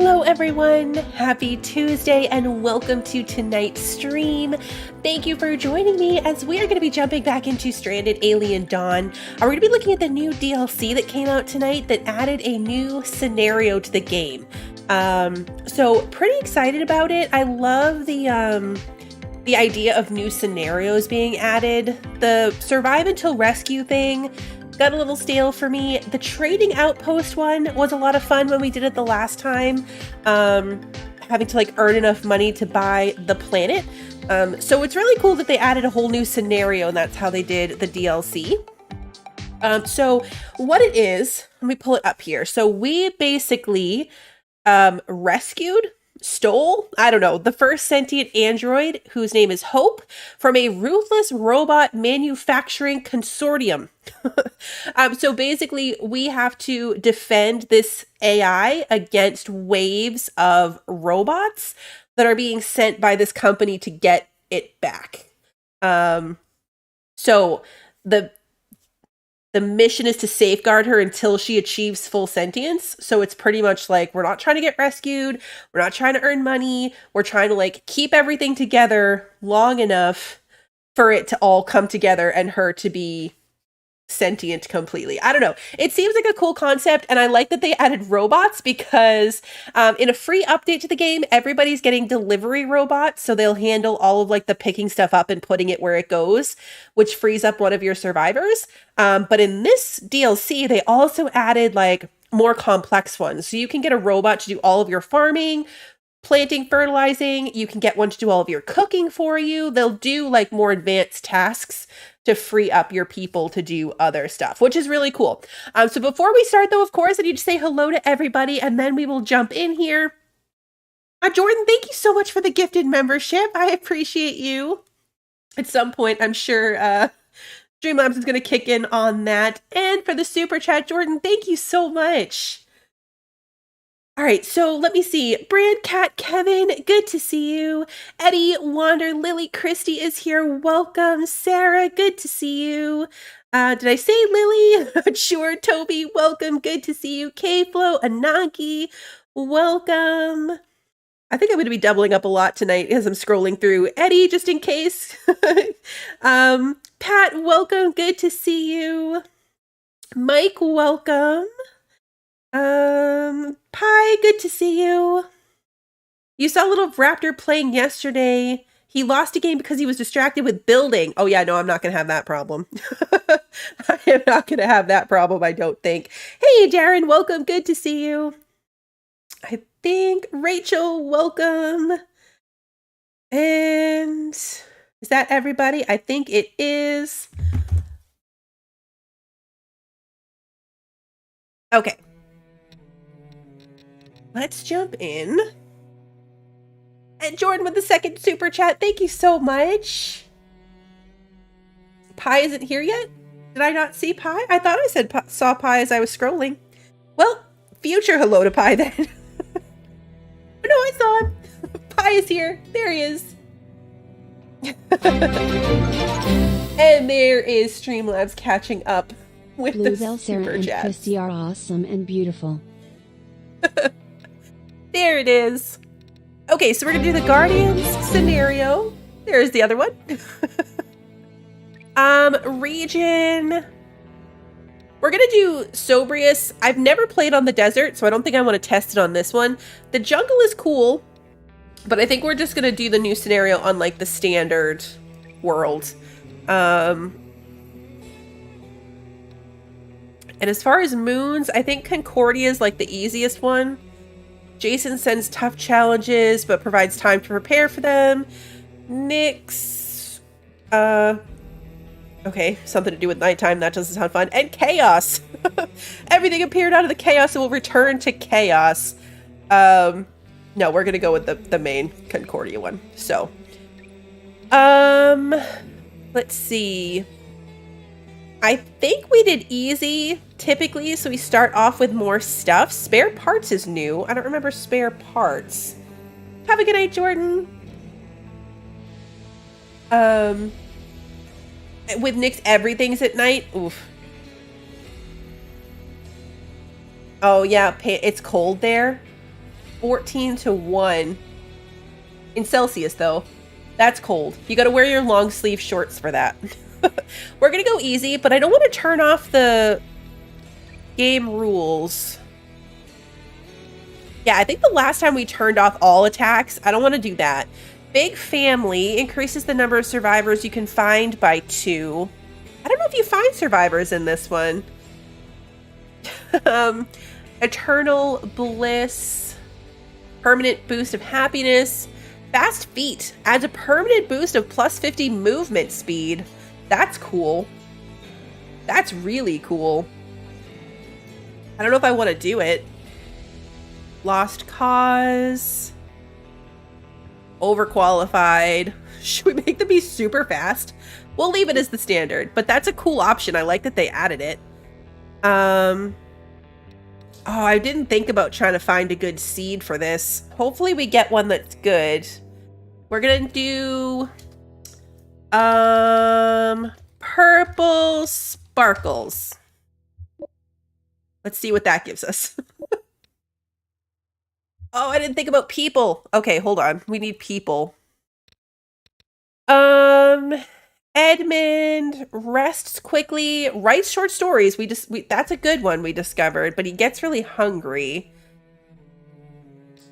Hello everyone, happy Tuesday and welcome to tonight's stream. Thank you for joining me as we are going to be jumping back into Stranded Alien Dawn. We're going to be looking at the new DLC that came out tonight that added a new scenario to the game. So pretty excited about it. I love the idea of new scenarios being added. The survive until rescue thing got a little stale for me. The trading outpost one was a lot of fun when we did it the last time, having to like earn enough money to buy the planet. So it's really cool that they added a whole new scenario, and that's how they did the DLC. So what it is, let me pull it up here. So we basically stole, I don't know, the first sentient android, whose name is Hope, from a ruthless robot manufacturing consortium. So basically, we have to defend this AI against waves of robots that are being sent by this company to get it back. So the mission is to safeguard her until she achieves full sentience. So it's pretty much like, we're not trying to get rescued. We're not trying to earn money. We're trying to like keep everything together long enough for it to all come together and her to be sentient completely. I don't know. It seems like a cool concept, and I like that they added robots because in a free update to the game, everybody's getting delivery robots, so they'll handle all of like the picking stuff up and putting it where it goes, which frees up one of your survivors. But in this DLC, they also added like more complex ones. So you can get a robot to do all of your farming, planting, fertilizing. You can get one to do all of your cooking for you. They'll do like more advanced tasks to free up your people to do other stuff, which is really cool. So before we start though, of course, I need to say hello to everybody, and then we will jump in here. Jordan, thank you so much for the gifted membership. I appreciate you. At some point, I'm sure Streamlabs is going to kick in on that. And for the super chat, Jordan, thank you so much. All right, so let me see. Brand, Cat, Kevin, good to see you. Eddie, Wander, Lily, Christy is here. Welcome. Sarah, good to see you. Did I say Lily? Sure. Toby, welcome. Good to see you. K-Flow, Anaki, welcome. I think I'm going to be doubling up a lot tonight as I'm scrolling through. Eddie, just in case. Pat, welcome. Good to see you. Mike, welcome. Pi, good to see you. You saw little Raptor playing yesterday. He lost a game because he was distracted with building. Oh yeah, no, I'm not gonna have that problem. I am not gonna have that problem, I don't think. Hey, Darren, welcome. Good to see you. I think Rachel, welcome. And is that everybody? I think it is. Okay. Let's jump in. And Jordan with the second super chat. Thank you so much. Pi isn't here yet? Did I not see Pi? I thought I said saw Pi as I was scrolling. Well, future hello to Pi then. No, I saw him. Pi is here. There he is. And there is Streamlabs catching up with Bluebell, the super Sarah, and chat. Christy are awesome and beautiful. There it is. Okay, so we're gonna do the Guardians scenario. There's the other one. Region. We're gonna do Sobrius. I've never played on the desert, so I don't think I want to test it on this one. The jungle is cool, but I think we're just gonna do the new scenario on like the standard world. And as far as moons, I think Concordia is like the easiest one. Jason sends tough challenges, but provides time to prepare for them. Nyx, okay, something to do with nighttime. That doesn't sound fun. And chaos. Everything appeared out of the chaos and will return to chaos. No, we're gonna go with the main Concordia one. So, let's see. I think we did easy, typically, so we start off with more stuff. Spare parts is new. I don't remember spare parts. Have a good night, Jordan. With Nyx, everything's at night. Oof. Oh, yeah, it's cold there. 14 to 1. In Celsius, though. That's cold. You gotta wear your long sleeve shorts for that. We're gonna go easy, but I don't want to turn off the game rules. Yeah, I think the last time we turned off all attacks. I don't want to do that. Big family increases the number of survivors you can find by 2. I don't know if you find survivors in this one. Eternal bliss. Permanent boost of happiness. Fast feet adds a permanent boost of plus 50 movement speed. That's cool. That's really cool. I don't know if I want to do it. Lost cause. Overqualified. Should we make them be super fast? We'll leave it as the standard, but that's a cool option. I like that they added it. Oh, I didn't think about trying to find a good seed for this. Hopefully we get one that's good. We're gonna do purple sparkles. Let's see what that gives us. Oh, I didn't think about people. Okay, hold on. We need people. Edmund rests quickly, writes short stories. That's a good one we discovered, but he gets really hungry.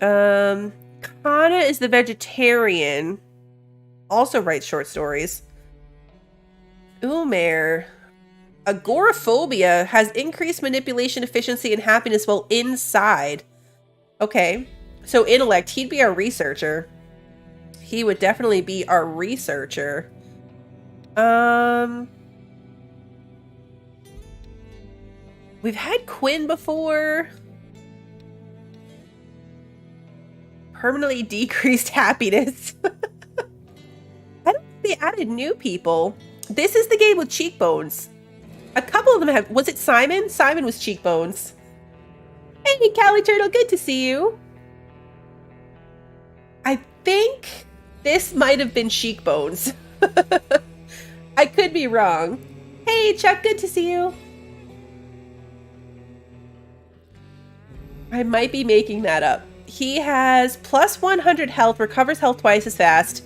Kana is the vegetarian. Also writes short stories. Umair. Agoraphobia has increased manipulation efficiency and happiness while inside. Okay. So intellect, he'd be our researcher. He would definitely be our researcher. We've had Quinn before. Permanently decreased happiness. I don't think they added new people. This is the game with cheekbones. A couple of them have... Was it Simon? Simon was cheekbones. Hey, Callie Turtle, good to see you. I think this might have been cheekbones. I could be wrong. Hey, Chuck, good to see you. I might be making that up. He has plus 100 health, recovers health twice as fast.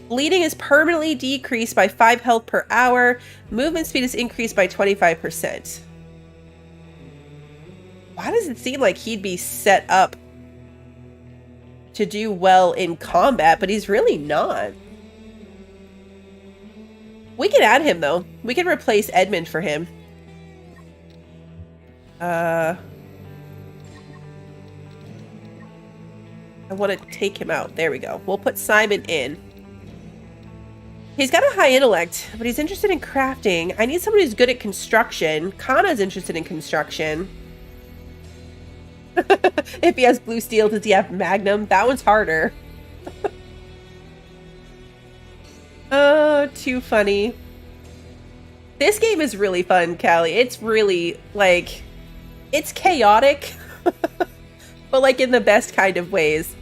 Bleeding is permanently decreased by 5 health per hour. Movement speed is increased by 25%. Why does it seem like he'd be set up to do well in combat, but he's really not? We can add him, though. We can replace Edmund for him. I want to take him out. There we go. We'll put Simon in. He's got a high intellect, but he's interested in crafting. I need somebody who's good at construction. Kana's interested in construction. If he has blue steel, does he have magnum? That one's harder. Oh, too funny. This game is really fun, Callie. It's really, like, it's chaotic, but, like, in the best kind of ways.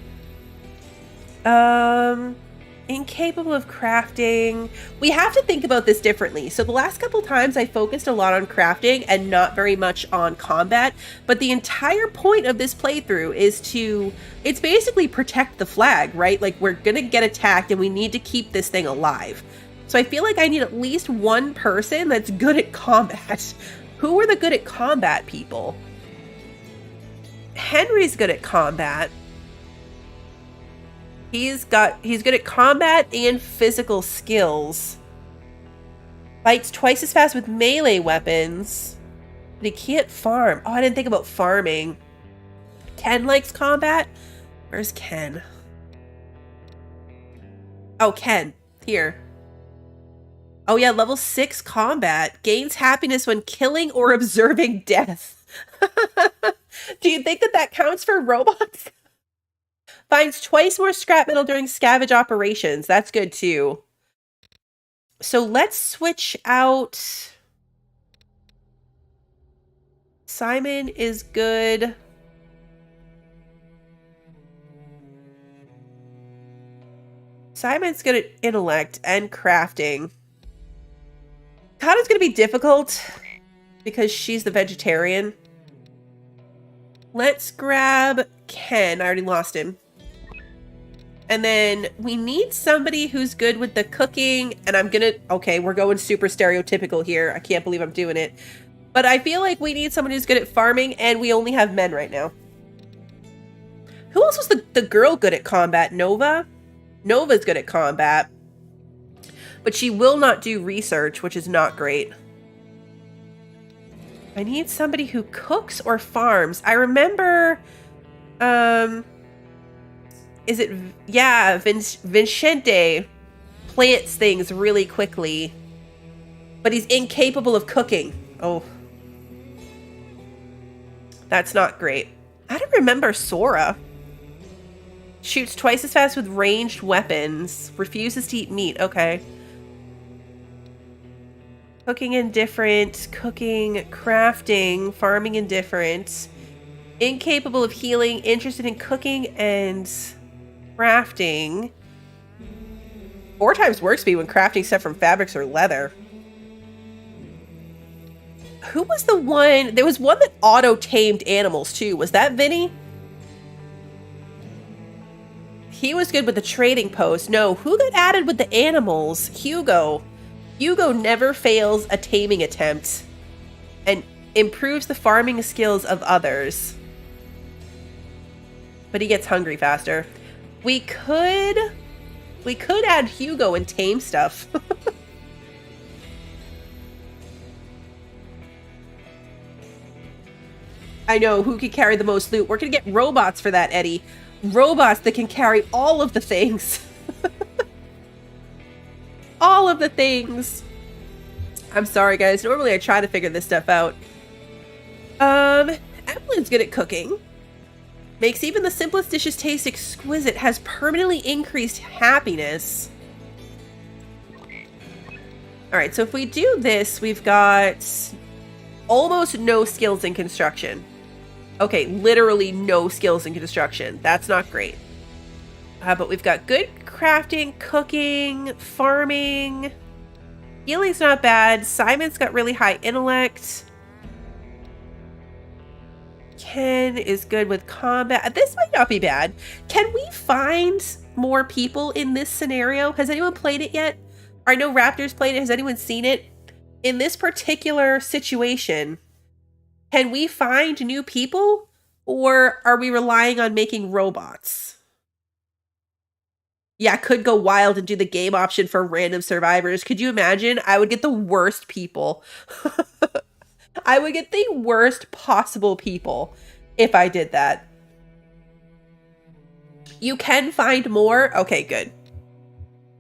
Incapable of crafting. We have to think about this differently. So the last couple times I focused a lot on crafting and not very much on combat, but the entire point of this playthrough is to, it's basically protect the flag, right? Like, we're gonna get attacked and we need to keep this thing alive. So I feel like I need at least one person that's good at combat. Who are the good at combat people? Henry's good at combat. He's good at combat and physical skills. Fights twice as fast with melee weapons. But he can't farm. Oh, I didn't think about farming. Ken likes combat. Where's Ken? Oh, Ken. Here. Oh yeah, level 6 combat. Gains happiness when killing or observing death. Do you think that counts for robots? Finds twice more scrap metal during scavenge operations. That's good too. So let's switch out. Simon is good. Simon's good at intellect and crafting. Kana's going to be difficult because she's the vegetarian. Let's grab Ken. I already lost him. And then we need somebody who's good with the cooking. And I'm gonna... Okay, we're going super stereotypical here. I can't believe I'm doing it. But I feel like we need someone who's good at farming, and we only have men right now. Who else was the girl good at combat? Nova? Nova's good at combat. But she will not do research, which is not great. I need somebody who cooks or farms. I remember... Is it... Yeah, Vincente plants things really quickly. But he's incapable of cooking. Oh. That's not great. I don't remember Sora. Shoots twice as fast with ranged weapons. Refuses to eat meat. Okay. Cooking indifferent. Cooking, crafting, farming indifferent. Incapable of healing. Interested in cooking and crafting. 4 times work speed when crafting stuff from fabrics or leather. Who was the one? There was one that auto-tamed animals, too. Was that Vinny? He was good with the trading post. No, who got added with the animals? Hugo. Hugo never fails a taming attempt and improves the farming skills of others. But he gets hungry faster. We could add Hugo and tame stuff. I know, who can carry the most loot? We're gonna get robots for that, Eddie. Robots that can carry all of the things. All of the things. I'm sorry, guys. Normally I try to figure this stuff out. Evelyn's good at cooking. Makes even the simplest dishes taste exquisite. Has permanently increased happiness. Alright, so if we do this, we've got almost no skills in construction. Okay, literally no skills in construction. That's not great. But we've got good crafting, cooking, farming. Healing's not bad. Simon's got really high intellect. Ken is good with combat. This might not be bad. Can we find more people in this scenario? Has anyone played it yet? I know Raptor's played it. Has anyone seen it? In this particular situation, can we find new people? Or are we relying on making robots? Yeah, could go wild and do the game option for random survivors. Could you imagine? I would get the worst people. I would get the worst possible people if I did that. You can find more? Okay, good.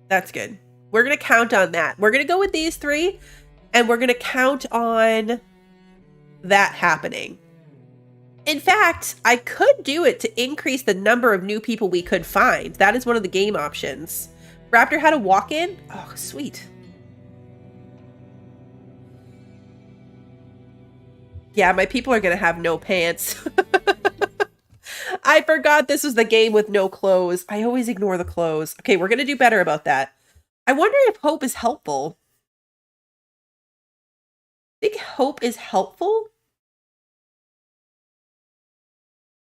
That's good. We're going to count on that. We're going to go with these 3, and we're going to count on that happening. In fact, I could do it to increase the number of new people we could find. That is one of the game options. Raptor had a walk-in? Oh, sweet. Yeah, my people are going to have no pants. I forgot this was the game with no clothes. I always ignore the clothes. Okay, we're going to do better about that. I wonder if hope is helpful. I think hope is helpful.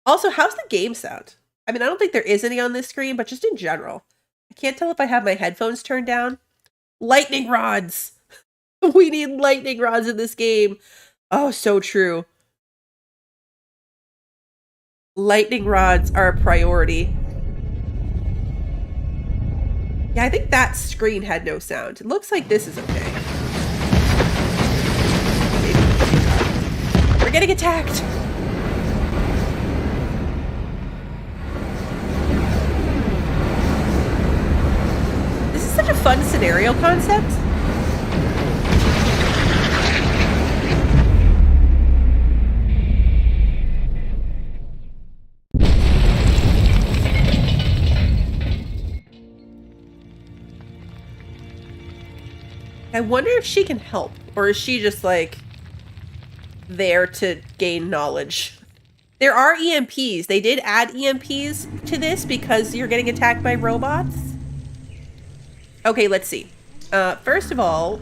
Also, how's the game sound? I mean, I don't think there is any on this screen, but just in general. I can't tell if I have my headphones turned down. Lightning rods! We need lightning rods in this game. Oh, so true. Lightning rods are a priority. Yeah, I think that screen had no sound. It looks like this is okay. We're getting attacked! This is such a fun scenario concept. I wonder if she can help, or is she just like there to gain knowledge? There are EMPs. They did add EMPs to this because you're getting attacked by robots. Okay, let's see. First of all,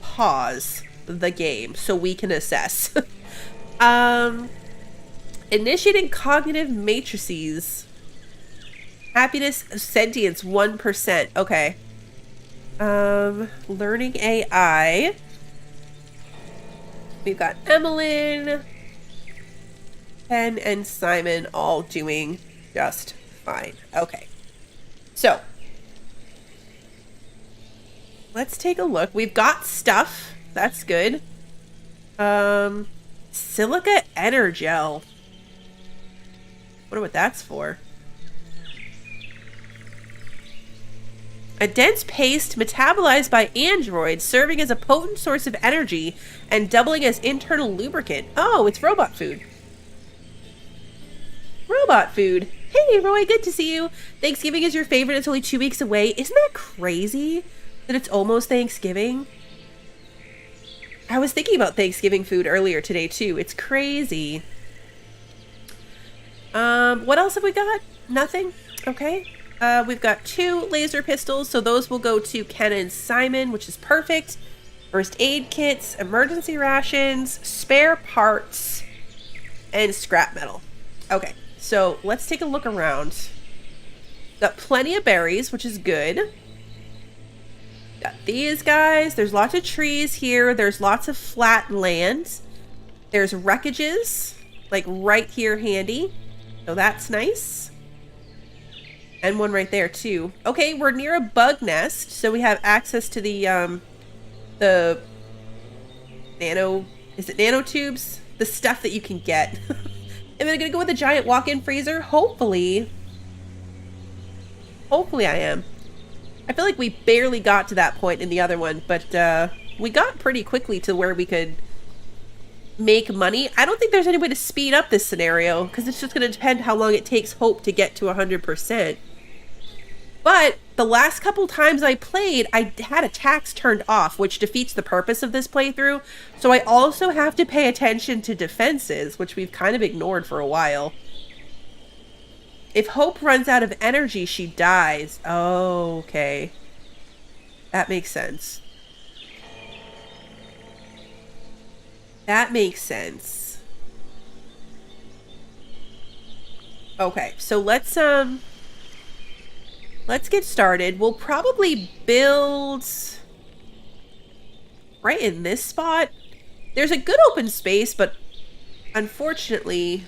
pause the game so we can assess. Initiating cognitive matrices. Happiness, sentience, 1%. Okay. Learning AI. We've got Emmeline, Ken, and Simon all doing just fine. Okay. So, let's take a look. We've got stuff. That's good. Silica Energel. Wonder what that's for. A dense paste metabolized by androids, serving as a potent source of energy and doubling as internal lubricant. Oh, it's robot food. Robot food. Hey, Roy, good to see you. Thanksgiving is your favorite. It's only 2 weeks away. Isn't that crazy that it's almost Thanksgiving? I was thinking about Thanksgiving food earlier today, too. It's crazy. What else have we got? Nothing? Okay. We've got 2 laser pistols, so those will go to Ken and Simon, which is perfect. First aid kits, emergency rations, spare parts, and scrap metal. Okay, so let's take a look around. Got plenty of berries, which is good. Got these guys. There's lots of trees here. There's lots of flat land. There's wreckages, like right here handy. So that's nice. And one right there too. Okay, we're near a bug nest, so we have access to the nano, is it nanotubes? The stuff that you can get. Am I gonna go with a giant walk-in freezer? Hopefully. Hopefully I am. I feel like we barely got to that point in the other one, but we got pretty quickly to where we could make money. I don't think there's any way to speed up this scenario, because it's just going to depend how long it takes Hope to get to 100%. But the last couple times I played, I had attacks turned off, which defeats the purpose of this playthrough. So I also have to pay attention to defenses, which we've kind of ignored for a while. If Hope runs out of energy, she dies. Oh, okay. That makes sense. That makes sense. Okay, so let's get started. We'll probably build right in this spot. There's a good open space, but unfortunately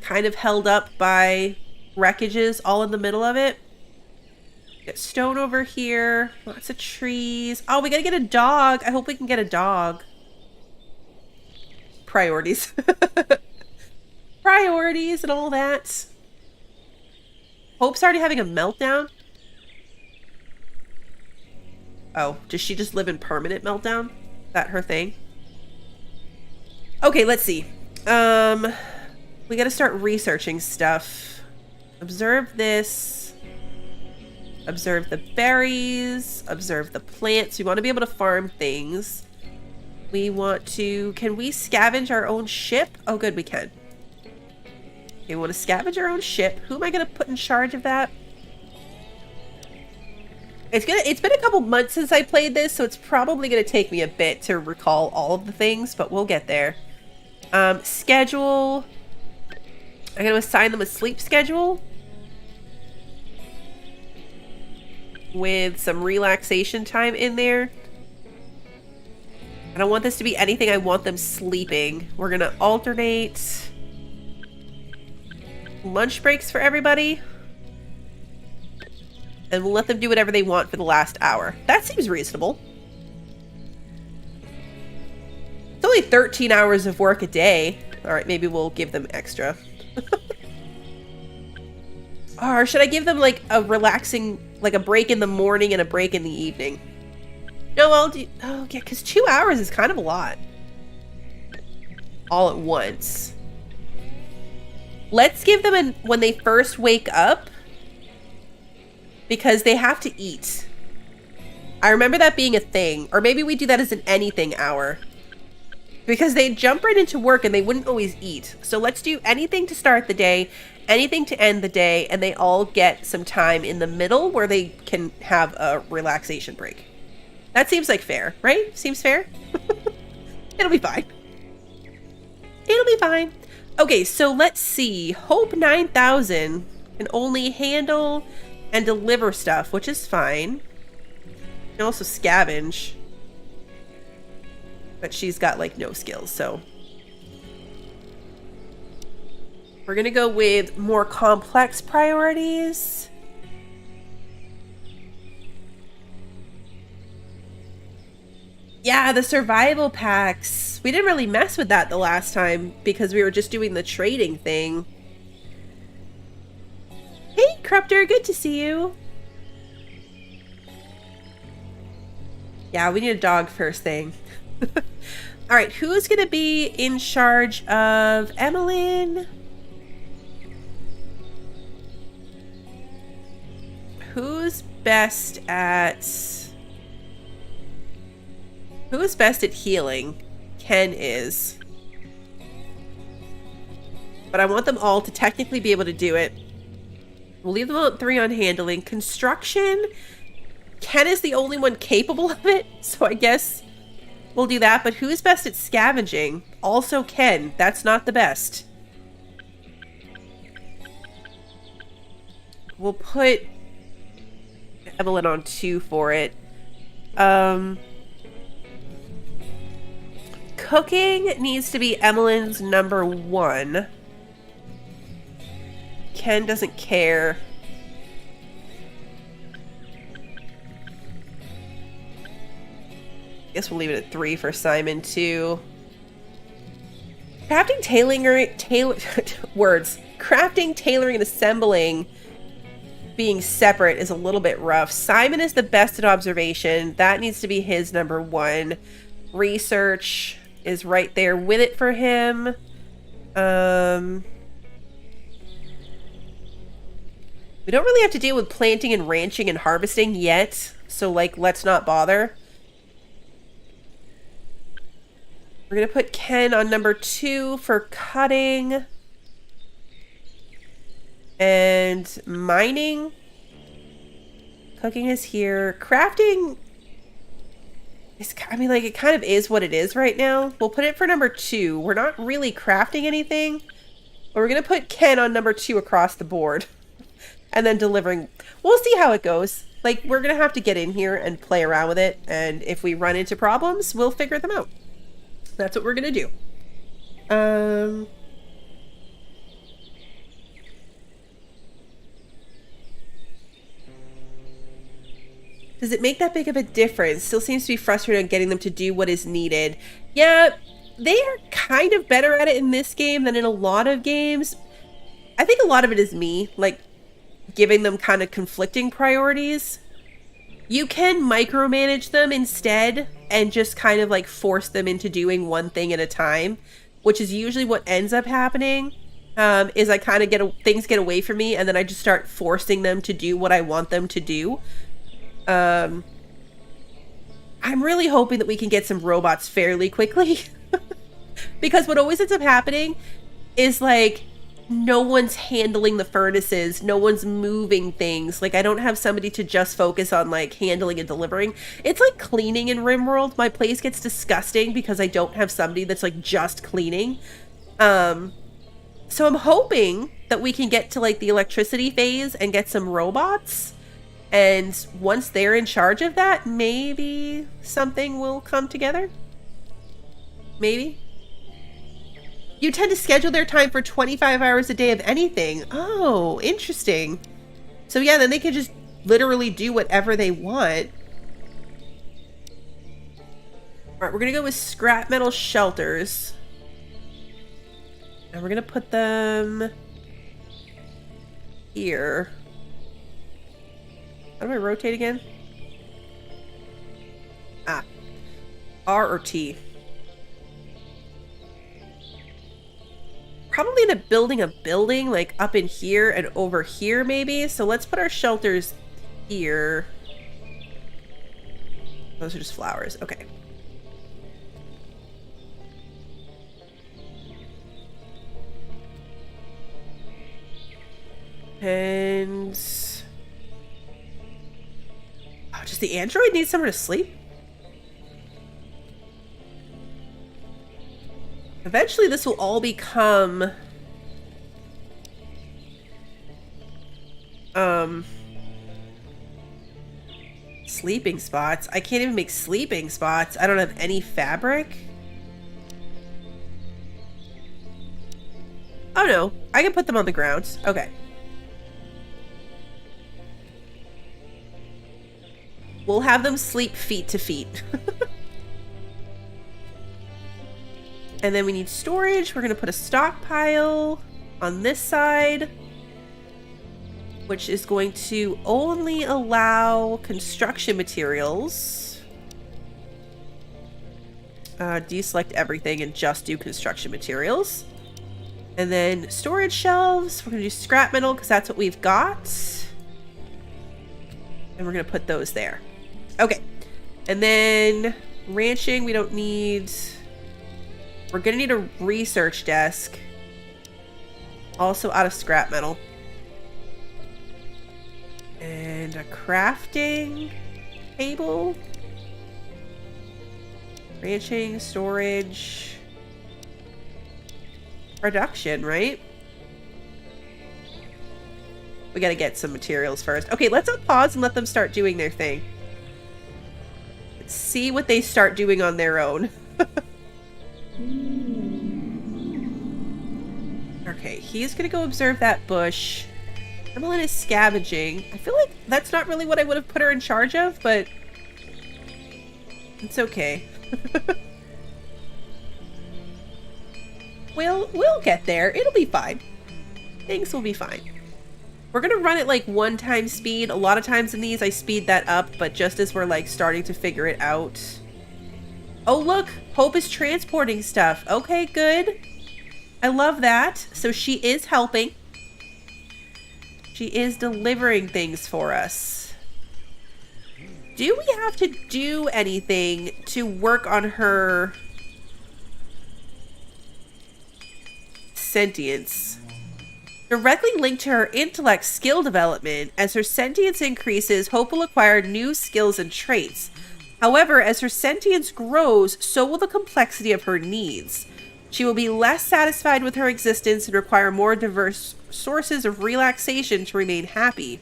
kind of held up by wreckages all in the middle of it. Got stone over here, lots of trees. Oh, we gotta get a dog. I hope we can get a dog. Priorities. Priorities and all that. Hope's already having a meltdown. Oh, does she just live in permanent meltdown? Is that her thing? Okay, let's see. We gotta start researching stuff. Observe this. Observe the berries. Observe the plants. We want to be able to farm things. We want to... Can we scavenge our own ship? Oh, good, we can. Okay, we want to scavenge our own ship. Who am I going to put in charge of that? It's been a couple months since I played this, so it's probably going to take me a bit to recall all of the things, but we'll get there. Schedule. I'm going to assign them a sleep schedule with some relaxation time in there. I don't want this to be anything I want them sleeping. We're going to alternate lunch breaks for everybody. And we'll let them do whatever they want for the last hour. That seems reasonable. It's only 13 hours of work a day. Alright, maybe we'll give them extra. Or should I give them like a relaxing, like a break in the morning and a break in the evening? No, I'll do... Oh, yeah, because 2 hours is kind of a lot. All at once. Let's give them when they first wake up. Because they have to eat. I remember that being a thing. Or maybe we do that as an anything hour. Because they jump right into work and they wouldn't always eat. So let's do anything to start the day, anything to end the day, and they all get some time in the middle where they can have a relaxation break. That seems like fair, right? Seems fair? It'll be fine. It'll be fine. Okay, so let's see. Hope 9000 can only handle and deliver stuff, which is fine. And also scavenge. But she's got, like, no skills, so... We're gonna go with more complex priorities. Yeah, the survival packs. We didn't really mess with that the last time because we were just doing the trading thing. Hey, Crupter, good to see you. Yeah, we need a dog first thing. All right, who's gonna be in charge of Emmeline? Who's best at healing? Ken is. But I want them all to technically be able to do it. We'll leave them at 3 on handling. Construction, Ken is the only one capable of it, so I guess we'll do that. But who's best at scavenging? Also Ken. That's not the best. We'll put Evelyn on 2 for it. Cooking needs to be Emmeline's number 1. Ken doesn't care. Guess we'll leave it at 3 for Simon too. Crafting, Crafting, tailoring, and assembling being separate is a little bit rough. Simon is the best at observation. That needs to be his number 1. Research is right there with it for him. We don't really have to deal with planting and ranching and harvesting yet, so, like, let's not bother. We're gonna put Ken on number 2 for cutting and mining. Cooking is here. Crafting is, I mean, like, it kind of is what it is right now. We'll put it for number 2. We're not really crafting anything, but we're gonna put Ken on number 2 across the board. And then delivering. We'll see how it goes. Like, we're gonna have to get in here and play around with it, and if we run into problems, we'll figure them out. That's what we're gonna do. Does it make that big of a difference? Still seems to be frustrated on getting them to do what is needed. Yeah, they are kind of better at it in this game than in a lot of games. I think a lot of it is me, like, giving them kind of conflicting priorities. You can micromanage them instead and just kind of, like, force them into doing one thing at a time, which is usually what ends up happening. Is I kind of things get away from me, and then I just start forcing them to do what I want them to do. I'm really hoping that we can get some robots fairly quickly. Because what always ends up happening is, like, no one's handling the furnaces, no one's moving things. Like, I don't have somebody to just focus on, like, handling and delivering. It's like cleaning in RimWorld. My place gets disgusting because I don't have somebody that's, like, just cleaning. So I'm hoping that we can get to, like, the electricity phase and get some robots. And once they're in charge of that, maybe something will come together. Maybe. You tend to schedule their time for 25 hours a day of anything. Oh, interesting. So yeah, then they can just literally do whatever they want. Alright, we're gonna go with scrap metal shelters. And we're gonna put them here. How do I rotate again? Ah. R or T. Probably end up building a building, like, up in here and over here, maybe. So let's put our shelters here. Those are just flowers. Okay. And... oh, does the android need somewhere to sleep? Eventually this will all become Sleeping spots. I can't even make sleeping spots. I don't have any fabric. Oh no, I can put them on the ground. Okay. We'll have them sleep feet to feet. And then we need storage. We're going to put a stockpile on this side, which is going to only allow construction materials. Deselect everything and just do construction materials. And then storage shelves. We're going to do scrap metal because that's what we've got. And we're going to put those there. Okay. And then ranching, we don't need... We're going to need a research desk. Also out of scrap metal. And a crafting table. Ranching, storage. Production, right? We got to get some materials first. Okay, let's unpause and let them start doing their thing. Let's see what they start doing on their own. Okay, he's gonna go observe that bush. Emmeline is scavenging. I feel like that's not really what I would have put her in charge of, but it's okay. We'll get there. It'll be fine. Things will be fine. We're gonna run at like 1x speed. A lot of times in these I speed that up, but just as we're like starting to figure it out. Oh look, Hope is transporting stuff. Okay, good. I love that. So she is helping. She is delivering things for us. Do we have to do anything to work on her sentience? Directly linked to her intellect skill development. As her sentience increases, Hope will acquire new skills and traits. However, as her sentience grows, so will the complexity of her needs. She will be less satisfied with her existence and require more diverse sources of relaxation to remain happy.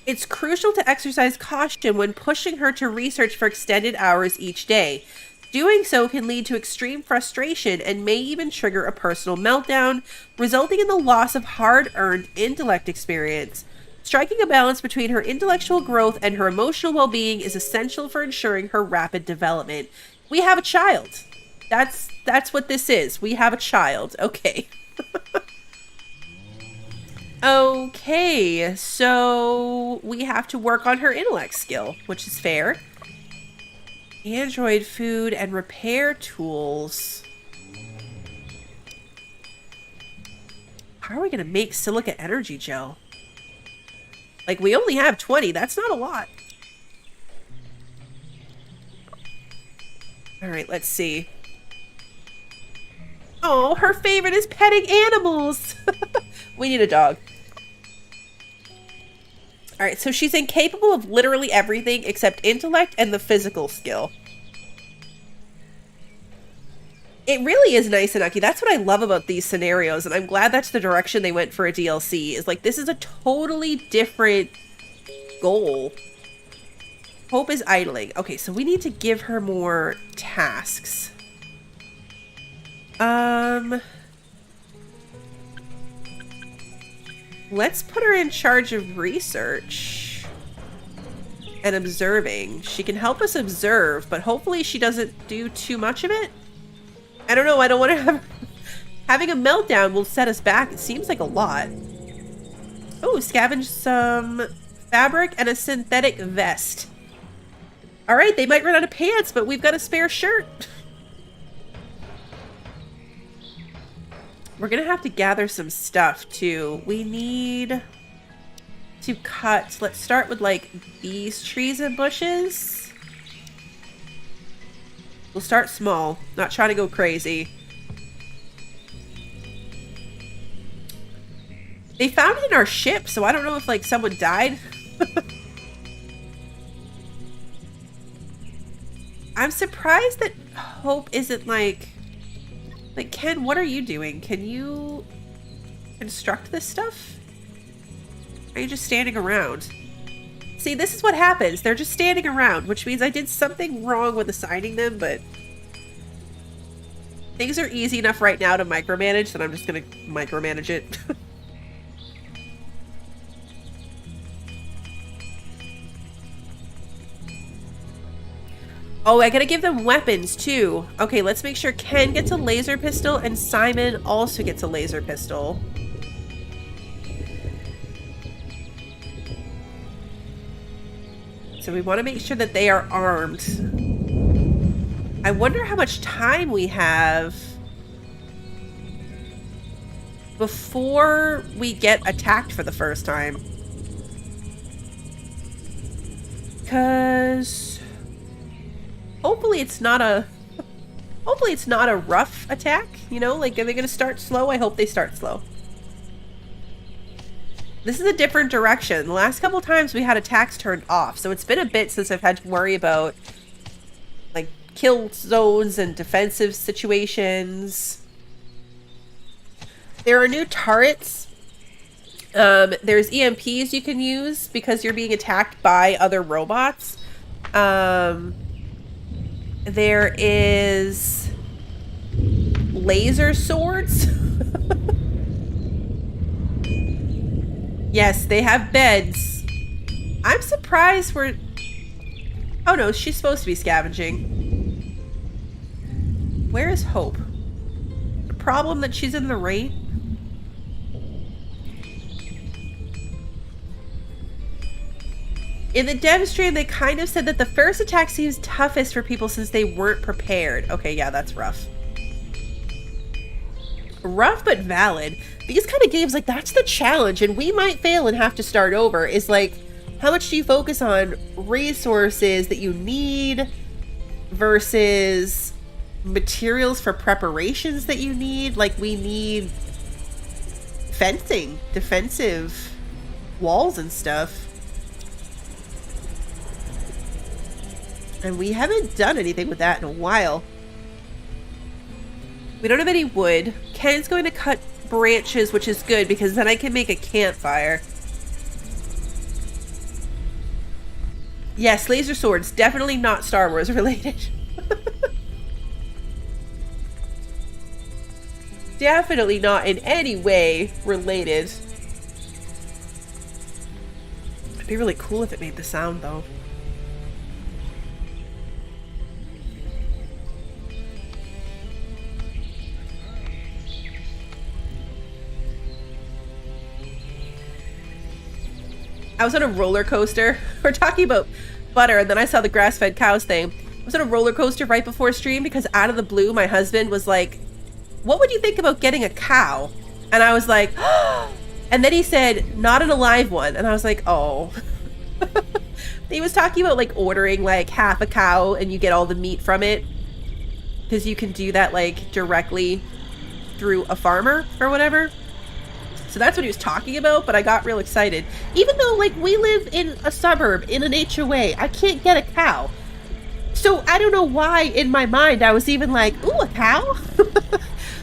It's crucial to exercise caution when pushing her to research for extended hours each day. Doing so can lead to extreme frustration and may even trigger a personal meltdown, resulting in the loss of hard-earned intellect experience. Striking a balance between her intellectual growth and her emotional well-being is essential for ensuring her rapid development. We have a child. That's what this is. We have a child. Okay. Okay, so we have to work on her intellect skill, which is fair. Android food and repair tools. How are we going to make silica energy gel? Like, we only have 20. That's not a lot. All right, let's see. Oh, her favorite is petting animals. We need a dog. All right, so she's incapable of literally everything except intellect and the physical skill. It really is nice and Aki. That's what I love about these scenarios, and I'm glad that's the direction they went for a DLC. Is like, this is a totally different goal. Hope is idling. Okay, so we need to give her more tasks. Let's put her in charge of research and observing. She can help us observe, but hopefully she doesn't do too much of it. I don't know. I don't want to have... Having a meltdown will set us back. It seems like a lot. Oh, scavenge some fabric and a synthetic vest. All right, they might run out of pants, but we've got a spare shirt. We're going to have to gather some stuff, too. We need to cut... Let's start with, like, these trees and bushes. We'll start small. Not trying to go crazy. They found it in our ship, so I don't know if, like, someone died. I'm surprised that Hope isn't, like... Like, Ken, what are you doing? Can you construct this stuff? Are you just standing around? See, this is what happens. They're just standing around, which means I did something wrong with assigning them, but things are easy enough right now to micromanage that I'm just gonna micromanage it. Oh, I gotta give them weapons too. Okay, let's make sure Ken gets a laser pistol and Simon also gets a laser pistol. So we want to make sure that they are armed. I wonder how much time we have before we get attacked for the first time. Because hopefully it's not a rough attack, you know? Like, are they going to start slow? I hope they start slow. This is a different direction. The last couple times we had attacks turned off, so it's been a bit since I've had to worry about, like, kill zones and defensive situations. There are new turrets. There's EMPs you can use because you're being attacked by other robots. There is laser swords. Yes, they have beds. I'm surprised we're... Oh no, she's supposed to be scavenging. Where is Hope? The problem that she's in the rain? In the dev stream, they kind of said that the first attack seems toughest for people since they weren't prepared. Okay, yeah, that's rough. Rough but valid. These kind of games, like, that's the challenge, and we might fail and have to start over, is like, how much do you focus on resources that you need versus materials for preparations that you need? Like, we need fencing, defensive walls and stuff. And we haven't done anything with that in a while. We don't have any wood. Ken's going to cut branches, which is good because then I can make a campfire. Yes, laser swords. Definitely not Star Wars related. Definitely not in any way related. It'd be really cool if it made the sound, though. I was on a roller coaster. We're talking about butter, and then I saw the grass-fed cows thing. I was on a roller coaster right before stream because out of the blue, my husband was like, "What would you think about getting a cow?" And I was like, "Oh." And then he said, "Not an alive one." And I was like, "Oh." He was talking about like ordering like half a cow and you get all the meat from it. Because you can do that like directly through a farmer or whatever. So that's what he was talking about, but I got real excited. Even though, like, we live in a suburb, in an HOA, I can't get a cow. So I don't know why, in my mind, I was even like, ooh, a cow?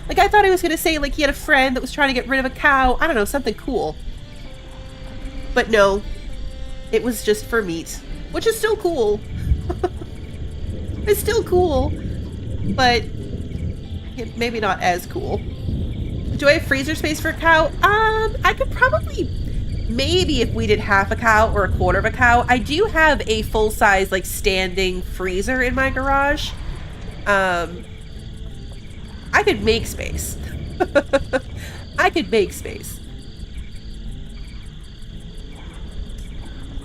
Like, I thought he was going to say, like, he had a friend that was trying to get rid of a cow. I don't know, something cool. But no, it was just for meat, which is still cool. It's still cool, but maybe not as cool. Do I have freezer space for a cow? I could probably, maybe if we did half a cow or a quarter of a cow. I do have a full-size, like, standing freezer in my garage. I could make space. I could make space.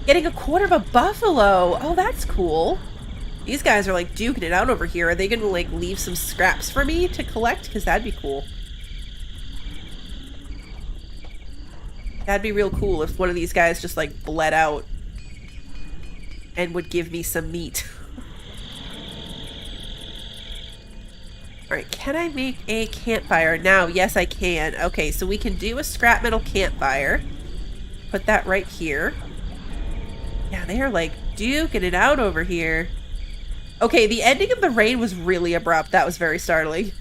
Getting a quarter of a buffalo. Oh, that's cool. These guys are, like, duking it out over here. Are they gonna, like, leave some scraps for me to collect? Because that'd be cool. That'd be real cool if one of these guys just like bled out and would give me some meat. Alright, can I make a campfire now? Yes, I can. Okay, so we can do a scrap metal campfire. Put that right here. Yeah, they are like duking it out over here. Okay, the ending of the rain was really abrupt. That was very startling.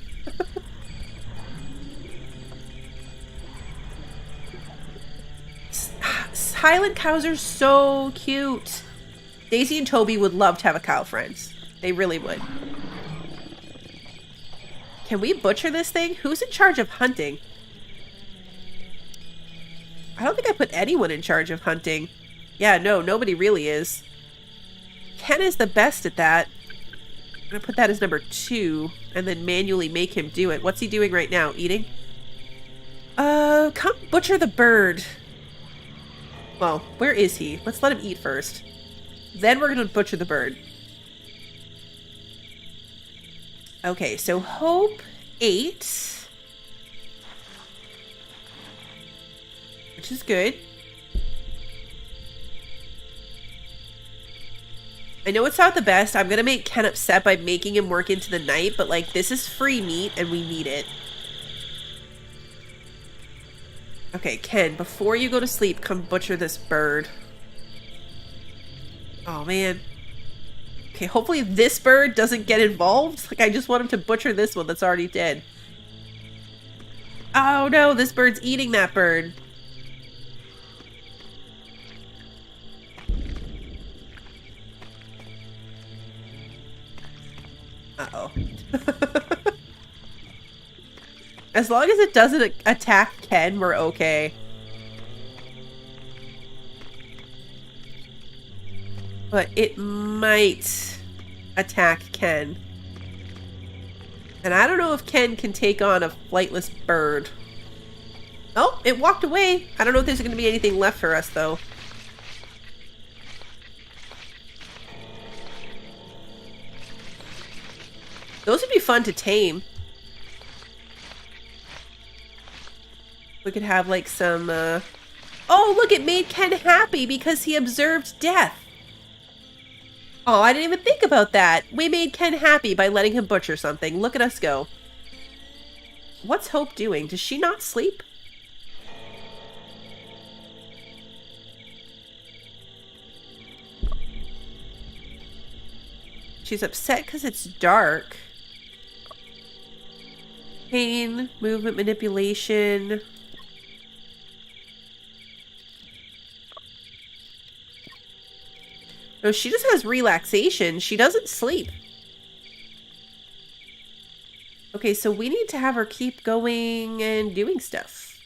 Highland cows are so cute. Daisy and Toby would love to have a cow friend. They really would. Can we butcher this thing? Who's in charge of hunting? I don't think I put anyone in charge of hunting. Yeah, no, nobody really is. Ken is the best at that. I'm gonna put that as number 2 and then manually make him do it. What's he doing right now? Eating? Come butcher the bird. Well, where is he? Let's let him eat first. Then we're gonna butcher the bird. Okay, so Hope ate. Which is good. I know it's not the best. I'm gonna make Ken upset by making him work into the night, but like, this is free meat and we need it. Okay, Ken, before you go to sleep, come butcher this bird. Oh, man. Okay, hopefully this bird doesn't get involved. Like, I just want him to butcher this one that's already dead. Oh, no, this bird's eating that bird. Uh-oh. As long as it doesn't attack Ken, we're okay. But it might attack Ken. And I don't know if Ken can take on a flightless bird. Oh, it walked away. I don't know if there's going to be anything left for us, though. Those would be fun to tame. We could have like some, Oh, look, it made Ken happy because he observed death. Oh, I didn't even think about that. We made Ken happy by letting him butcher something. Look at us go. What's Hope doing? Does she not sleep? She's upset because it's dark. Pain, movement manipulation. No, she just has relaxation. She doesn't sleep. Okay, so we need to have her keep going and doing stuff.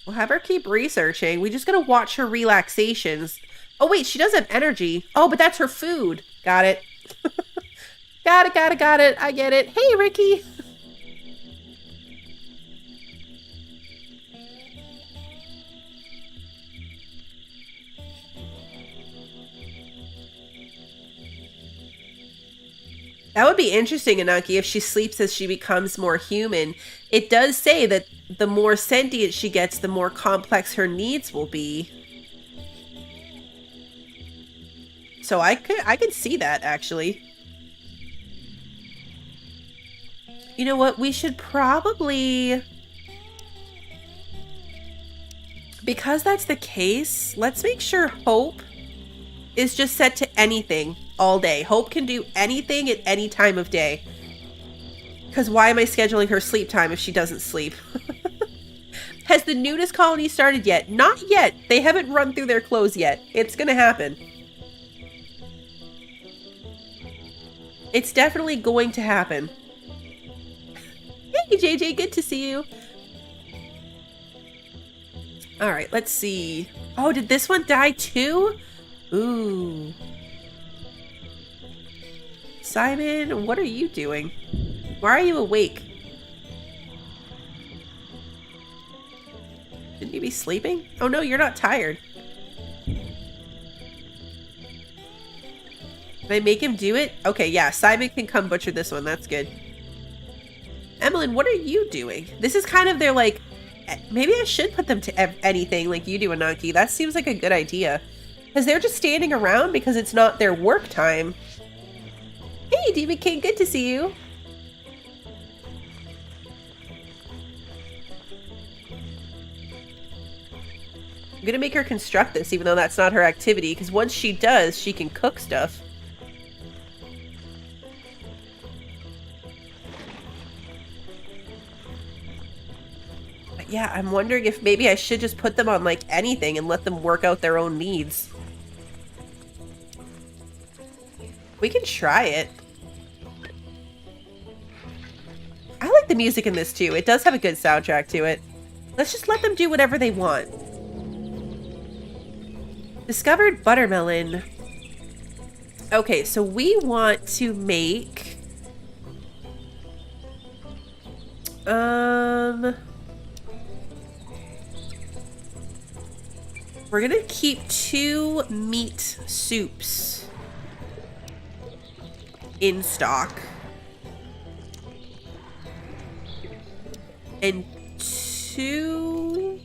We'll have her keep researching. We just gotta watch her relaxations. Oh, wait, she does have energy. Oh, but that's her food. Got it. Got it. I get it. Hey, Ricky. That would be interesting, Anaki, if she sleeps as she becomes more human. It does say that the more sentient she gets, the more complex her needs will be. So I could see that, actually. You know what? We should probably... Because that's the case, let's make sure Hope is just set to anything all day. Hope can do anything at any time of day. Because why am I scheduling her sleep time if she doesn't sleep? Has the nudist colony started yet? Not yet. They haven't run through their clothes yet. It's gonna happen. It's definitely going to happen. Hey, JJ, good to see you. All right, let's see. Oh, did this one die too? Ooh. Simon, what are you doing? Why are you awake? Shouldn't you be sleeping? Oh no, you're not tired. Can I make him do it? Okay, yeah, Simon can come butcher this one. That's good. Emmeline, what are you doing? This is kind of their, like... Maybe I should put them to anything like you do, Ananki. That seems like a good idea. Because they're just standing around because it's not their work time. Hey, Demon King, good to see you. I'm gonna make her construct this, even though that's not her activity, because once she does, she can cook stuff. Yeah, I'm wondering if maybe I should just put them on, like, anything and let them work out their own needs. We can try it. I like the music in this, too. It does have a good soundtrack to it. Let's just let them do whatever they want. Discovered buttermelon. Okay, so we want to make... We're gonna keep 2 meat soups in stock. And 2...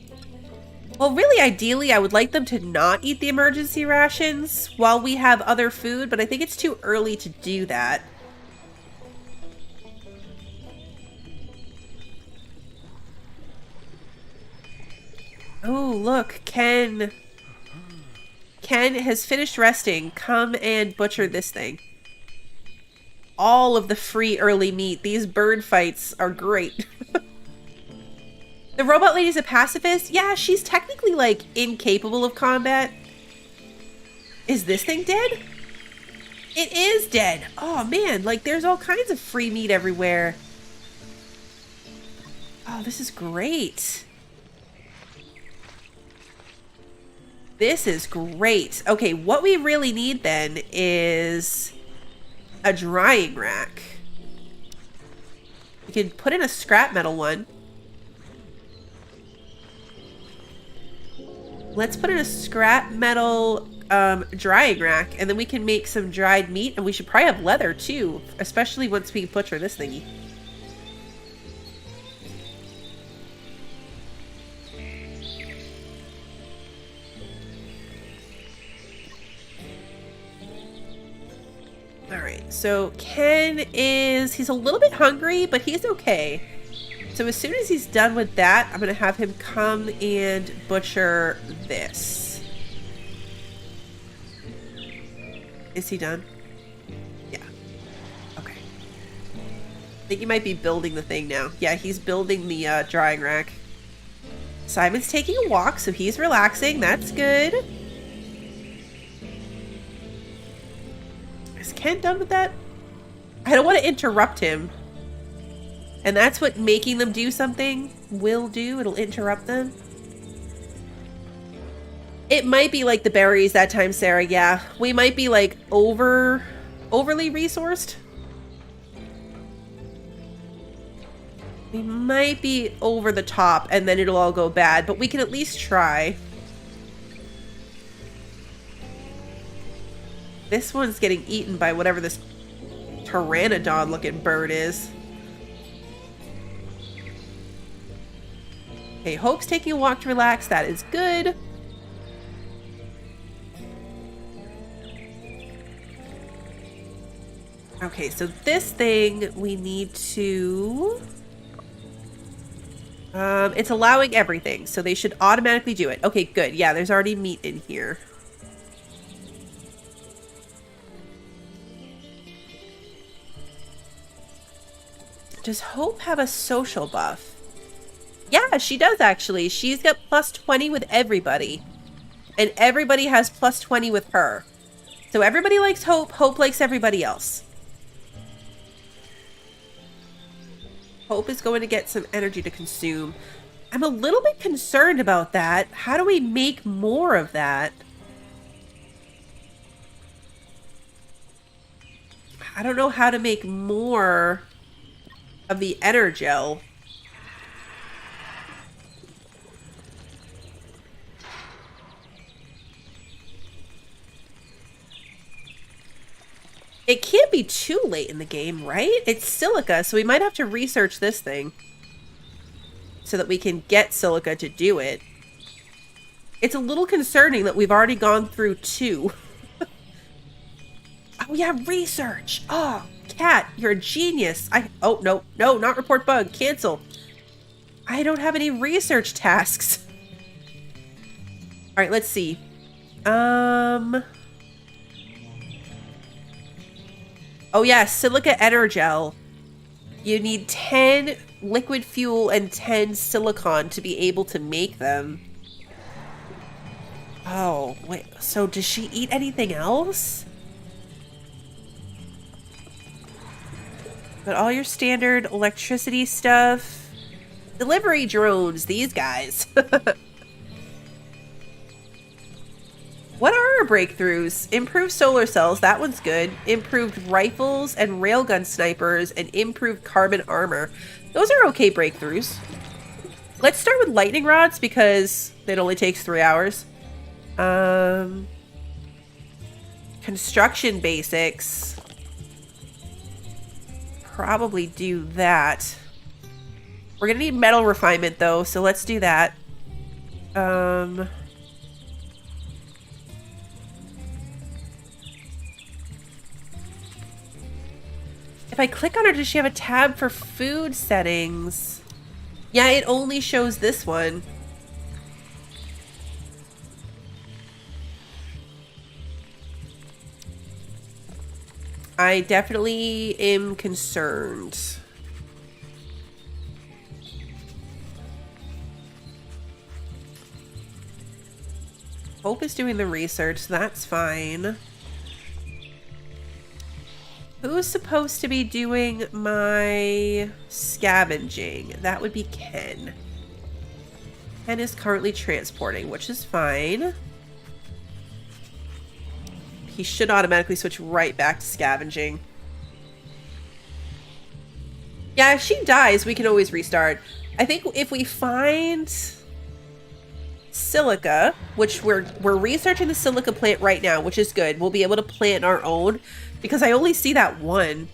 Well, really, ideally, I would like them to not eat the emergency rations while we have other food, but I think it's too early to do that. Oh, look, Ken. Ken has finished resting. Come and butcher this thing. All of the free early meat. These bird fights are great. The robot lady's a pacifist? Yeah, she's technically, like, incapable of combat. Is this thing dead? It is dead. Oh, man. Like, there's all kinds of free meat everywhere. Oh, this is great. This is great. Okay, what we really need, then, is a drying rack. We can put in a scrap metal one. Let's put in a scrap metal drying rack, and then we can make some dried meat, and we should probably have leather too, especially once we butcher this thingy. Alright, so Ken he's a little bit hungry, but he's okay. So as soon as he's done with that, I'm going to have him come and butcher this. Is he done? Yeah. Okay. I think he might be building the thing now. Yeah, he's building the drying rack. Simon's taking a walk, so he's relaxing. That's good. Is Ken done with that? I don't want to interrupt him. And that's what making them do something will do. It'll interrupt them. It might be like the berries that time, Sarah. Yeah, we might be like overly resourced. We might be over the top and then it'll all go bad, but we can at least try. This one's getting eaten by whatever this pteranodon looking bird is. Okay, Hope's taking a walk to relax. That is good. Okay, so this thing we need to... it's allowing everything, so they should automatically do it. Okay, good. Yeah, there's already meat in here. Does Hope have a social buff? Yeah, she does actually. She's got plus 20 with everybody. And everybody has plus 20 with her. So everybody likes Hope. Hope likes everybody else. Hope is going to get some energy to consume. I'm a little bit concerned about that. How do we make more of that? I don't know how to make more of the energel. It can't be too late in the game, right? It's silica, so we might have to research this thing so that we can get silica to do it. It's a little concerning that we've already gone through 2. Oh yeah, research. Oh, Cat, you're a genius. Oh, no, not report bug. Cancel. I don't have any research tasks. All right, let's see. Oh yeah, silica energel. You need 10 liquid fuel and 10 silicon to be able to make them. Oh, wait. So does she eat anything else? But all your standard electricity stuff. Delivery drones, these guys. What are our breakthroughs? Improved solar cells, that one's good. Improved rifles and railgun snipers and improved carbon armor. Those are okay breakthroughs. Let's start with lightning rods because it only takes 3 hours. Construction basics. Probably do that. We're gonna need metal refinement though, so let's do that. If I click on her, does she have a tab for food settings? Yeah, it only shows this one. I definitely am concerned. Hope is doing the research, so that's fine. Who's supposed to be doing my scavenging? That would be Ken. Ken is currently transporting, which is fine. He should automatically switch right back to scavenging. Yeah, if she dies, we can always restart. I think if we find silica, which we're researching the silica plant right now, which is good. We'll be able to plant our own because I only see that one.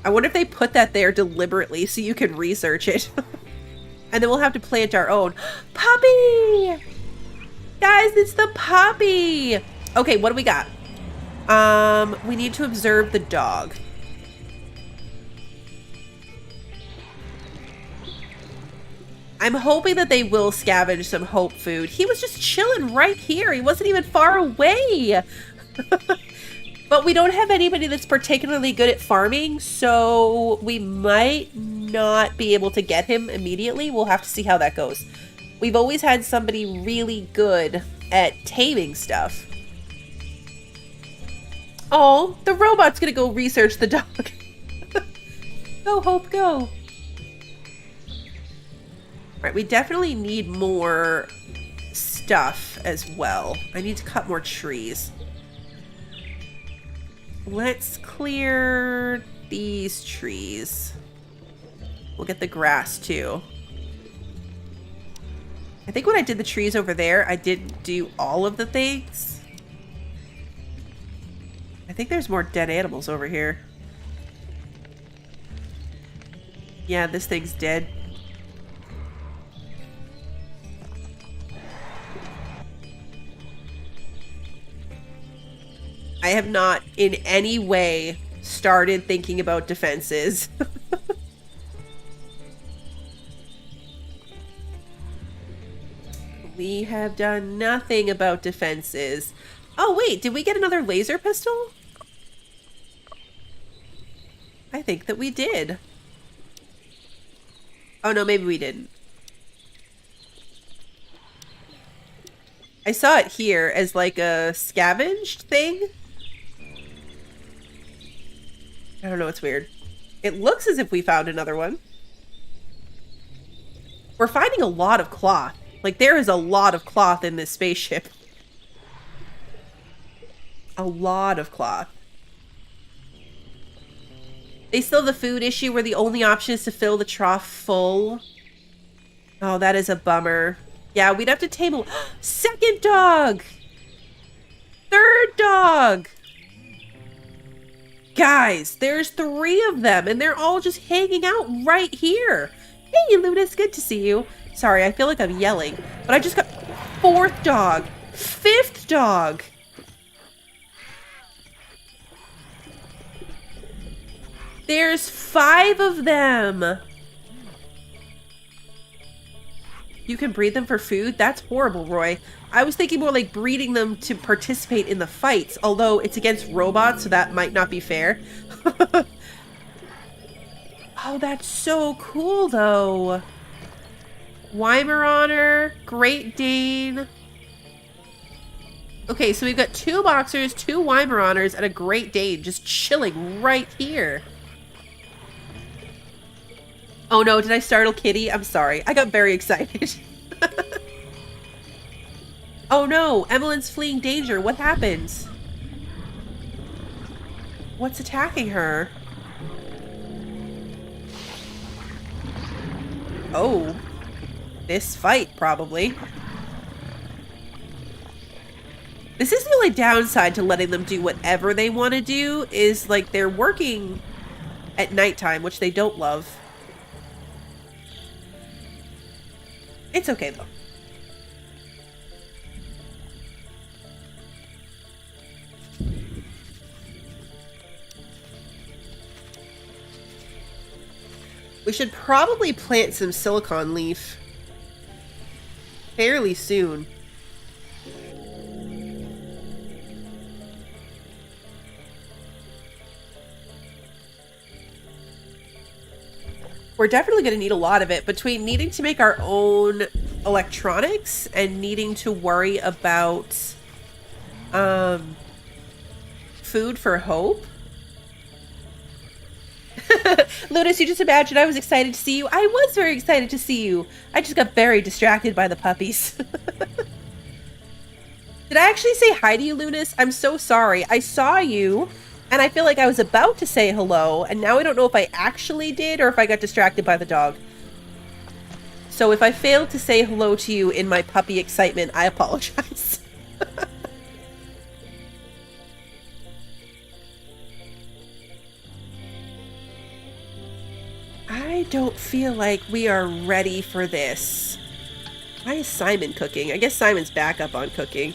I wonder if they put that there deliberately so you can research it. And then we'll have to plant our own. Puppy! Guys, it's the puppy! Okay, what do we got? We need to observe the dog. I'm hoping that they will scavenge some hope food. He was just chilling right here. He wasn't even far away. But we don't have anybody that's particularly good at farming, so we might not be able to get him immediately. We'll have to see how that goes. We've always had somebody really good at taming stuff. Oh, the robot's gonna go research the dog. Go, Hope, go. Right, we definitely need more stuff as well. I need to cut more trees. Let's clear these trees. We'll get the grass too. I think when I did the trees over there, I didn't do all of the things. I think there's more dead animals over here. Yeah, this thing's dead. I have not in any way started thinking about defenses. We have done nothing about defenses. Oh wait, did we get another laser pistol? I think that we did. Oh no, maybe we didn't. I saw it here as like a scavenged thing. I don't know, it's weird. It looks as if we found another one. We're finding a lot of cloth. Like, there is a lot of cloth in this spaceship. A lot of cloth. They still have the food issue where the only option is to fill the trough full. Oh, that is a bummer. Yeah, we'd have to tame a second dog! Third dog! Guys, there's 3 of them, and they're all just hanging out right here. Hey, Luna, it's good to see you. Sorry, I feel like I'm yelling, but I just got 4th dog, 5th dog. There's 5 of them. You can breed them for food? That's horrible, Roy. I was thinking more like breeding them to participate in the fights, although it's against robots, so that might not be fair. Oh, that's so cool, though. Weimaraner, Great Dane. Okay, so we've got 2 boxers, 2 Weimaraners, and a Great Dane just chilling right here. Oh no, did I startle Kitty? I'm sorry. I got very excited. Oh no, Emmeline's fleeing danger. What happens? What's attacking her? Oh. This fight, probably. This is the only downside to letting them do whatever they want to do, is like they're working at nighttime, which they don't love. It's okay though. We should probably plant some silicon leaf fairly soon. We're definitely going to need a lot of it, between needing to make our own electronics and needing to worry about food for Hope. Ludus, you just imagined I was excited to see you. I was very excited to see you. I just got very distracted by the puppies. Did I actually say hi to you, Ludus? I'm so sorry. I saw you, and I feel like I was about to say hello, and now I don't know if I actually did or if I got distracted by the dog. So if I failed to say hello to you in my puppy excitement, I apologize. I don't feel like we are ready for this. Why is Simon cooking? I guess Simon's back up on cooking.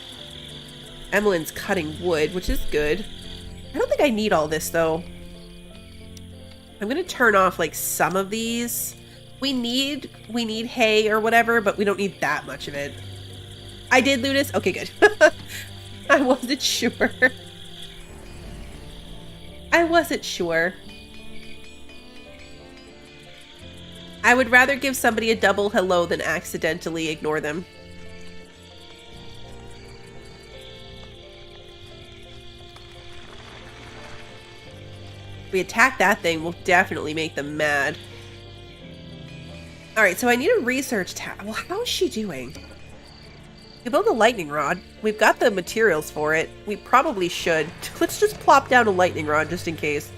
Emmeline's cutting wood, which is good. I don't think I need all this, though. I'm gonna turn off, like, some of these. We need hay or whatever, but we don't need that much of it. I did, Ludus? Okay, good. I wasn't sure. I wasn't sure. I would rather give somebody a double hello than accidentally ignore them. If we attack that thing, we'll definitely make them mad. Alright, so I need a research tab. Well, how is she doing? We build a lightning rod. We've got the materials for it. We probably should. Let's just plop down a lightning rod just in case.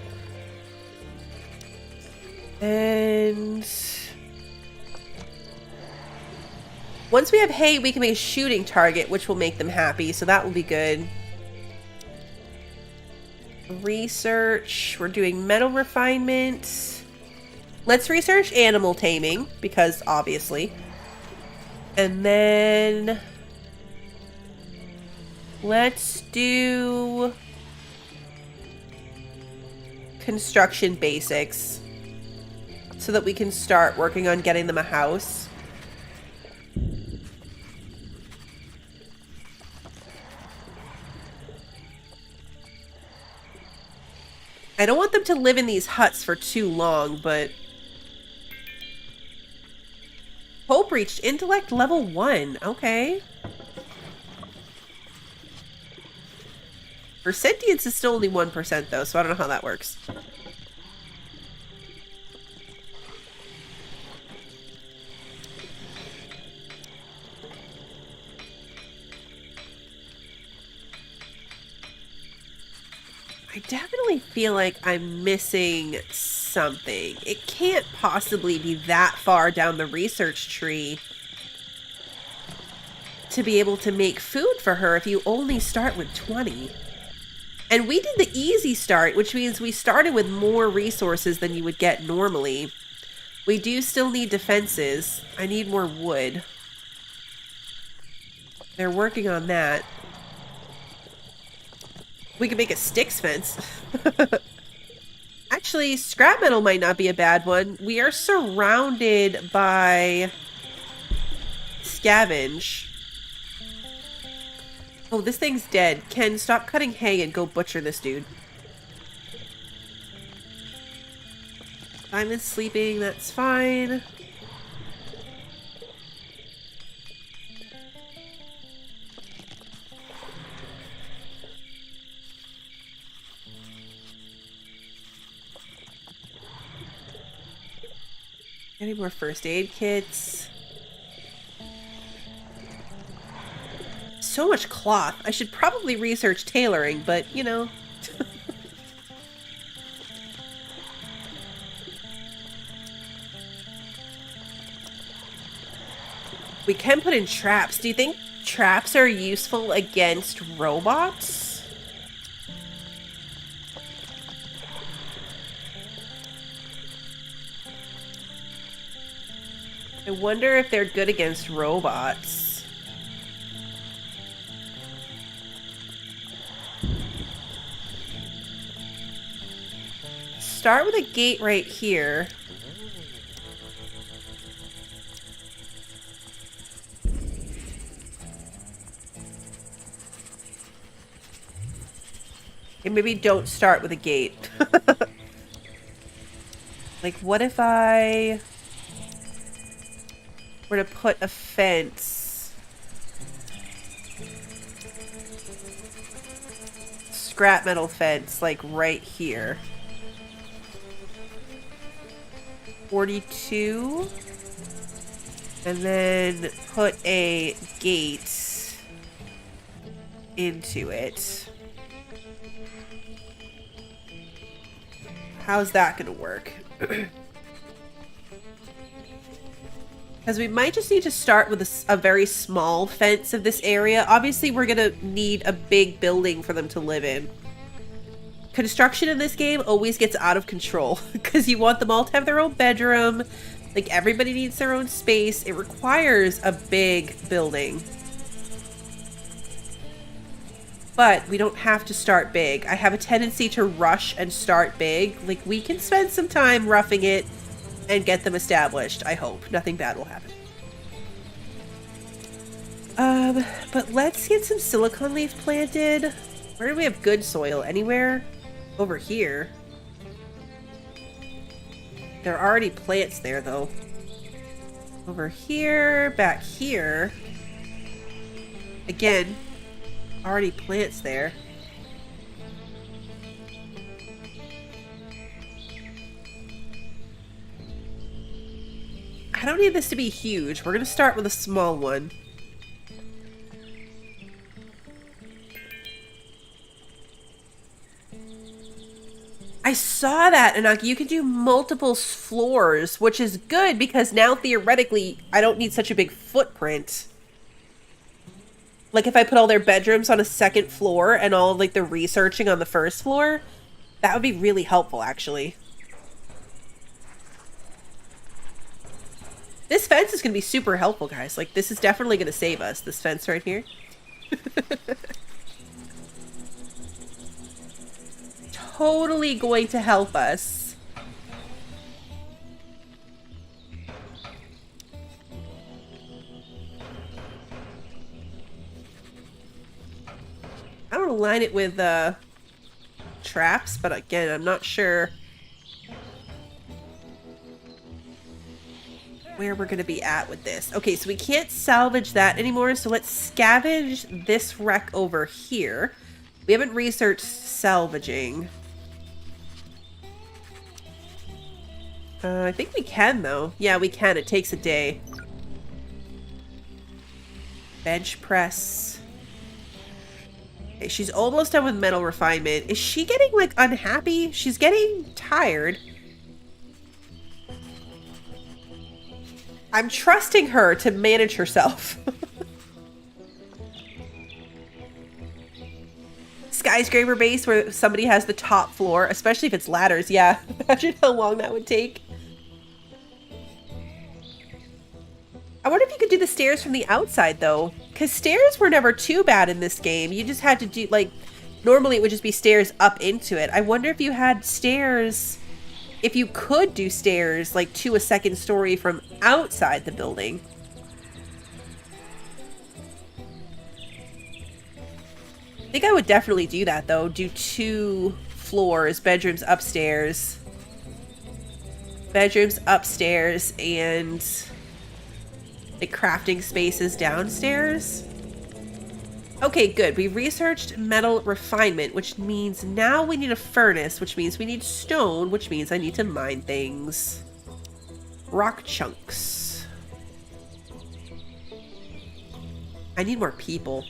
And once we have hay, we can make a shooting target, which will make them happy, so that will be good. Research. We're doing metal refinement. Let's research animal taming, because obviously. And then let's do construction basics so that we can start working on getting them a house. I don't want them to live in these huts for too long, but Hope reached intellect level 1. Okay. Her sentience is still only 1% though, so I don't know how that works. I definitely feel like I'm missing something. It can't possibly be that far down the research tree to be able to make food for her if you only start with 20. And we did the easy start, which means we started with more resources than you would get normally. We do still need defenses. I need more wood. They're working on that. We could make a sticks fence. Actually, scrap metal might not be a bad one. We are surrounded by scavenge. Oh, this thing's dead. Ken, stop cutting hay and go butcher this dude. Simon's sleeping, that's fine. Any more first aid kits? So much cloth. I should probably research tailoring, but you know. We can put in traps. Do you think traps are useful against robots? I wonder if they're good against robots. Start with a gate right here. And maybe don't start with a gate. Like, what if I were to put a fence? Scrap metal fence, like right here. 42. And then put a gate into it. How's that gonna work? Because we might just need to start with a very small fence of this area. Obviously, we're gonna need a big building for them to live in. Construction in this game always gets out of control because you want them all to have their own bedroom. Like, everybody needs their own space. It requires a big building. But we don't have to start big. I have a tendency to rush and start big. Like, we can spend some time roughing it and get them established, I hope. Nothing bad will happen. But let's get some silicon leaf planted. Where do we have good soil? Anywhere? Over here. There are already plants there, though. Over here, back here. Again, already plants there. I don't need this to be huge. We're going to start with a small one. I saw that, and you can do multiple floors, which is good because now theoretically I don't need such a big footprint. Like, if I put all their bedrooms on a second floor and all like the researching on the first floor, that would be really helpful, actually. This fence is going to be super helpful, guys. Like, this is definitely going to save us, this fence right here. Totally going to help us. I don't align it with traps, but again, I'm not sure where we're going to be at with this. Okay, so we can't salvage that anymore, so let's scavenge this wreck over here. We haven't researched salvaging. I think we can, though. Yeah, we can. It takes a day. Bench press. Okay, she's almost done with metal refinement. Is she getting, like, unhappy? She's getting tired. I'm trusting her to manage herself. Skyscraper base where somebody has the top floor, especially if it's ladders. Yeah, imagine how long that would take. I wonder if you could do the stairs from the outside, though. Because stairs were never too bad in this game. You just had to do, like, normally it would just be stairs up into it. I wonder if you had stairs, if you could do stairs, like, to a second story from outside the building. I think I would definitely do that, though. Do 2 floors, bedrooms upstairs. bedrooms upstairs and the crafting spaces downstairs. Okay, good. We researched metal refinement, which means now we need a furnace, which means we need stone, which means I need to mine things. Rock chunks. I need more people.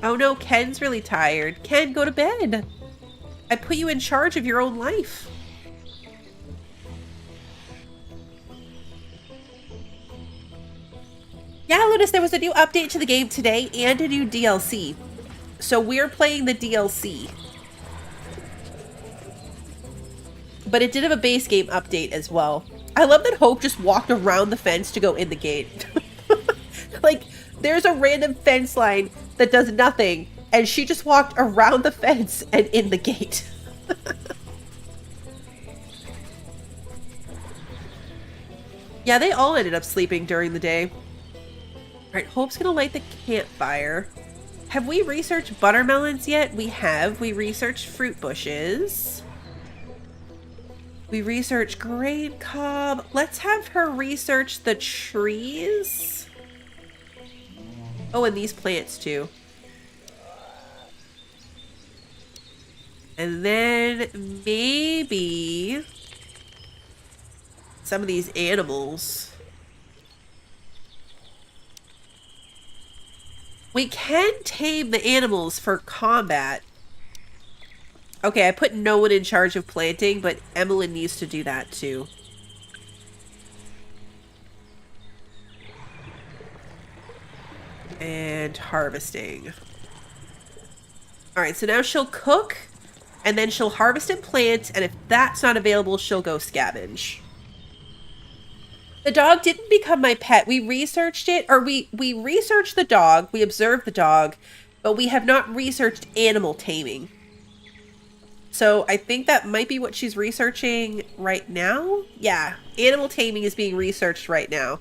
Oh no, Ken's really tired. Ken, go to bed. I put you in charge of your own life. Yeah, Ludus, there was a new update to the game today and a new DLC. So we're playing the DLC. But it did have a base game update as well. I love that Hope just walked around the fence to go in the gate. Like, there's a random fence line that does nothing, and she just walked around the fence and in the gate. Yeah, they all ended up sleeping during the day. Alright, Hope's gonna light the campfire. Have we researched buttermelons yet? We have. We researched fruit bushes. We researched grain cob. Let's have her research the trees. Oh, and these plants too. And then maybe some of these animals. We can tame the animals for combat. Okay, I put no one in charge of planting, but Emmeline needs to do that too. And harvesting. Alright, so now she'll cook, and then she'll harvest and plant, and if that's not available, she'll go scavenge. The dog didn't become my pet. We researched it, or we researched the dog, we observed the dog, but we have not researched animal taming. So I think that might be what she's researching right now. Yeah, animal taming is being researched right now.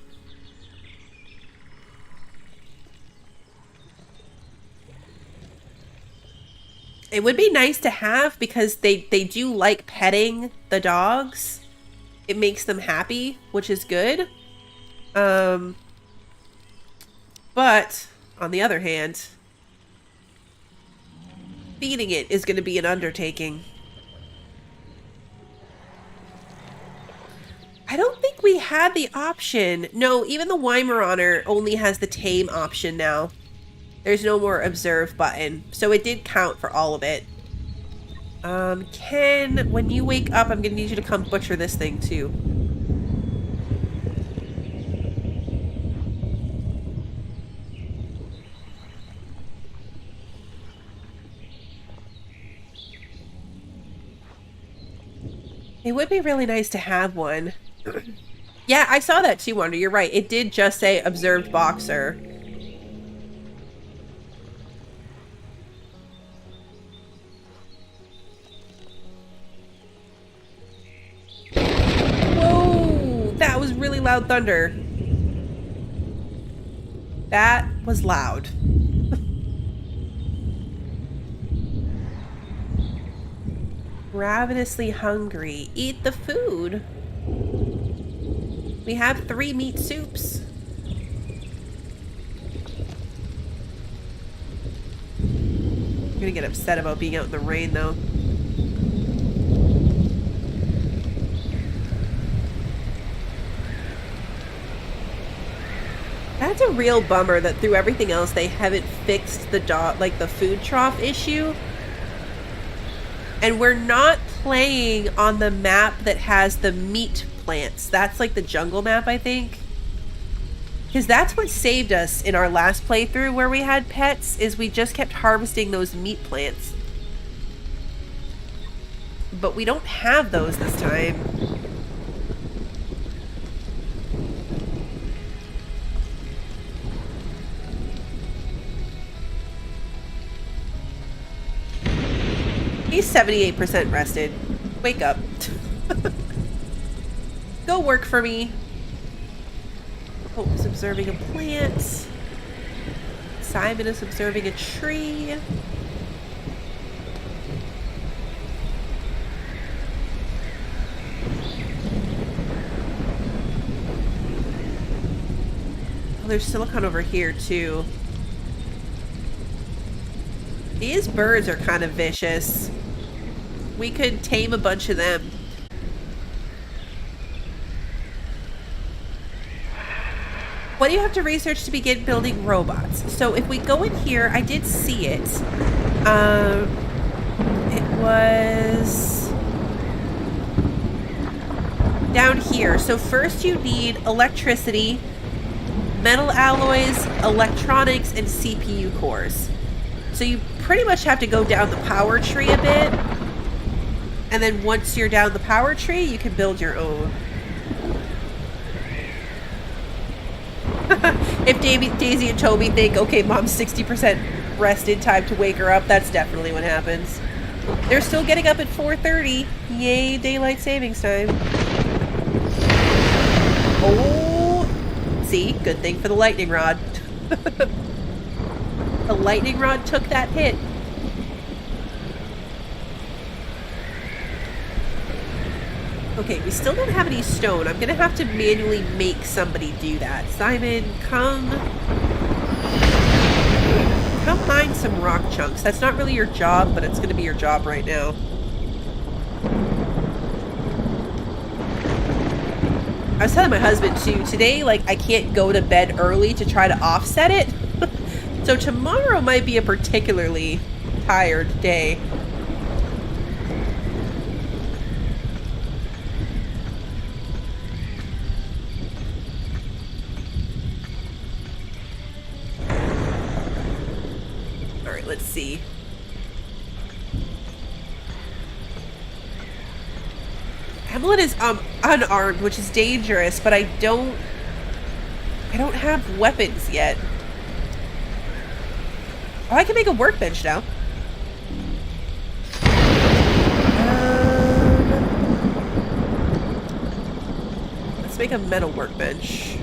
It would be nice to have because they do like petting the dogs. It makes them happy, which is good. But on the other hand, feeding it is going to be an undertaking. I don't think we had the option. No, even the Weimaraner only has the tame option now. There's no more observe button. So it did count for all of it. Ken, when you wake up, I'm going to need you to come butcher this thing too. It would be really nice to have one. Yeah, I saw that too, Wonder. You're right. It did just say observed boxer. Whoa! That was really loud thunder. That was loud. Ravenously hungry. Eat the food. We have 3 meat soups. I'm gonna get upset about being out in the rain though. That's a real bummer that through everything else they haven't fixed the the food trough issue. And we're not playing on the map that has the meat plants. That's like the jungle map, I think. Because that's what saved us in our last playthrough where we had pets, is we just kept harvesting those meat plants. But we don't have those this time. He's 78% rested. Wake up. Go work for me. Hope is observing a plant. Simon is observing a tree. there's silicon over here, too. These birds are kind of vicious. We could tame a bunch of them. What do you have to research to begin building robots? So if we go in here, I did see it. It was down here. So first you need electricity, metal alloys, electronics, and CPU cores. So you pretty much have to go down the power tree a bit. And then once you're down the power tree, you can build your own. If Daisy and Toby think, okay, mom's 60% rested, time to wake her up, that's definitely what happens. They're still getting up at 4:30. Yay, daylight savings time. Oh, see, good thing for the lightning rod. The lightning rod took that hit. Okay, we still don't have any stone. I'm gonna have to manually make somebody do that. Simon, come mine some rock chunks. That's not really your job, but it's gonna be your job right now. I was telling my husband too, today, like, I can't go to bed early to try to offset it. So tomorrow might be a particularly tired day. Alright, let's see. Hamlet is unarmed, which is dangerous, but I don't have weapons yet. Oh, I can make a workbench now. Let's make a metal workbench.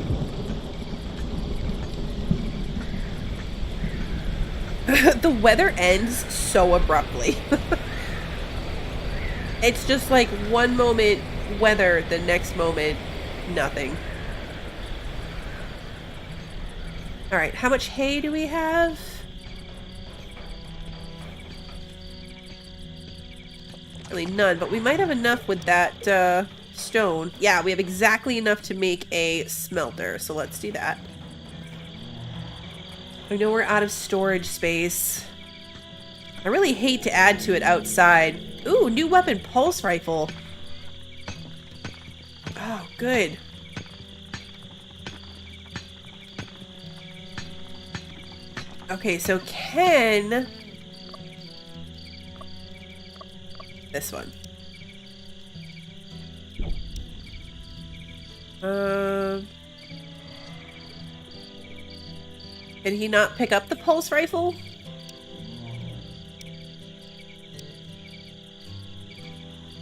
The weather ends so abruptly. It's just like one moment weather, the next moment nothing. Alright, how much hay do we have? Really none, but we might have enough with that stone. Yeah, we have exactly enough to make a smelter, so let's do that. I know we're out of storage space. I really hate to add to it outside. Ooh, new weapon, pulse rifle. Oh, good. Okay, so Ken... This one. Can he not pick up the pulse rifle?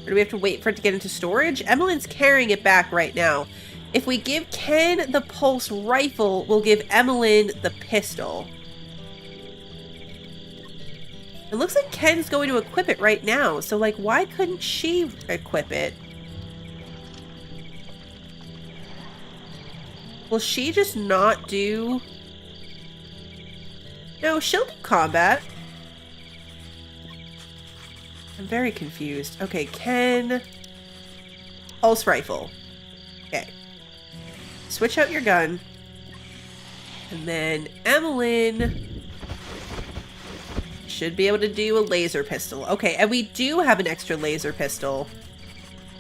Or do we have to wait for it to get into storage? Emmeline's carrying it back right now. If we give Ken the pulse rifle, we'll give Emmeline the pistol. It looks like Ken's going to equip it right now. So, like, why couldn't she equip it? Will she just not do... No, she'll do combat. I'm very confused. Okay, Ken... Pulse rifle. Okay. Switch out your gun. And then Emmeline... should be able to do a laser pistol. Okay, and we do have an extra laser pistol.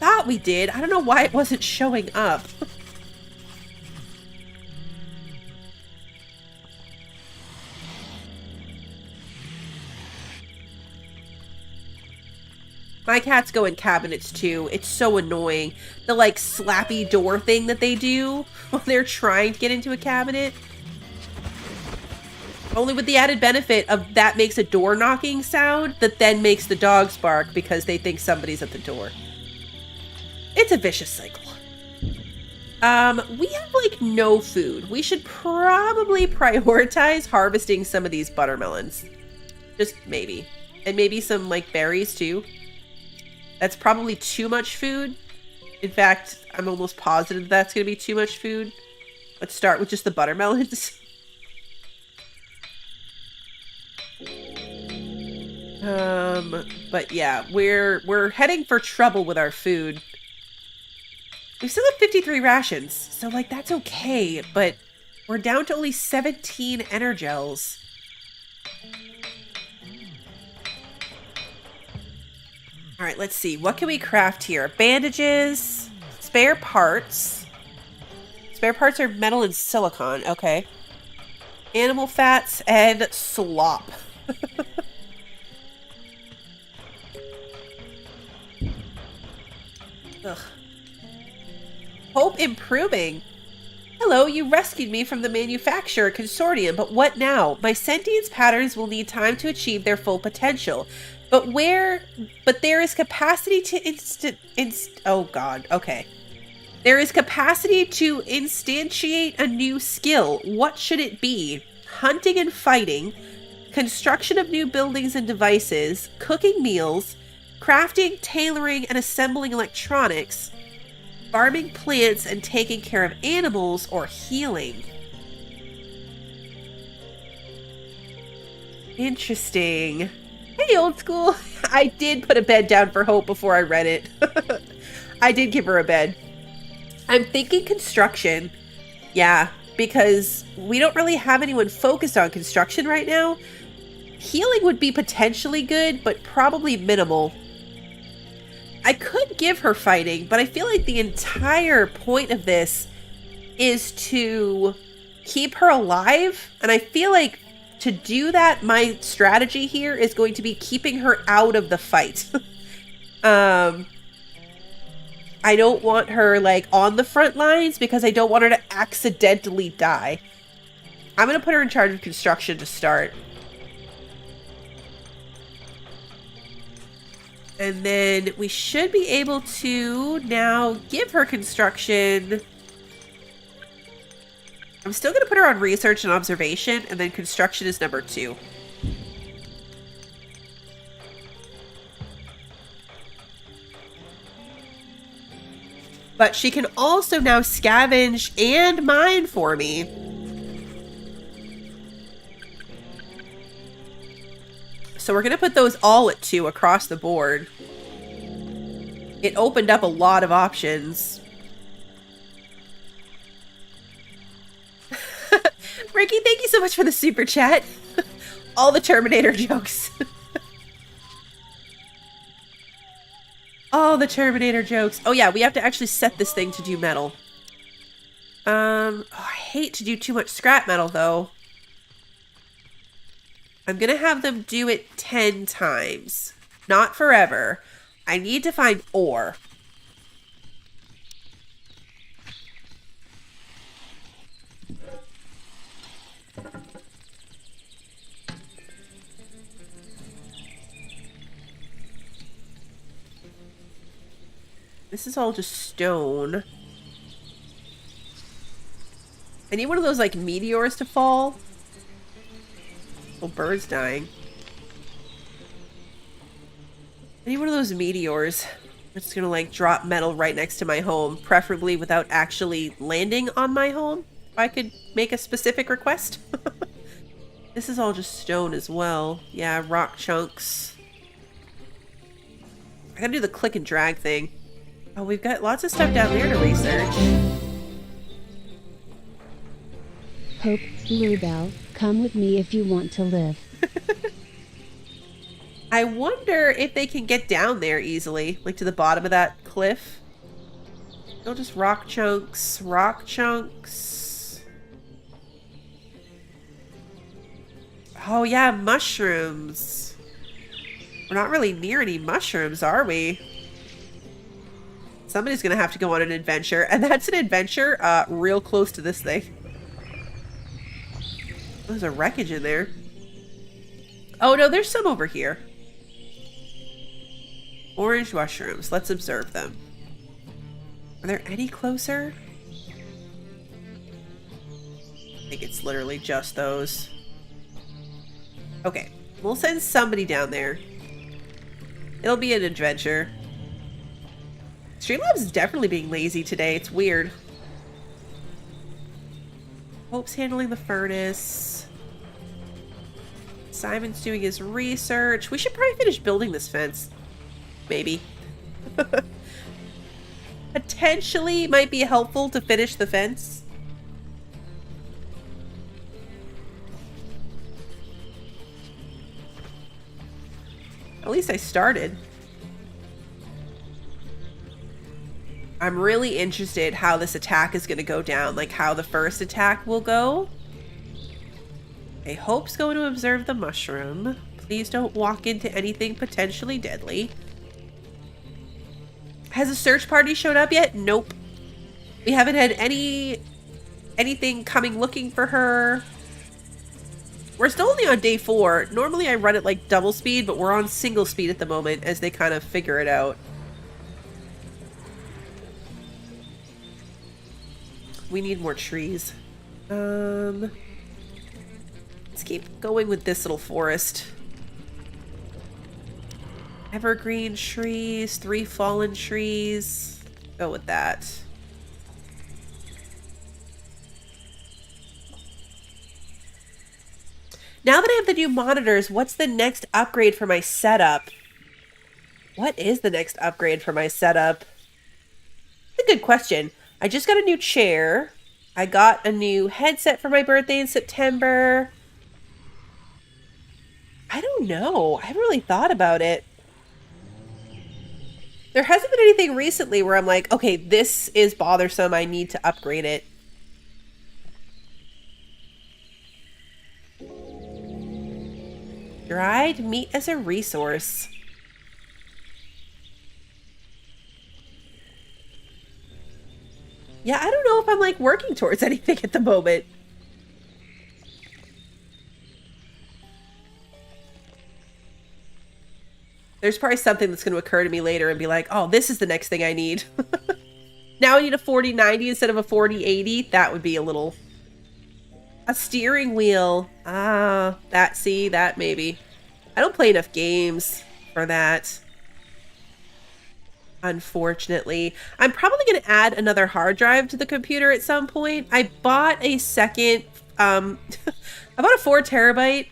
Thought we did. I don't know why it wasn't showing up. My cats go in cabinets too. It's so annoying. The like slappy door thing that they do when they're trying to get into a cabinet. Only with the added benefit of that makes a door knocking sound that then makes the dogs bark because they think somebody's at the door. It's a vicious cycle. We have like no food. We should probably prioritize harvesting some of these buttermelons. Just maybe. And maybe some like berries too. That's probably too much food. In fact, I'm almost positive that's going to be too much food. Let's start with just the buttermelons. But yeah, we're heading for trouble with our food. We still have 53 rations, so like that's okay, but we're down to only 17 energels. All right, let's see. What can we craft here? Bandages, spare parts. Spare parts are metal and silicon. Okay. Animal fats and slop. Ugh. Hope improving. Hello, you rescued me from the manufacturer consortium, but what now? My sentience patterns will need time to achieve their full potential. But there is capacity to oh god, okay. There is capacity to instantiate a new skill. What should it be? Hunting and fighting, construction of new buildings and devices, cooking meals, crafting, tailoring, and assembling electronics, farming plants and taking care of animals, or healing. Interesting. Hey, old school. I did put a bed down for Hope before I read it. I did give her a bed. I'm thinking construction. Yeah, because we don't really have anyone focused on construction right now. Healing would be potentially good, but probably minimal. I could give her fighting, but I feel like the entire point of this is to keep her alive. And I feel like to do that, my strategy here is going to be keeping her out of the fight. I don't want her like on the front lines because I don't want her to accidentally die. I'm going to put her in charge of construction to start. And then we should be able to now give her construction. I'm still going to put her on research and observation, and then construction is number 2. But she can also now scavenge and mine for me. So we're going to put those all at 2 across the board. It opened up a lot of options. Ricky, thank you so much for the super chat. All the Terminator jokes. All the Terminator jokes. Oh yeah, we have to actually set this thing to do metal. I hate to do too much scrap metal though. I'm gonna have them do it 10 times. Not forever. I need to find ore. This is all just stone. I need one of those like meteors to fall. Oh, bird's dying. I need one of those meteors. It's gonna like drop metal right next to my home, preferably without actually landing on my home. If I could make a specific request. This is all just stone as well. Yeah, rock chunks. I gotta do the click and drag thing. Oh, we've got lots of stuff down there to research. Hope, Bluebell, come with me if you want to live. I wonder if they can get down there easily, like to the bottom of that cliff. Oh, just rock chunks, rock chunks. Oh yeah, mushrooms. We're not really near any mushrooms, are we? Somebody's gonna have to go on an adventure, and that's an adventure real close to this thing. There's a wreckage in there. Oh no, there's some over here. Orange mushrooms. Let's observe them. Are there any closer? I think it's literally just those. Okay, we'll send somebody down there. It'll be an adventure. Streamlabs is definitely being lazy today. It's weird. Hope's handling the furnace. Simon's doing his research. We should probably finish building this fence. Maybe. Potentially might be helpful to finish the fence. At least I started. I'm really interested how this attack is going to go down, like how the first attack will go. Okay, Hope's going to observe the mushroom. Please don't walk into anything potentially deadly. Has a search party showed up yet? Nope. We haven't had anything coming looking for her. We're still only on day 4. Normally I run it like double speed, but we're on single speed at the moment as they kind of figure it out. We need more trees. Let's keep going with this little forest. Evergreen trees, 3 fallen trees. Go with that. Now that I have the new monitors, what's the next upgrade for my setup? What is the next upgrade for my setup? That's a good question. I just got a new chair. I got a new headset for my birthday in September. I don't know. I haven't really thought about it. There hasn't been anything recently where I'm like, okay, this is bothersome. I need to upgrade it. Dried meat as a resource. Yeah, I don't know if I'm like working towards anything at the moment. There's probably something that's going to occur to me later and be like, oh, this is the next thing I need. Now I need a 4090 instead of a 4080. That would be a little... A steering wheel. Ah, that maybe. I don't play enough games for that. Unfortunately. I'm probably going to add another hard drive to the computer at some point. I bought a second, I bought a 4 terabyte,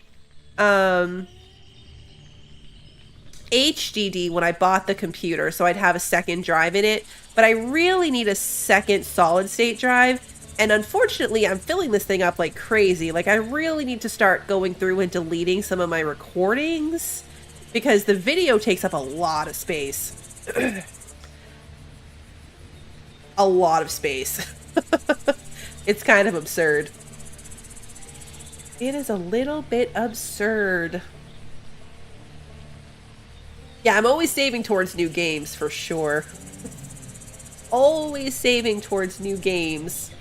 HDD when I bought the computer, so I'd have a second drive in it, but I really need a second solid state drive, and unfortunately I'm filling this thing up like crazy. Like, I really need to start going through and deleting some of my recordings, because the video takes up a lot of space. A lot of space. It's kind of absurd. It is a little bit absurd. Yeah, I'm always saving towards new games, for sure. Always saving towards new games.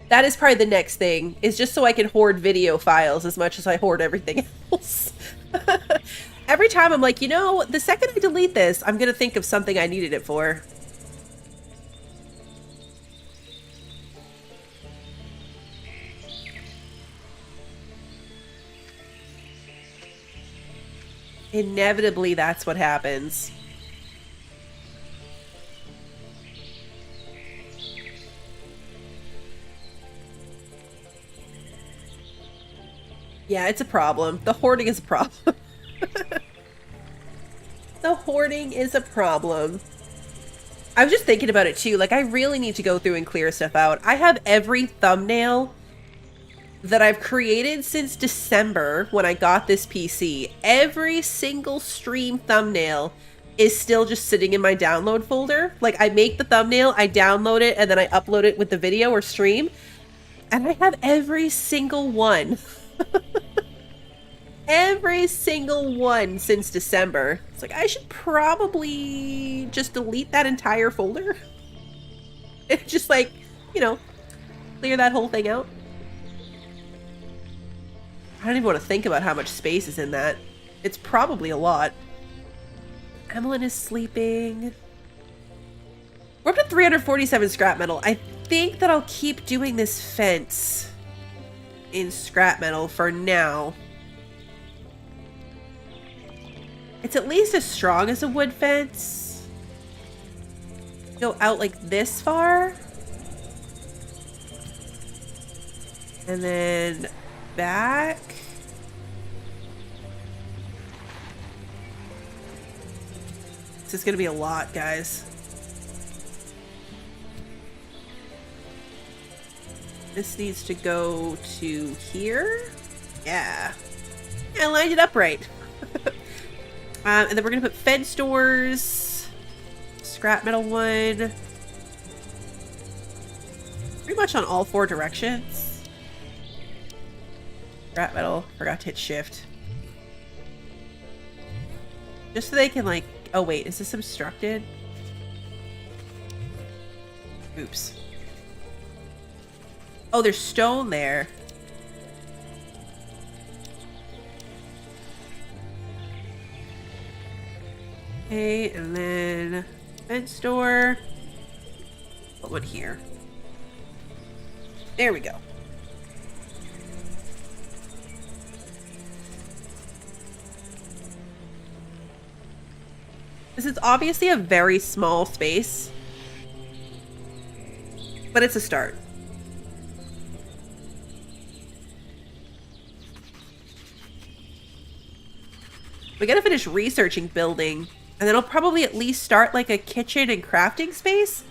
That is probably the next thing, is just so I can hoard video files as much as I hoard everything else. Every time I'm like, you know, the second I delete this, I'm going to think of something I needed it for. Inevitably, that's what happens. Yeah, it's a problem. The hoarding is a problem. The hoarding is a problem. I was just thinking about it too. Like, I really need to go through and clear stuff out. I have every thumbnail that I've created since December when I got this PC. Every single stream thumbnail is still just sitting in my download folder. Like, I make the thumbnail, I download it, and then I upload it with the video or stream. And I have every single one. Every single one since December. It's like, I should probably just delete that entire folder. And just, like, you know, clear that whole thing out. I don't even want to think about how much space is in that. It's probably a lot. Emmeline is sleeping. We're up to 347 scrap metal. I think that I'll keep doing this fence in scrap metal for now. It's at least as strong as a wood fence. Go out like this far. And then back. This is going to be a lot, guys. This needs to go to here. Yeah. I lined it up right. And then we're going to put fence doors. Scrap metal one. Pretty much on all 4 directions. Scrap metal. Forgot to hit shift. Just so they can like... Oh wait, is this obstructed? Oops. Oh, there's stone there. Okay, and then fence door. Put one here. There we go. This is obviously a very small space, but it's a start. We gotta finish researching building, and then I'll probably at least start like a kitchen and crafting space.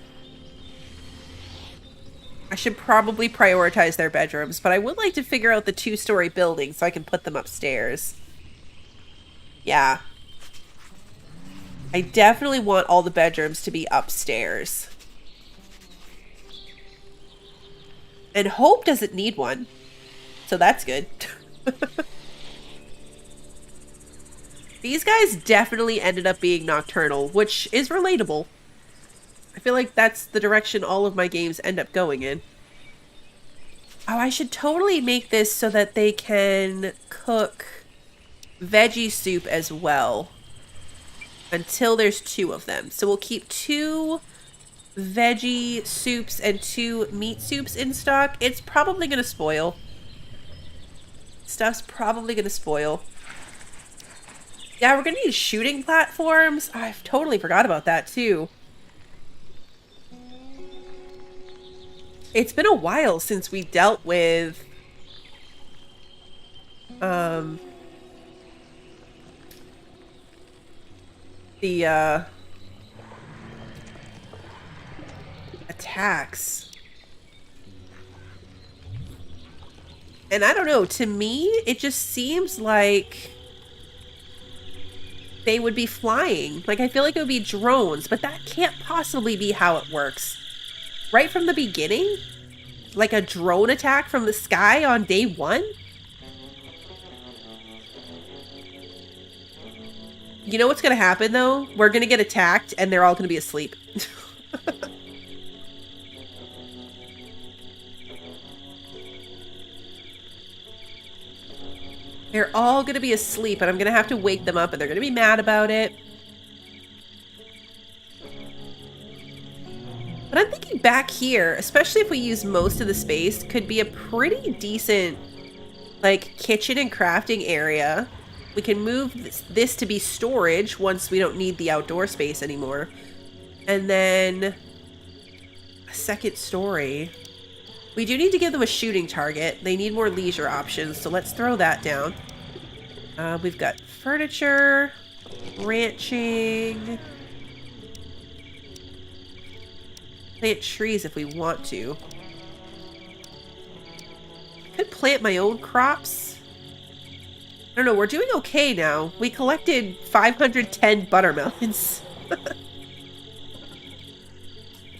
I should probably prioritize their bedrooms, but I would like to figure out the 2-story building so I can put them upstairs. Yeah. I definitely want all the bedrooms to be upstairs. And Hope doesn't need one, so that's good. These guys definitely ended up being nocturnal, which is relatable. I feel like that's the direction all of my games end up going in. Oh, I should totally make this so that they can cook veggie soup as well. Until there's 2 of them. So we'll keep 2 veggie soups and 2 meat soups in stock. It's probably going to spoil. Stuff's probably going to spoil. Yeah, we're going to need shooting platforms. I totally forgot about that too. It's been a while since we dealt with the attacks. And I don't know, to me it just seems like they would be flying. Like, I feel like it would be drones, but that can't possibly be how it works. Right from the beginning? Like a drone attack from the sky on day 1? You know what's gonna happen though? We're gonna get attacked and they're all gonna be asleep. They're all gonna be asleep and I'm gonna have to wake them up and they're gonna be mad about it. But I'm thinking back here, especially if we use most of the space, could be a pretty decent, like, kitchen and crafting area. We can move this to be storage once we don't need the outdoor space anymore. And then a 2nd story. We do need to give them a shooting target. They need more leisure options, so let's throw that down. We've got furniture, ranching. Plant trees if we want to. I could plant my own crops. I don't know, we're doing okay now. We collected 510 buttermelons.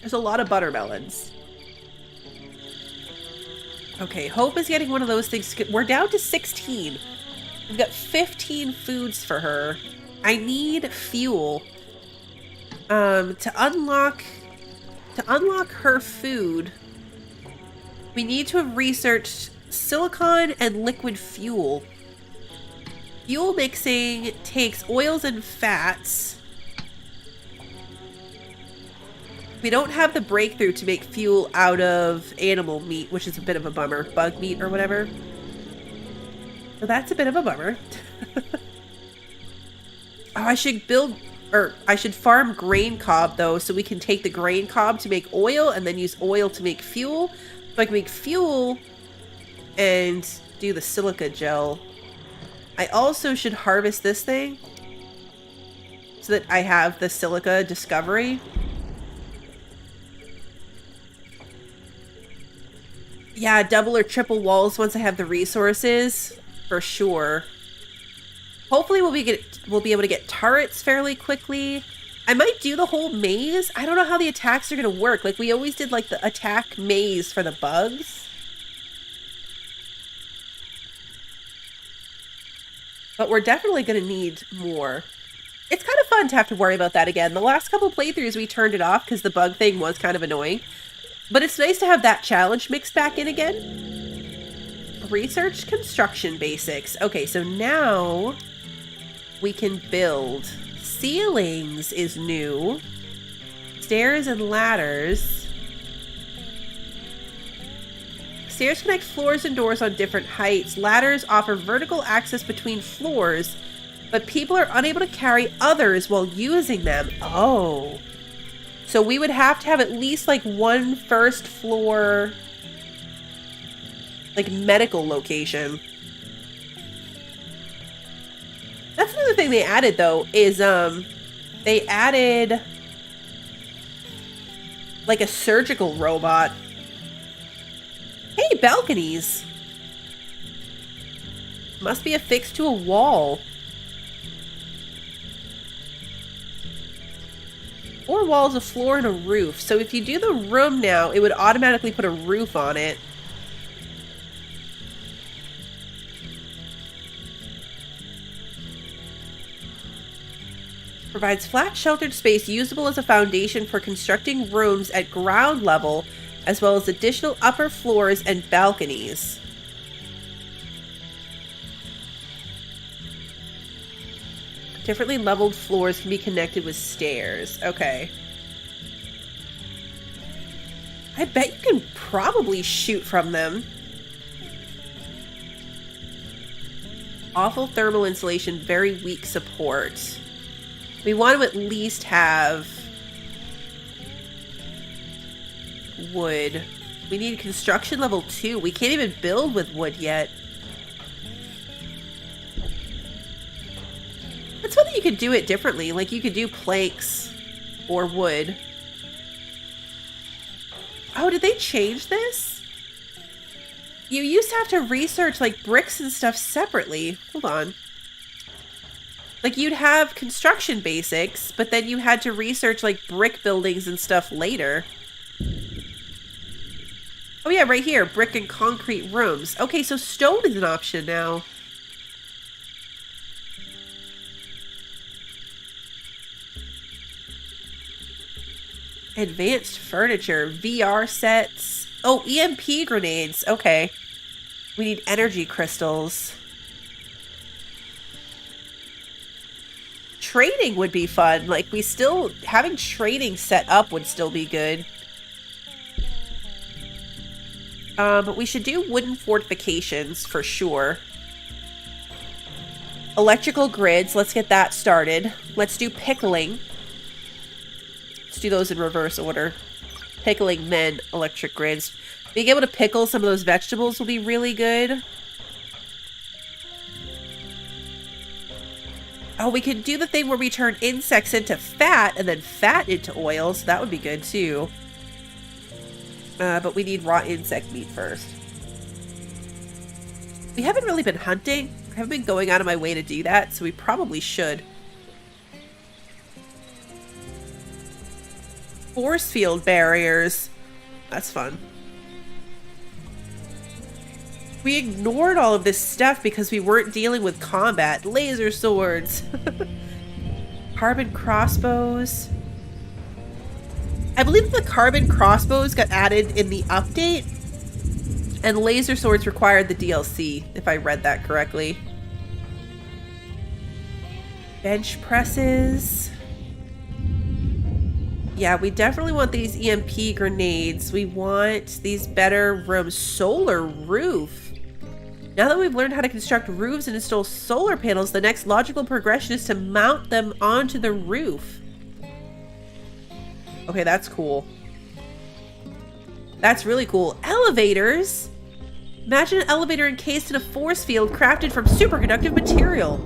There's a lot of buttermelons. Okay, Hope is getting one of those things. We're down to 16. We've got 15 foods for her. I need fuel. To unlock her food, we need to have researched silicon and liquid fuel. Fuel mixing takes oils and fats. We don't have the breakthrough to make fuel out of animal meat, which is a bit of a bummer. Bug meat or whatever. So that's a bit of a bummer. Oh, I should farm grain cob though, so we can take the grain cob to make oil and then use oil to make fuel. So I can make fuel and do the silica gel. I also should harvest this thing so that I have the silica discovery. Yeah, double or triple walls once I have the resources, for sure. Hopefully we'll be able to get turrets fairly quickly. I might do the whole maze. I don't know how the attacks are going to work. Like, we always did, like, the attack maze for the bugs. But we're definitely going to need more. It's kind of fun to have to worry about that again. The last couple playthroughs, we turned it off because the bug thing was kind of annoying. But it's nice to have that challenge mixed back in again. Research construction basics. Okay, so now we can build. Ceilings is new. Stairs and ladders. Stairs connect floors and doors on different heights. Ladders offer vertical access between floors, but people are unable to carry others while using them. Oh. So we would have to have at least like one first floor, like, medical location. That's another thing they added, though, is they added like a surgical robot. Hey, balconies. Must be affixed to a wall. 4 walls, a floor, and a roof. So if you do the room now, it would automatically put a roof on it. Provides flat, sheltered space usable as a foundation for constructing rooms at ground level, as well as additional upper floors and balconies. Differently leveled floors can be connected with stairs. Okay. I bet you can probably shoot from them. Awful thermal insulation, very weak support. We want to at least have wood. We need construction level 2. We can't even build with wood yet. It's funny you could do it differently. Like, you could do planks or wood. Oh, did they change this? You used to have to research, like, bricks and stuff separately. Hold on. Like, you'd have construction basics, but then you had to research, like, brick buildings and stuff later. Oh yeah, right here. Brick and concrete rooms. Okay, so stone is an option now. Advanced furniture. VR sets. Oh, EMP grenades. Okay. We need energy crystals. Trading would be fun. Like, having trading set up would still be good. But we should do wooden fortifications for sure. Electrical grids. Let's get that started. Let's do pickling. Let's do those in reverse order. Pickling, then electric grids. Being able to pickle some of those vegetables will be really good. Oh, we could do the thing where we turn insects into fat and then fat into oil, so that would be good too. But we need raw insect meat first. We haven't really been hunting. I haven't been going out of my way to do that, so we probably should. Force field barriers. That's fun. We ignored all of this stuff because we weren't dealing with combat. Laser swords. Carbon crossbows. I believe the carbon crossbows got added in the update, and laser swords required the DLC, if I read that correctly. Bench presses. Yeah, we definitely want these EMP grenades. We want these better rooms. Solar roof. Now that we've learned how to construct roofs and install solar panels, the next logical progression is to mount them onto the roof. Okay, that's cool. That's really cool. Elevators? Imagine an elevator encased in a force field crafted from superconductive material.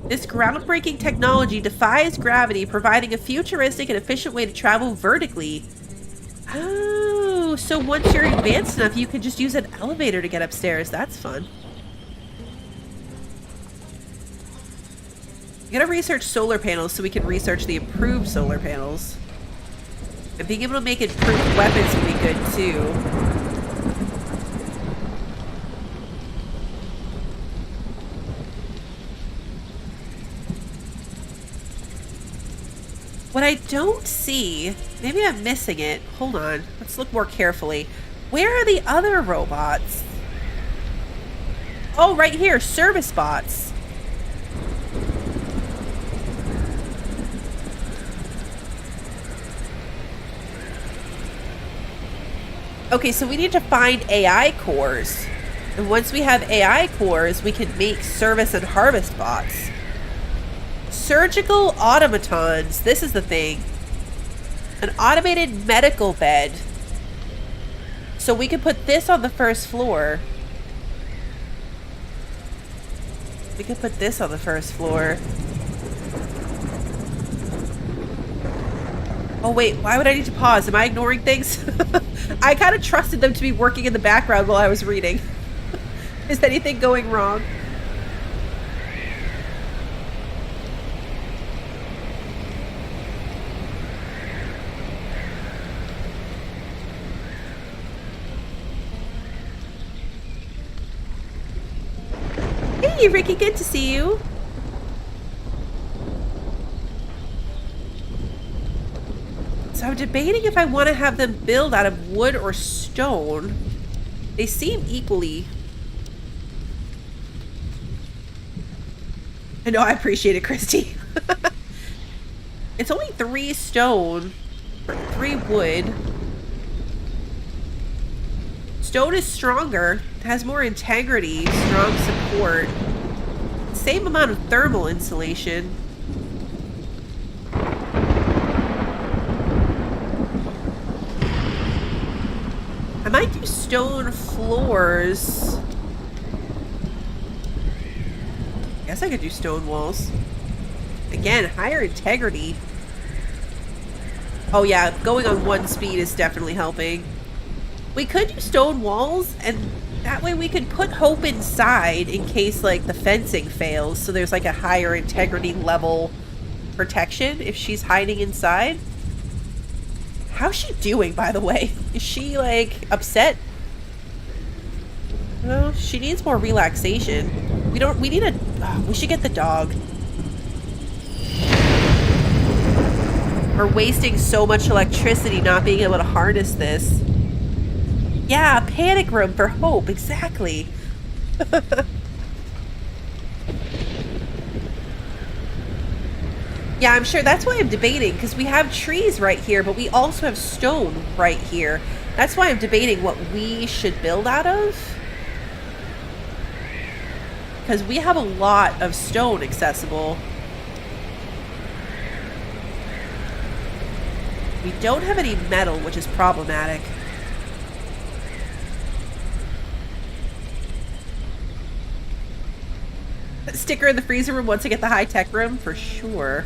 This groundbreaking technology defies gravity, providing a futuristic and efficient way to travel vertically. Oh, so once you're advanced enough, you can just use an elevator to get upstairs. That's fun. We gotta research solar panels so we can research the improved solar panels. And being able to make improved weapons would be good too. What I don't see, maybe I'm missing it. Hold on, let's look more carefully. Where are the other robots? Oh, right here, service bots. Okay, so we need to find AI cores. And once we have AI cores, we can make service and harvest bots. Surgical automatons. This is the thing. An automated medical bed. So we could put this on the first floor. We could put this on the first floor. Oh wait, why would I need to pause? Am I ignoring things? I kind of trusted them to be working in the background while I was reading. Is anything going wrong? Hey, Ricky, good to see you. So I'm debating if I want to have them build out of wood or stone. They seem equally. I know, I appreciate it, Christy. It's only 3 stone, or 3 wood. Stone is stronger, has more integrity, strong support. Same amount of thermal insulation. I might do stone floors. Guess I could do stone walls. Again, higher integrity. Oh yeah, going on 1 speed is definitely helping. We could do stone walls, and that way we could put Hope inside in case, like, the fencing fails. So there's, like, a higher integrity level protection if she's hiding inside. How's she doing, by the way? Is she, like, upset? No, she needs more relaxation. We should get the dog. We're wasting so much electricity not being able to harness this. Yeah, panic room for Hope, exactly. Yeah, I'm sure that's why I'm debating, because we have trees right here, but we also have stone right here. That's why I'm debating what we should build out of. Because we have a lot of stone accessible. We don't have any metal, which is problematic. Sticker in the freezer room once I get the high-tech room, for sure.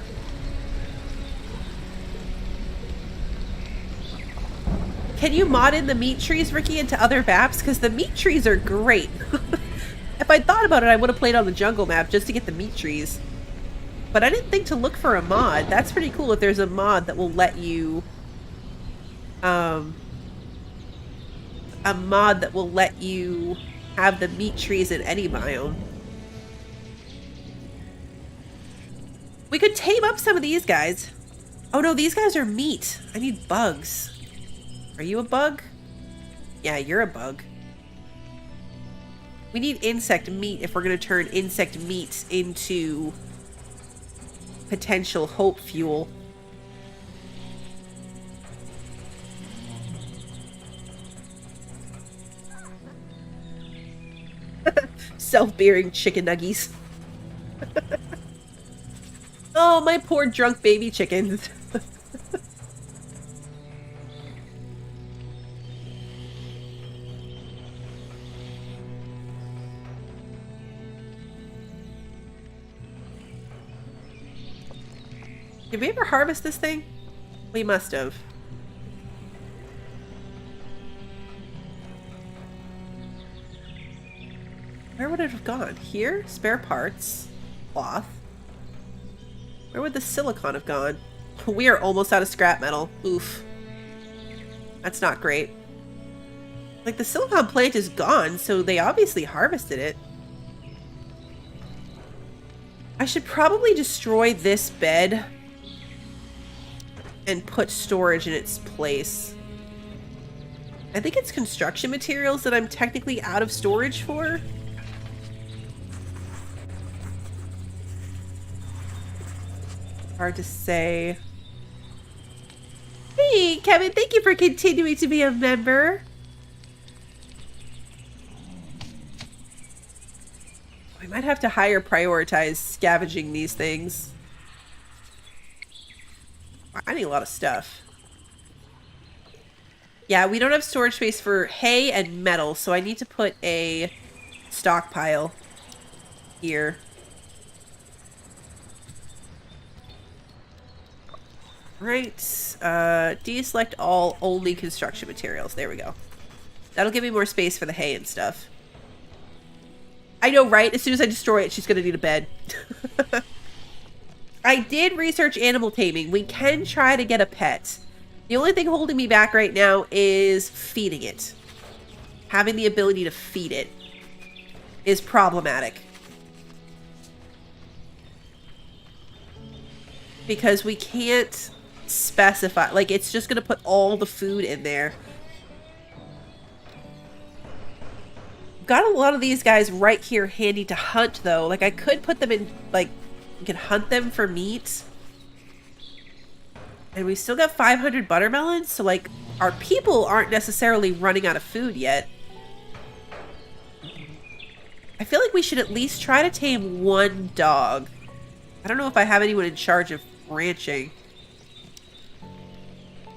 Can you mod in the meat trees, Ricky, into other maps? Because the meat trees are great. If I'd thought about it, I would have played on the jungle map just to get the meat trees. But I didn't think to look for a mod. That's pretty cool if there's a mod that will let you... a mod that will let you have the meat trees in any biome. We could tame up some of these guys. Oh no, these guys are meat. I need bugs. Are you a bug? Yeah, you're a bug. We need insect meat if we're going to turn insect meat into potential Hope fuel. Self-bearing chicken nuggies. Oh, my poor drunk baby chickens. Did we ever harvest this thing? We must have. Where would it have gone? Here? Spare parts. Cloth. Where would the silicon have gone? We are almost out of scrap metal. Oof. That's not great. Like, the silicon plant is gone, so they obviously harvested it. I should probably destroy this bed and put storage in its place. I think it's construction materials that I'm technically out of storage for. Hard to say. Hey, Kevin, thank you for continuing to be a member. We might have to higher prioritize scavenging these things. I need a lot of stuff. Yeah, we don't have storage space for hay and metal, so I need to put a stockpile here. Right. Deselect all, only construction materials. There we go. That'll give me more space for the hay and stuff. I know, right? As soon as I destroy it, she's going to need a bed. I did research animal taming. We can try to get a pet. The only thing holding me back right now is feeding it. Having the ability to feed it is problematic. Because we can't specify. Like, it's just going to put all the food in there. Got a lot of these guys right here handy to hunt, though. Like, I could put them in, like, you can hunt them for meat. And we still got 500 buttermelons, so, like, our people aren't necessarily running out of food yet. I feel like we should at least try to tame one dog. I don't know if I have anyone in charge of ranching.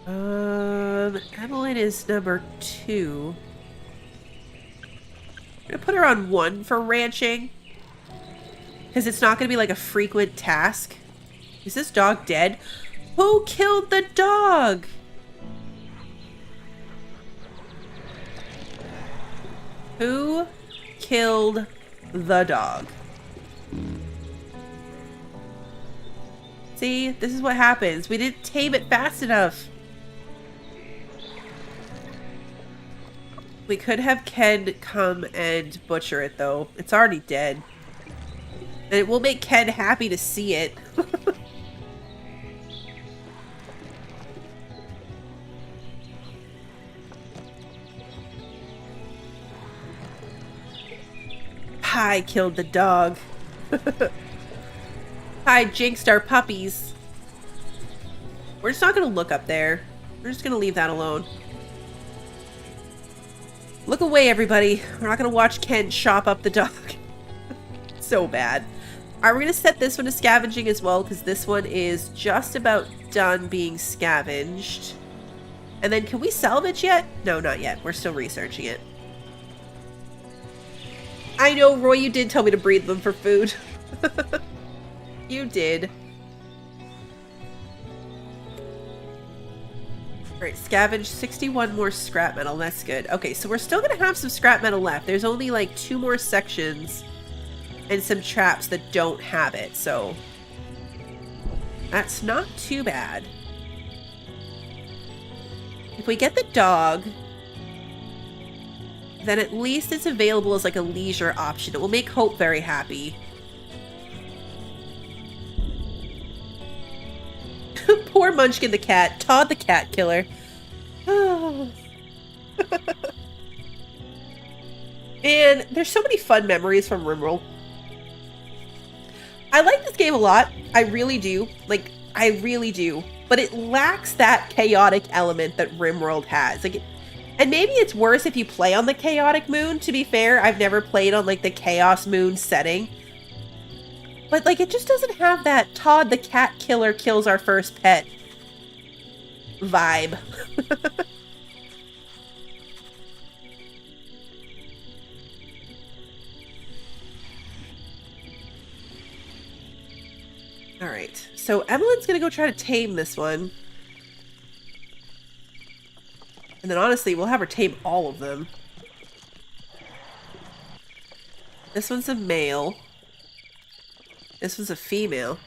Evelyn is number 2. I'm gonna put her on 1 for ranching. Because it's not gonna be like a frequent task. Is this dog dead? Who killed the dog? Who killed the dog? See, this is what happens. We didn't tame it fast enough. We could have Ken come and butcher it, though. It's already dead. And it will make Ken happy to see it. I killed the dog. I jinxed our puppies. We're just not going to look up there. We're just going to leave that alone. Look away, everybody. We're not going to watch Ken chop up the dog. So bad. Alright, we're going to set this one to scavenging as well, because this one is just about done being scavenged. And then, can we salvage yet? No, not yet. We're still researching it. I know, Roy, you did tell me to breed them for food. You did. Alright, scavenge 61 more scrap metal. That's good. Okay, so we're still going to have some scrap metal left. There's only like 2 more sections and some traps that don't have it, so that's not too bad. If we get the dog, then at least it's available as like a leisure option. It will make Hope very happy. Poor Munchkin the cat. Todd the cat killer. Oh. Man, there's so many fun memories from RimWorld. I like this game a lot. I really do. Like, I really do. But it lacks that chaotic element that RimWorld has. Like, and maybe it's worse if you play on the chaotic moon, to be fair. I've never played on, like, the chaos moon setting. But, like, it just doesn't have that Todd the cat killer kills our first pet vibe. All right. So Evelyn's going to go try to tame this one. And then honestly, we'll have her tame all of them. This one's a male. This one's a female.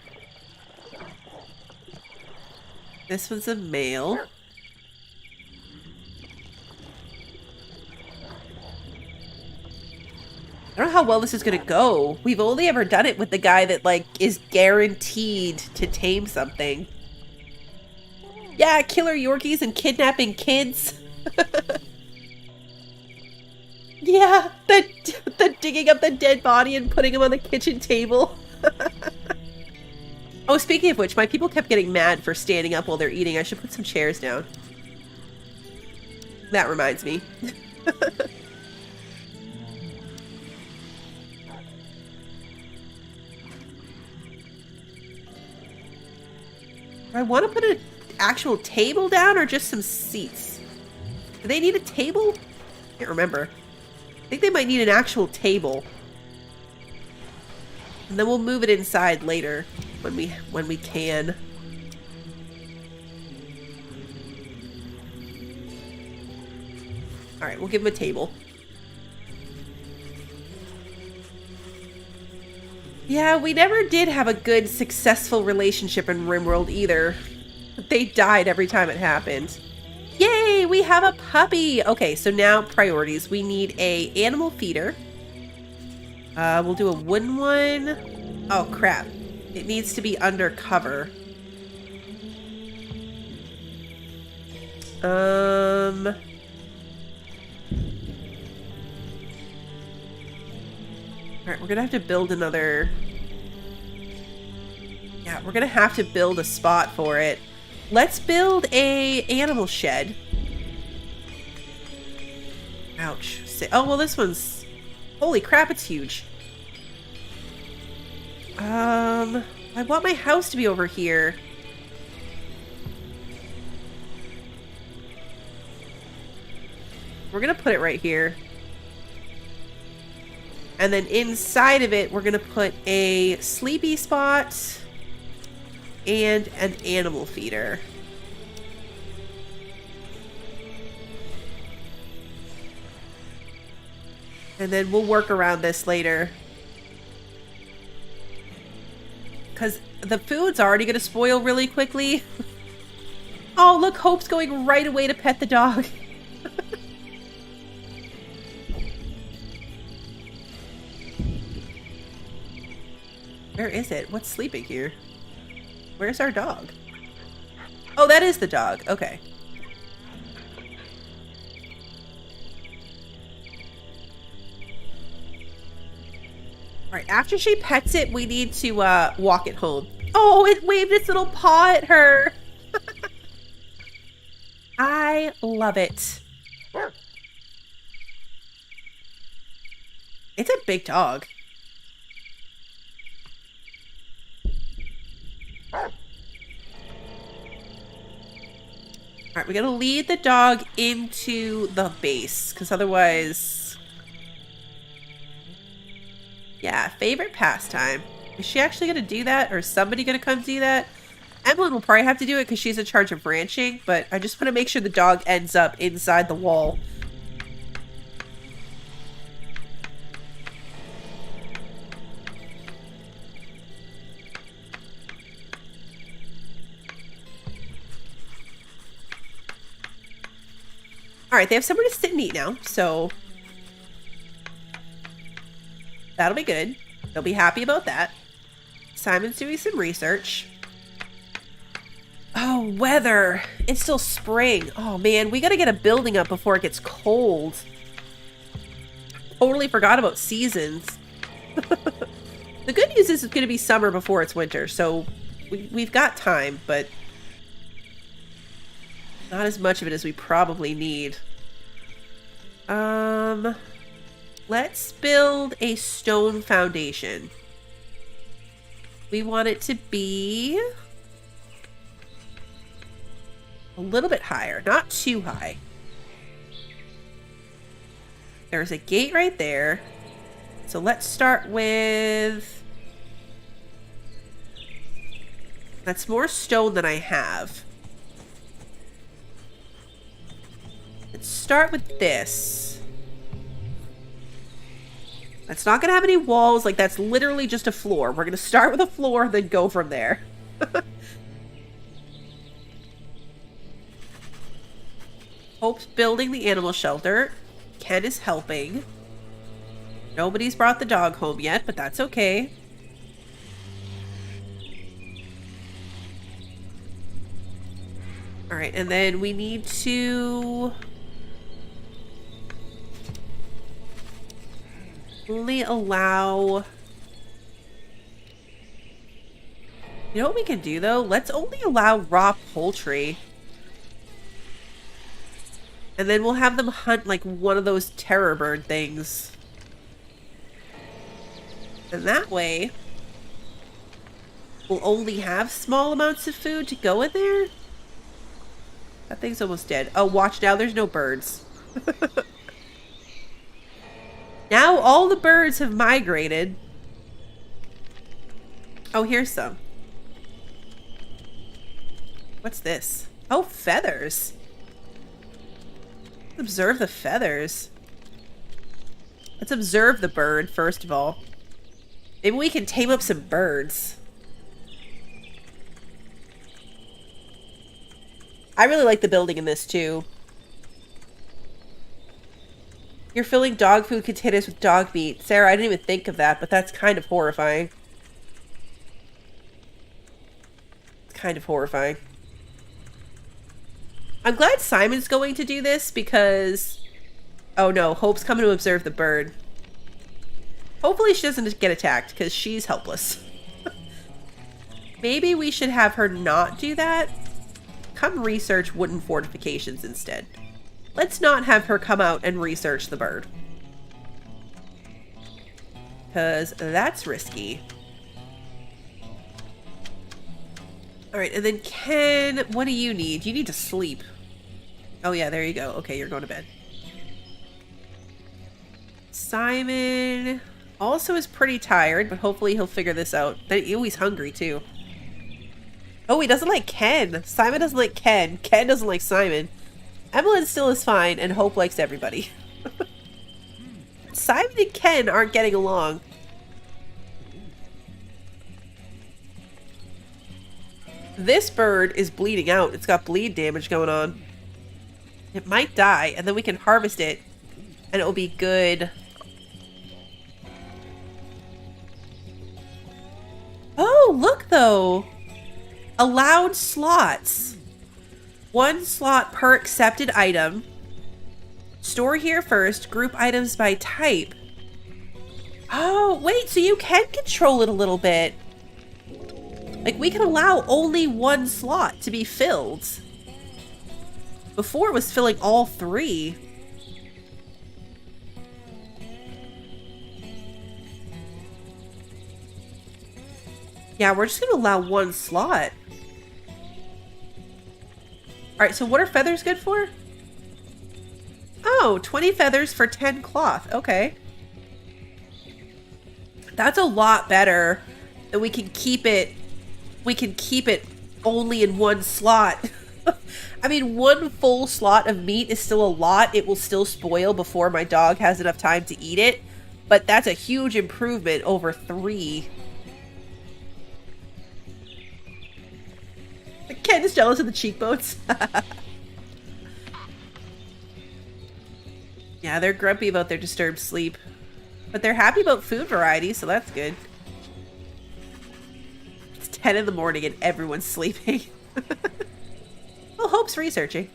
This one's a male. I don't know how well this is gonna go. We've only ever done it with the guy that, like, is guaranteed to tame something. Yeah, killer Yorkies and kidnapping kids. Yeah, the digging up the dead body and putting him on the kitchen table. Oh, speaking of which, my people kept getting mad for standing up while they're eating. I should put some chairs down. That reminds me. I want to put an actual table down or just some seats? Do they need a table? I can't remember. I think they might need an actual table. And then we'll move it inside later when we can. All right, we'll give him a table. Yeah, we never did have a good, successful relationship in RimWorld either. They died every time it happened. Yay, we have a puppy! Okay, so now priorities. We need a animal feeder. We'll do a wooden one. Oh, crap. It needs to be undercover. Alright, we're gonna have to build another... Yeah, we're gonna have to build a spot for it. Let's build a animal shed. Ouch. Oh, well, this one's... Holy crap, it's huge. I want my house to be over here. We're gonna put it right here. And then inside of it, we're gonna put a sleepy spot and an animal feeder. And then we'll work around this later. Because the food's already gonna spoil really quickly. Oh, look, Hope's going right away to pet the dog. Where is it? What's sleeping here? Where's our dog? Oh, that is the dog. Okay. Alright, after she pets it, we need to walk it home. Oh, it waved its little paw at her. I love it. It's a big dog. Alright, we gotta lead the dog into the base, because otherwise... Yeah, favorite pastime. Is she actually gonna do that, or is somebody gonna come do that? Emily will probably have to do it because she's in charge of ranching, but I just want to make sure the dog ends up inside the wall. Alright, they have somewhere to sit and eat now, so... That'll be good. They'll be happy about that. Simon's doing some research. Oh, weather. It's still spring. Oh, man, we gotta get a building up before it gets cold. Totally forgot about seasons. The good news is it's gonna be summer before it's winter, so we've got time, but... Not as much of it as we probably need. Let's build a stone foundation. We want it to be a little bit higher, not too high. There's a gate right there. So let's start with That's more stone than I have. Let's start with this. That's not gonna have any walls. Like, that's literally just a floor. We're gonna start with a floor, then go from there. Hope's building the animal shelter. Ken is helping. Nobody's brought the dog home yet, but that's okay. Alright, and then we need to only allow... You know what we can do, though? Let's only allow raw poultry. And then we'll have them hunt, like, one of those terror bird things. And that way, we'll only have small amounts of food to go in there. That thing's almost dead. Oh, watch now, there's no birds. Now all the birds have migrated. Oh, here's some. What's this? Oh, feathers. Let's observe the feathers. Let's observe the bird, first of all. Maybe we can tame up some birds. I really like the building in this, too. You're filling dog food containers with dog meat. Sarah, I didn't even think of that, but that's kind of horrifying. It's kind of horrifying. I'm glad Simon's going to do this because... Oh no, Hope's coming to observe the bird. Hopefully she doesn't get attacked because she's helpless. Maybe we should have her not do that. Come research wooden fortifications instead. Let's not have her come out and research the bird. Because that's risky. Alright, and then Ken, what do you need? You need to sleep. Oh yeah, there you go. Okay, you're going to bed. Simon also is pretty tired, but hopefully he'll figure this out. Oh, he's hungry too. Oh, he doesn't like Ken. Simon doesn't like Ken. Ken doesn't like Simon. Evelyn still is fine, and Hope likes everybody. Simon and Ken aren't getting along. This bird is bleeding out. It's got bleed damage going on. It might die, and then we can harvest it, and it will be good. Oh, look, though. Allowed slots. 1 slot per accepted item. Store here first. Group items by type. Oh, wait, so you can control it a little bit. Like, we can allow only 1 slot to be filled. Before it was filling all 3. Yeah, we're just gonna allow 1 slot. Alright, so what are feathers good for? Oh, 20 feathers for 10 cloth. Okay. That's a lot better. And we can keep it only in 1 slot. I mean, 1 full slot of meat is still a lot. It will still spoil before my dog has enough time to eat it. But that's a huge improvement over 3. Ken is jealous of the cheekbones. Yeah, they're grumpy about their disturbed sleep. But they're happy about food variety, so that's good. It's 10 in the morning and everyone's sleeping. Well, Hope's researching.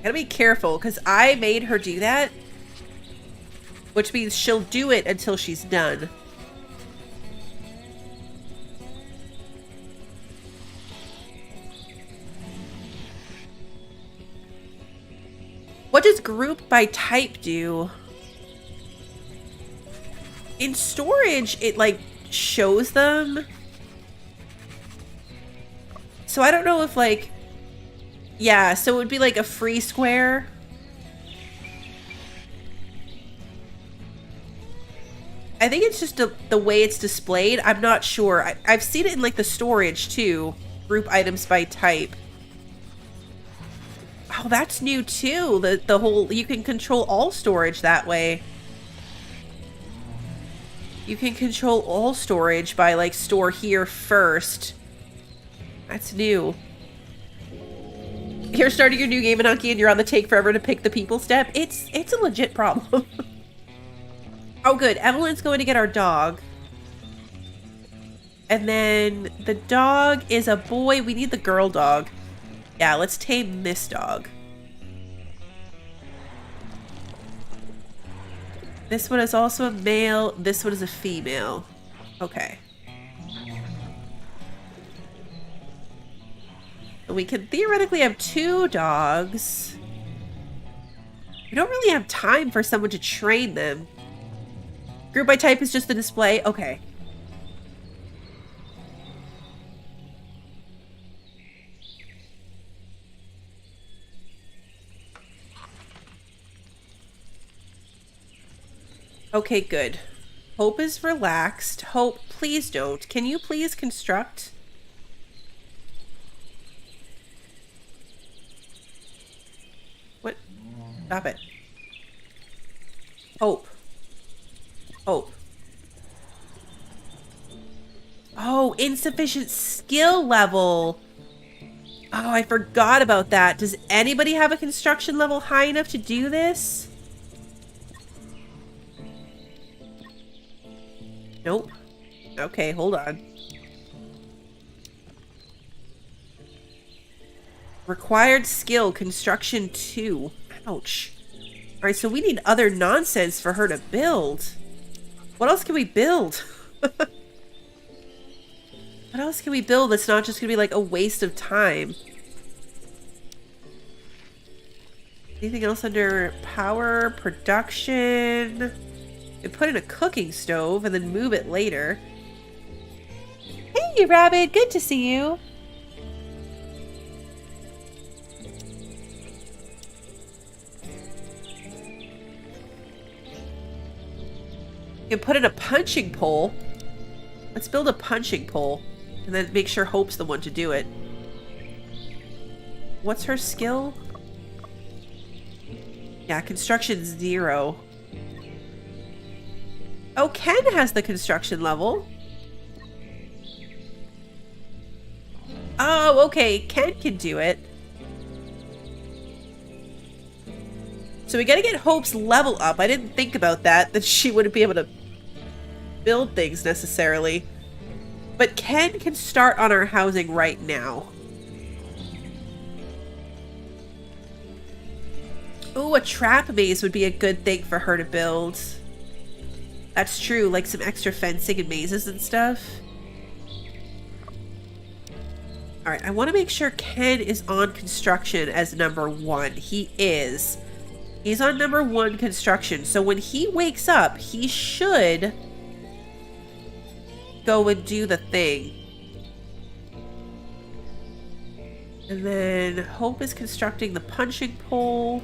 Gotta be careful, because I made her do that. Which means she'll do it until she's done. What does group by type do? In storage, it like shows them. So I don't know if like, yeah, so it would be like a free square. I think it's just the way it's displayed. I'm not sure. I've seen it in like the storage too. Group items by type. Oh, that's new too. The whole, you can control all storage that way. You can control all storage by like store here first. That's new. You're starting your new game, Anunky, and you're on the take forever to pick the people step. It's a legit problem. Oh, good. Evelyn's going to get our dog. And then the dog is a boy. We need the girl dog. Yeah, let's tame this dog. This one is also a male. This one is a female. Okay. We can theoretically have 2 dogs. We don't really have time for someone to train them. Group by type is just the display. Okay. Okay, good. Hope is relaxed. Hope, please don't. Can you please construct? What? Stop it. Hope. Hope. Oh, insufficient skill level. Oh, I forgot about that. Does anybody have a construction level high enough to do this? Nope. Okay, hold on. Required skill, construction 2. Ouch. Alright, so we need other nonsense for her to build. What else can we build? What else can we build that's not just gonna be like a waste of time? Anything else under power, production? And put in a cooking stove and then move it later. Hey, Rabbit, good to see you. You can put in a punching pole. Let's build a punching pole and then make sure Hope's the one to do it. What's her skill? Yeah, construction 0. Oh, Ken has the construction level. Oh, okay. Ken can do it. So we gotta get Hope's level up. I didn't think about that she wouldn't be able to build things necessarily. But Ken can start on our housing right now. Ooh, a trap maze would be a good thing for her to build. That's true, like some extra fencing and mazes and stuff. Alright, I want to make sure Ken is on construction as number 1. He is. He's on number 1 construction. So when he wakes up, he should go and do the thing. And then Hope is constructing the punching pole.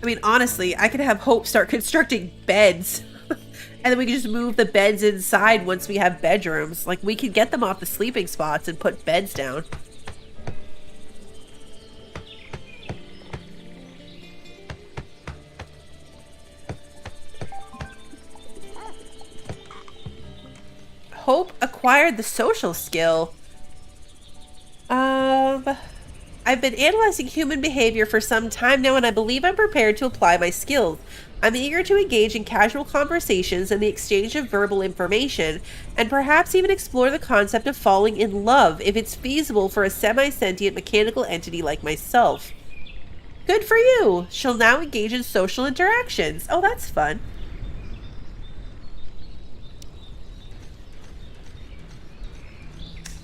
I mean, honestly, I could have Hope start constructing beds. And then we can just move the beds inside once we have bedrooms. Like, we could get them off the sleeping spots and put beds down. Hope acquired the social skill. I've been analyzing human behavior for some time now, and I believe I'm prepared to apply my skills. I'm eager to engage in casual conversations and the exchange of verbal information, and perhaps even explore the concept of falling in love if it's feasible for a semi-sentient mechanical entity like myself. Good for you! She'll now engage in social interactions. Oh, that's fun.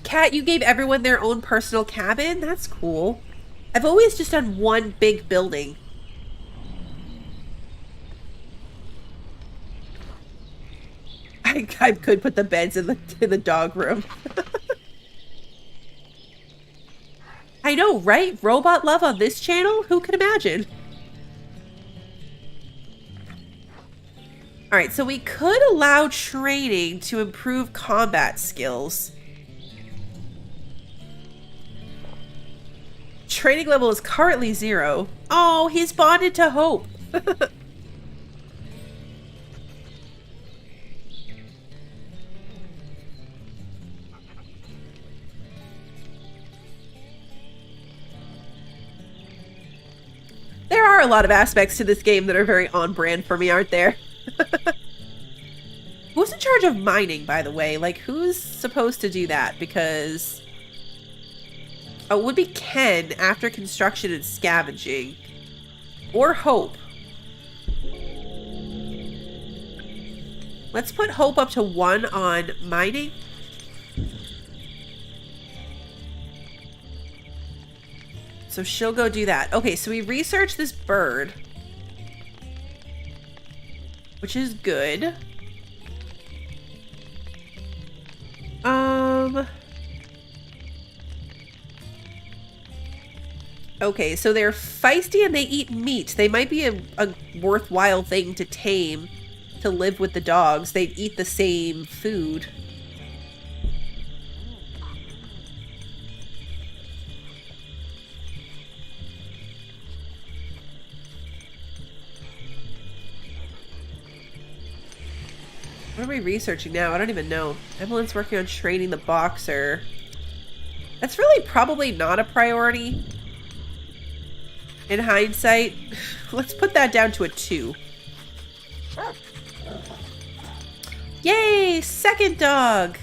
Kat, you gave everyone their own personal cabin? That's cool. I've always just done one big building. I could put the beds in the dog room. I know, right? Robot love on this channel? Who could imagine? All right, so we could allow training to improve combat skills. Training level is currently 0. Oh, he's bonded to Hope. There are a lot of aspects to this game that are very on brand for me, aren't there? Who's in charge of mining, by the way? Like, who's supposed to do that? Because... oh, it would be Ken after construction and scavenging. Or Hope. Let's put Hope up to 1 on mining. So she'll go do that. Okay, so we researched this bird. Which is good. Okay, so they're feisty and they eat meat. They might be a worthwhile thing to tame, to live with the dogs. They eat the same food. What are we researching now? I don't even know. Evelyn's working on training the boxer. That's really probably not a priority. In hindsight, let's put that down to a 2. Yay! Second dog!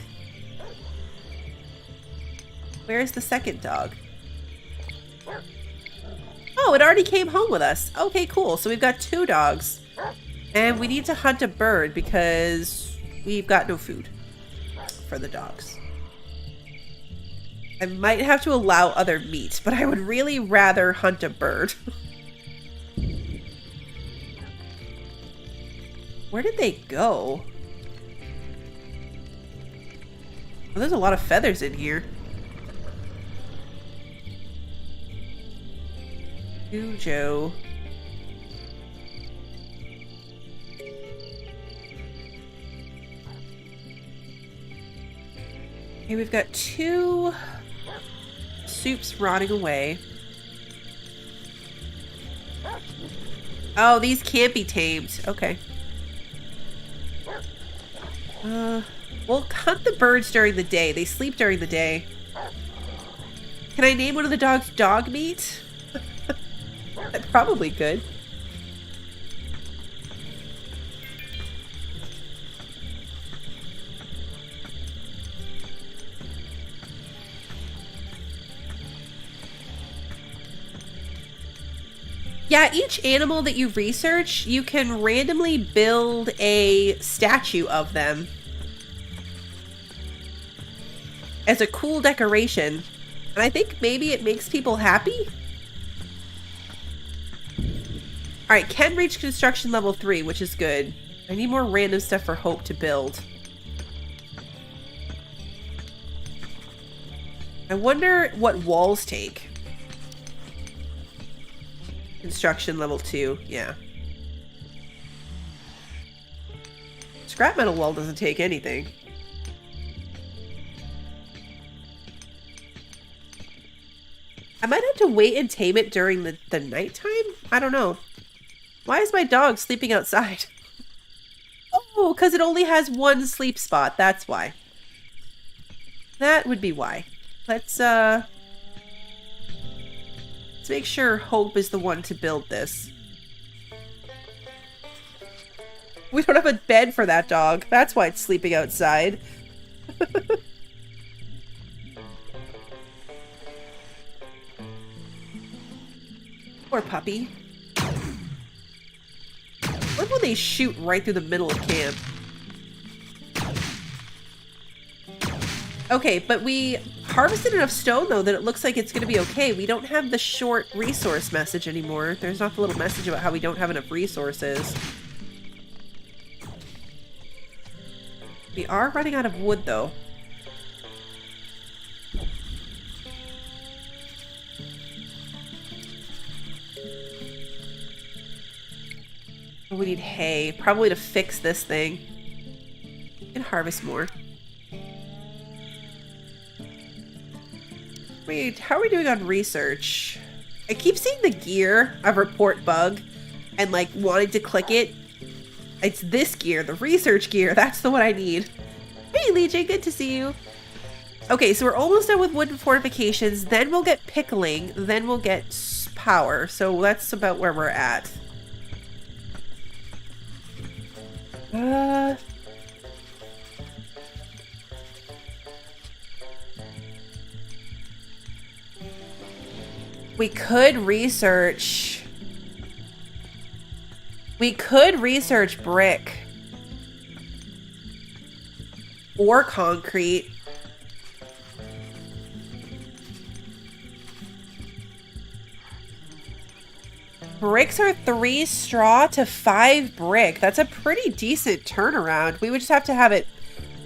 Where's the second dog? Oh, it already came home with us. Okay, cool. So we've got 2 dogs. And we need to hunt a bird because we've got no food for the dogs. I might have to allow other meat, but I would really rather hunt a bird. Where did they go? Oh, there's a lot of feathers in here. Joe. Okay, we've got 2 soups rotting away. Oh, these can't be tamed. Okay. We'll hunt the birds during the day. They sleep during the day. Can I name one of the dogs Dog Meat? I probably could. Yeah, each animal that you research, you can randomly build a statue of them as a cool decoration. And I think maybe it makes people happy. Alright, Ken reached construction level 3, which is good. I need more random stuff for Hope to build. I wonder what walls take. Construction level 2, yeah. Scrap metal wall doesn't take anything. I might have to wait and tame it during the nighttime? I don't know. Why is my dog sleeping outside? Oh, because it only has 1 sleep spot. That's why. That would be why. Let's make sure Hope is the one to build this. We don't have a bed for that dog. That's why it's sleeping outside. Poor puppy. What when they shoot right through the middle of camp? Okay, but we harvested enough stone, though, that it looks like it's going to be okay. We don't have the short resource message anymore. There's not the little message about how we don't have enough resources. We are running out of wood, though. We need hay, probably to fix this thing. And harvest more. Wait, how are we doing on research? I keep seeing the gear of report bug and like wanting to click it. It's this gear, the research gear. That's the one I need. Hey, Legion, good to see you. Okay, so we're almost done with wooden fortifications. Then we'll get pickling. Then we'll get power. So that's about where we're at. We could research. We could research brick. Or concrete. Bricks are 3 straw to 5 brick. That's a pretty decent turnaround. We would just have to have it,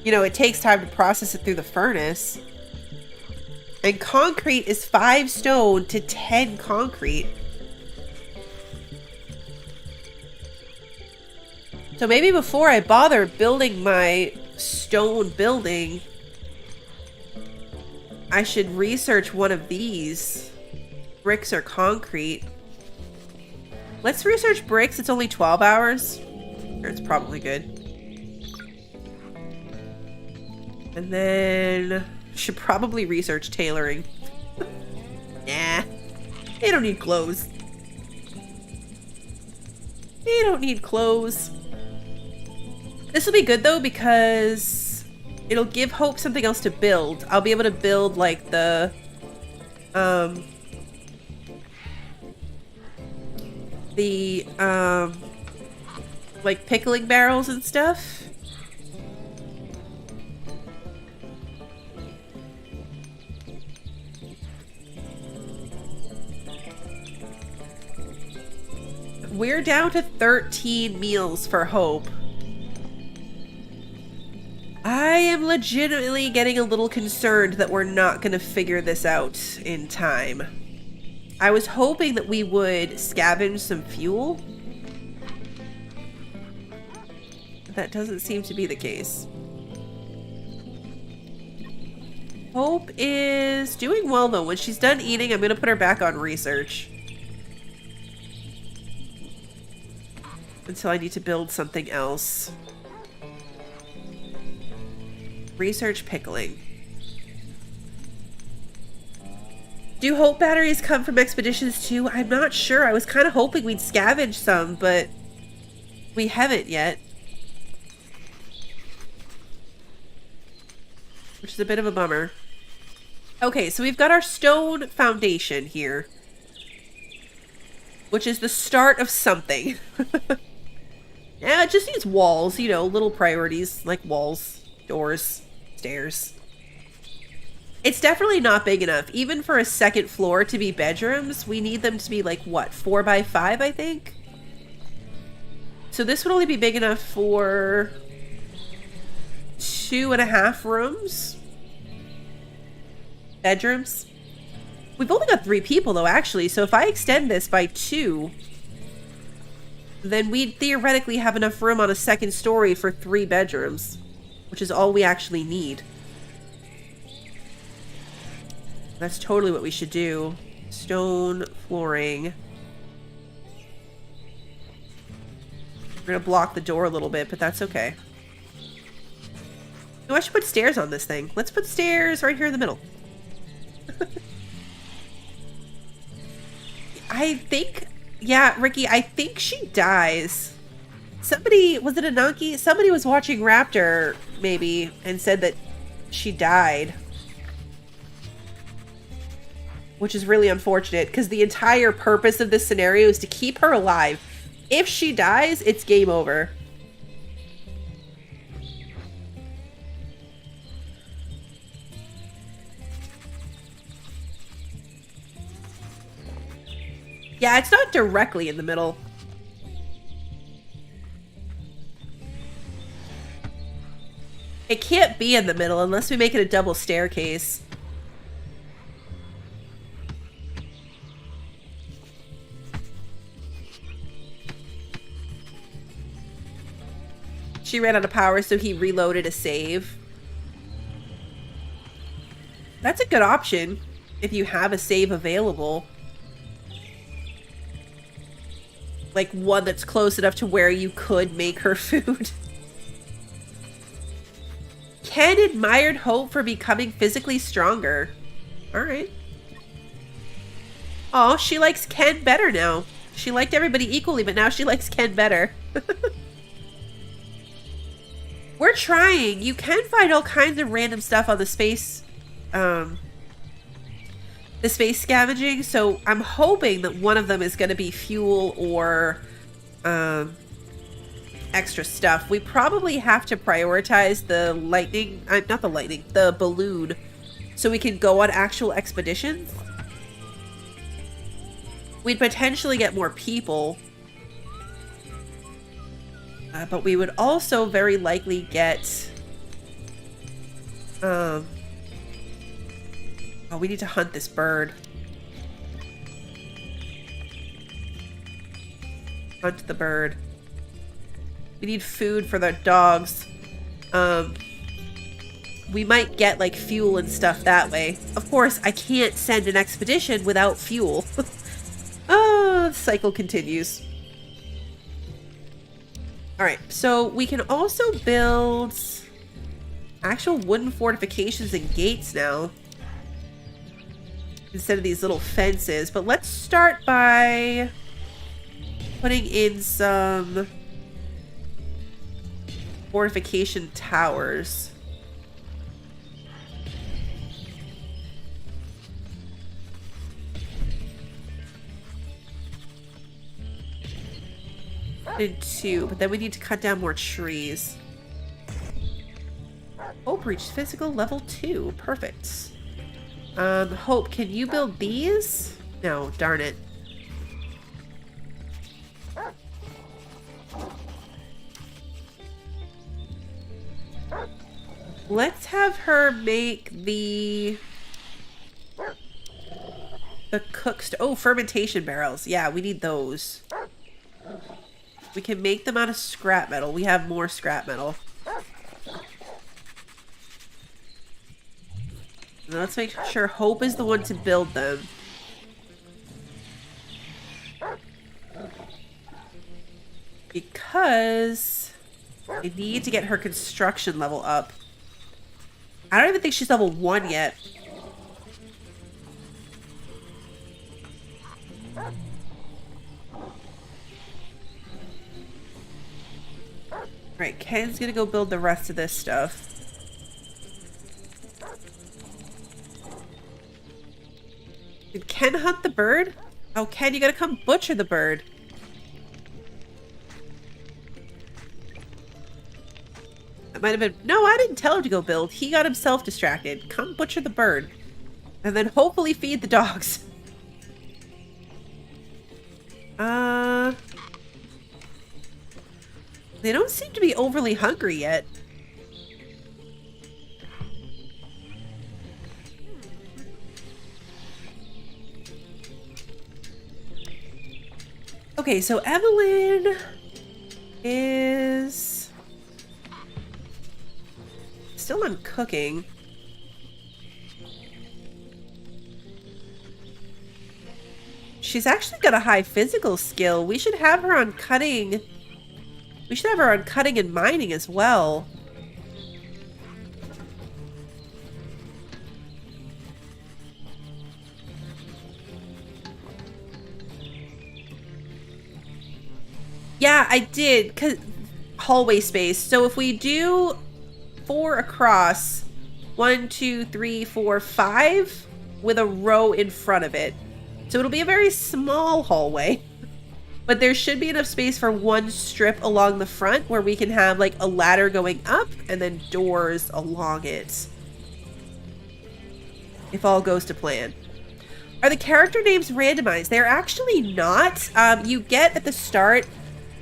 you know, it takes time to process it through the furnace. And concrete is 5 stone to 10 concrete. So maybe before I bother building my stone building, I should research one of these. Bricks or concrete. Let's research bricks. It's only 12 hours. It's probably good. And then should probably research tailoring. Nah. They don't need clothes. They don't need clothes. This will be good though because it'll give Hope something else to build. I'll be able to build like the like pickling barrels and stuff. We're down to 13 meals for Hope. I am legitimately getting a little concerned that we're not going to figure this out in time. I was hoping that we would scavenge some fuel. That doesn't seem to be the case. Hope is doing well though. When she's done eating, I'm going to put her back on research. Until I need to build something else. Research pickling. Do Hope batteries come from expeditions too? I'm not sure. I was kind of hoping we'd scavenge some, but we haven't yet. Which is a bit of a bummer. Okay, so we've got our stone foundation here. Which is the start of something. Yeah, it just needs walls, you know, little priorities like walls, doors, stairs. It's definitely not big enough. Even for a second floor to be bedrooms, we need them to be like, what, 4 by 5, I think? So this would only be big enough for 2.5 rooms. Bedrooms. We've only got 3 people though, actually. So if I extend this by 2, then we'd theoretically have enough room on a second story for 3 bedrooms, which is all we actually need. That's totally what we should do. Stone flooring. We're gonna block the door a little bit, but that's okay. No, I should put stairs on this thing. Let's put stairs right here in the middle. I think, yeah, Ricky, I think she dies. Somebody, was it Ananki? Somebody was watching Raptor, maybe, and said that she died. Which is really unfortunate, because the entire purpose of this scenario is to keep her alive. If she dies, it's game over. Yeah, it's not directly in the middle. It can't be in the middle unless we make it a double staircase. She ran out of power, so he reloaded a save. That's a good option if you have a save available. Like one that's close enough to where you could make her food. Ken admired Hope for becoming physically stronger. Alright. Oh, she likes Ken better now. She liked everybody equally, but now she likes Ken better. We're trying. You can find all kinds of random stuff on the space scavenging, so I'm hoping that one of them is going to be fuel or extra stuff. We probably have to prioritize the the balloon, so we can go on actual expeditions. We'd potentially get more people, but we would also very likely get oh, we need to hunt this bird. Hunt the bird. We need food for the dogs. We might get like fuel and stuff that way. Of course, I can't send an expedition without fuel. Oh, the cycle continues. Alright, so we can also build actual wooden fortifications and gates now, instead of these little fences. But let's start by putting in some fortification towers. Did 2, but then we need to cut down more trees. Hope reached physical level 2. Perfect. Hope, can you build these? No, darn it. Let's have her make the fermentation barrels. Yeah, we need those. We can make them out of scrap metal. We have more scrap metal. Now let's make sure Hope is the one to build them. Because I need to get her construction level up. I don't even think she's level 1 yet. Alright, Ken's gonna go build the rest of this stuff. Did Ken hunt the bird? Oh, Ken, you gotta come butcher the bird. That might have been... No, I didn't tell him to go build. He got himself distracted. Come butcher the bird. And then hopefully feed the dogs. They don't seem to be overly hungry yet. Okay, so Evelyn is still on cooking. She's actually got a high physical skill. We should have her on cutting. We should have her on cutting and mining as well. Yeah, I did. 'Cause hallway space. So if we do 4 across, 1, 2, 3, 4, 5 with a row in front of it. So it'll be a very small hallway. But there should be enough space for one strip along the front where we can have like a ladder going up and then doors along it. If all goes to plan. Are the character names randomized? They're actually not. You get at the start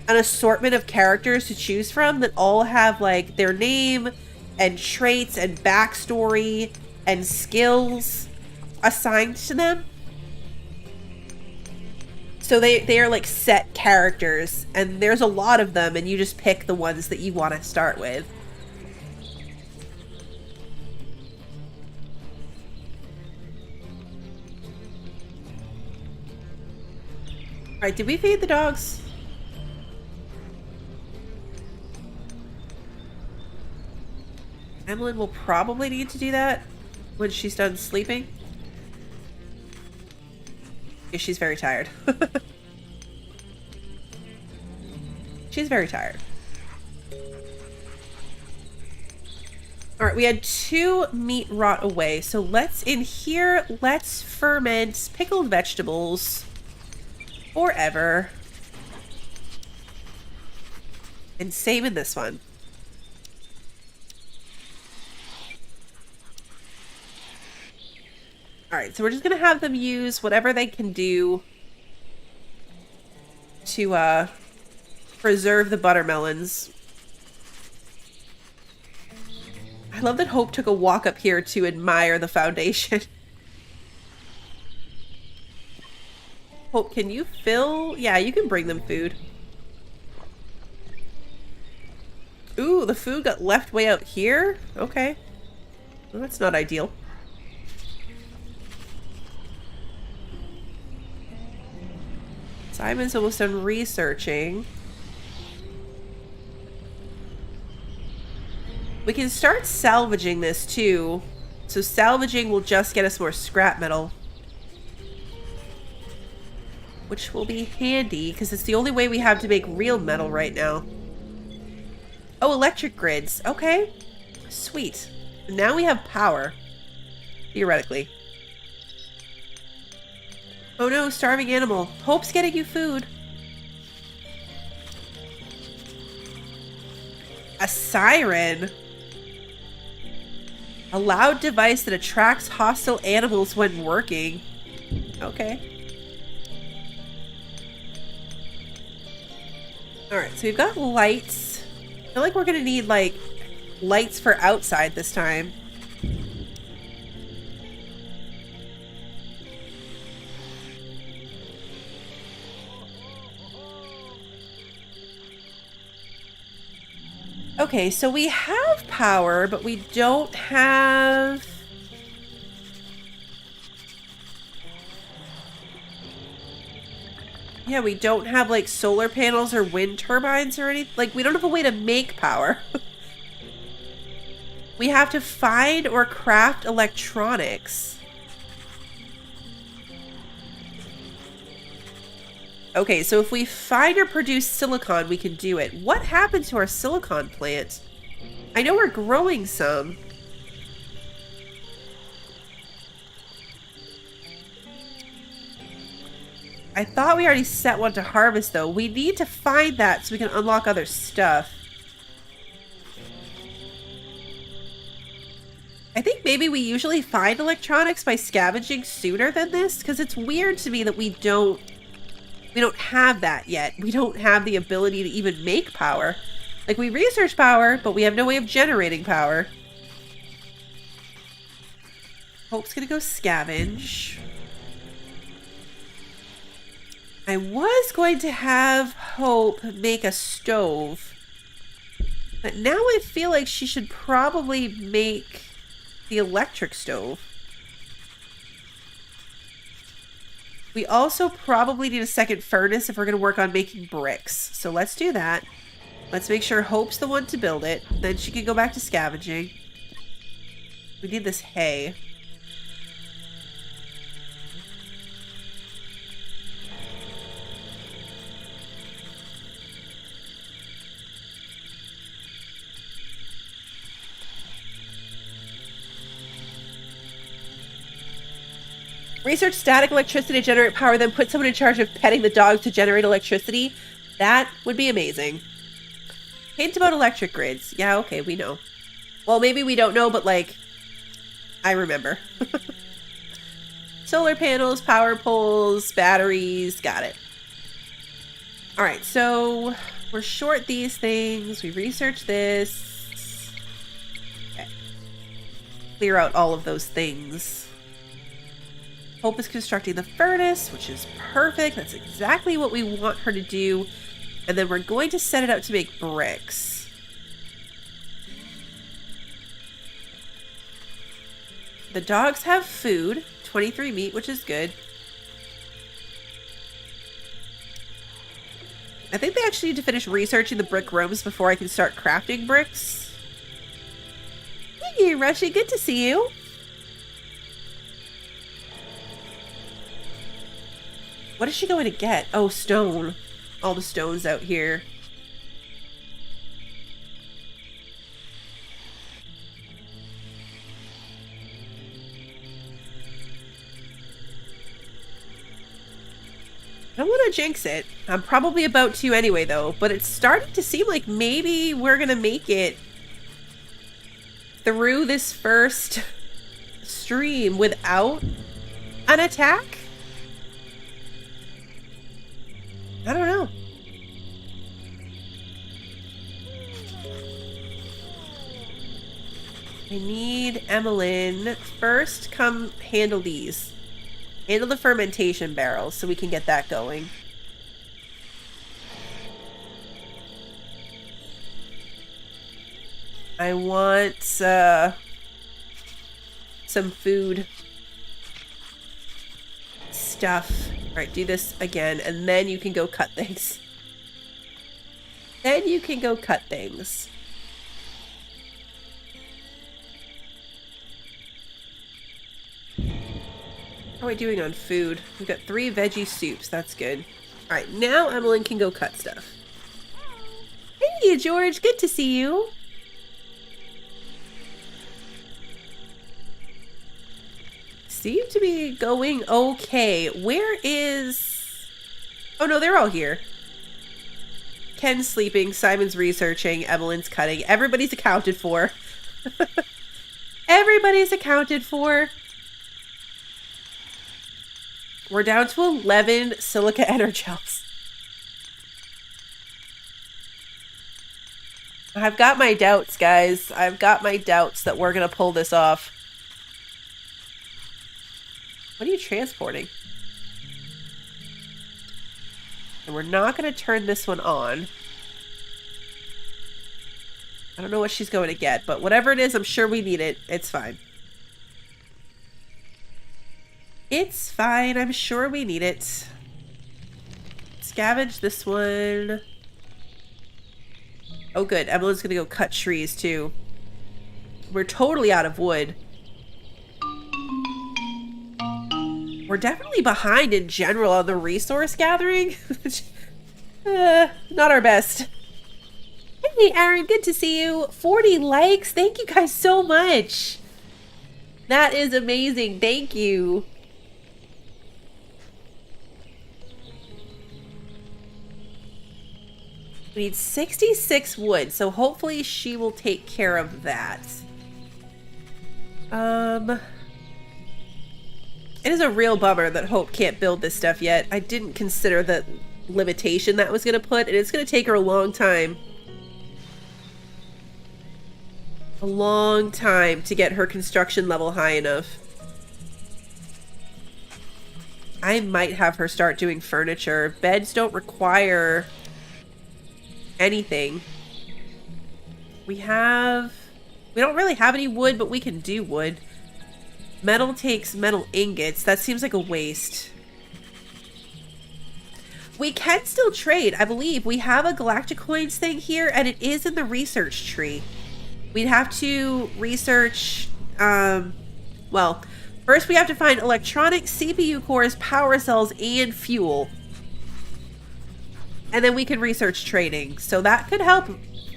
an assortment of characters to choose from that all have like their name and traits and backstory and skills assigned to them. So they are like set characters, and there's a lot of them, and you just pick the ones that you want to start with. Alright, did we feed the dogs? Emlyn will probably need to do that when she's done sleeping. Yeah, she's very tired. She's very tired. Alright, we had 2 meat rot away, so let's, in here, let's ferment pickled vegetables forever. And same in this one. Alright, so we're just gonna have them use whatever they can do to preserve the buttermelons. I love that Hope took a walk up here to admire the foundation. Hope, can you fill? Yeah, you can bring them food. Ooh, the food got left way out here? Okay. Well, that's not ideal. Simon's almost done researching. We can start salvaging this too. So salvaging will just get us more scrap metal, which will be handy because it's the only way we have to make real metal right now. Oh, electric grids. Okay. Sweet. Now we have power. Theoretically. Oh no, starving animal. Hope's getting you food. A siren. A loud device that attracts hostile animals when working. Okay. Alright, so we've got lights. I feel like we're gonna need, like, lights for outside this time. Okay, so we have power, but we don't have... Yeah, we don't have, like, solar panels or wind turbines or anything. Like, we don't have a way to make power. We have to find or craft electronics. Okay, so if we find or produce silicon, we can do it. What happened to our silicon plant? I know we're growing some. I thought we already set one to harvest, though. We need to find that so we can unlock other stuff. I think maybe we usually find electronics by scavenging sooner than this, because it's weird to me that we don't have that yet. We don't have the ability to even make power. Like, we research power, but we have no way of generating power. Hope's gonna go scavenge. I was going to have Hope make a stove, but now I feel like she should probably make the electric stove. We also probably need a second furnace if we're going to work on making bricks. So let's do that. Let's make sure Hope's the one to build it. Then she can go back to scavenging. We need this hay. Research static electricity to generate power, then put someone in charge of petting the dog to generate electricity. That would be amazing. Hint about electric grids. Yeah, okay, we know. Well, maybe we don't know, but, like, I remember. Solar panels, power poles, batteries. Got it. Alright, so we're short these things. We researched this. Okay. Clear out all of those things. Hope is constructing the furnace, which is perfect. That's exactly what we want her to do. And then we're going to set it up to make bricks. The dogs have food, 23 meat, which is good. I think they actually need to finish researching the brick rooms before I can start crafting bricks. Hey, Rushy, good to see you. What is she going to get? Oh, stone. All the stones out here. I don't want to jinx it. I'm probably about to anyway, though. But it's starting to seem like maybe we're going to make it through this first stream without an attack. I don't know. I need Emmeline. First, come handle these. Handle the fermentation barrels so we can get that going. I want some food stuff. Alright, do this again, and then you can go cut things. Then you can go cut things. How are we doing on food? We've got 3 veggie soups. That's good. Alright, now Emmeline can go cut stuff. Hey, George. Good to see you. Seem to be going okay. Where is... Oh, no, they're all here. Ken's sleeping. Simon's researching. Emmeline's cutting. Everybody's accounted for. Everybody's accounted for. We're down to 11 silica energels. I've got my doubts, guys. I've got my doubts that we're going to pull this off. What are you transporting? And we're not going to turn this one on. I don't know what she's going to get, but whatever it is, I'm sure we need it. It's fine. It's fine. I'm sure we need it. Scavenge this one. Oh, good. Emmeline's going to go cut trees, too. We're totally out of wood. We're definitely behind in general on the resource gathering. Not our best. Hey, Aaron. Good to see you. 40 likes. Thank you guys so much. That is amazing. Thank you. We need 66 wood, so hopefully she will take care of that. It is a real bummer that Hope can't build this stuff yet. I didn't consider the limitation that was going to put, and it's going to take her a long time. A long time to get her construction level high enough. I might have her start doing furniture. Beds don't require anything. We don't really have any wood, but we can do wood. Metal takes metal ingots. That seems like a waste. We can still trade. I believe we have a galactic coins thing here, and it is in the research tree. We'd have to research, well, first we have to find electronics, CPU cores, power cells, and fuel. And then we can research trading. So that could help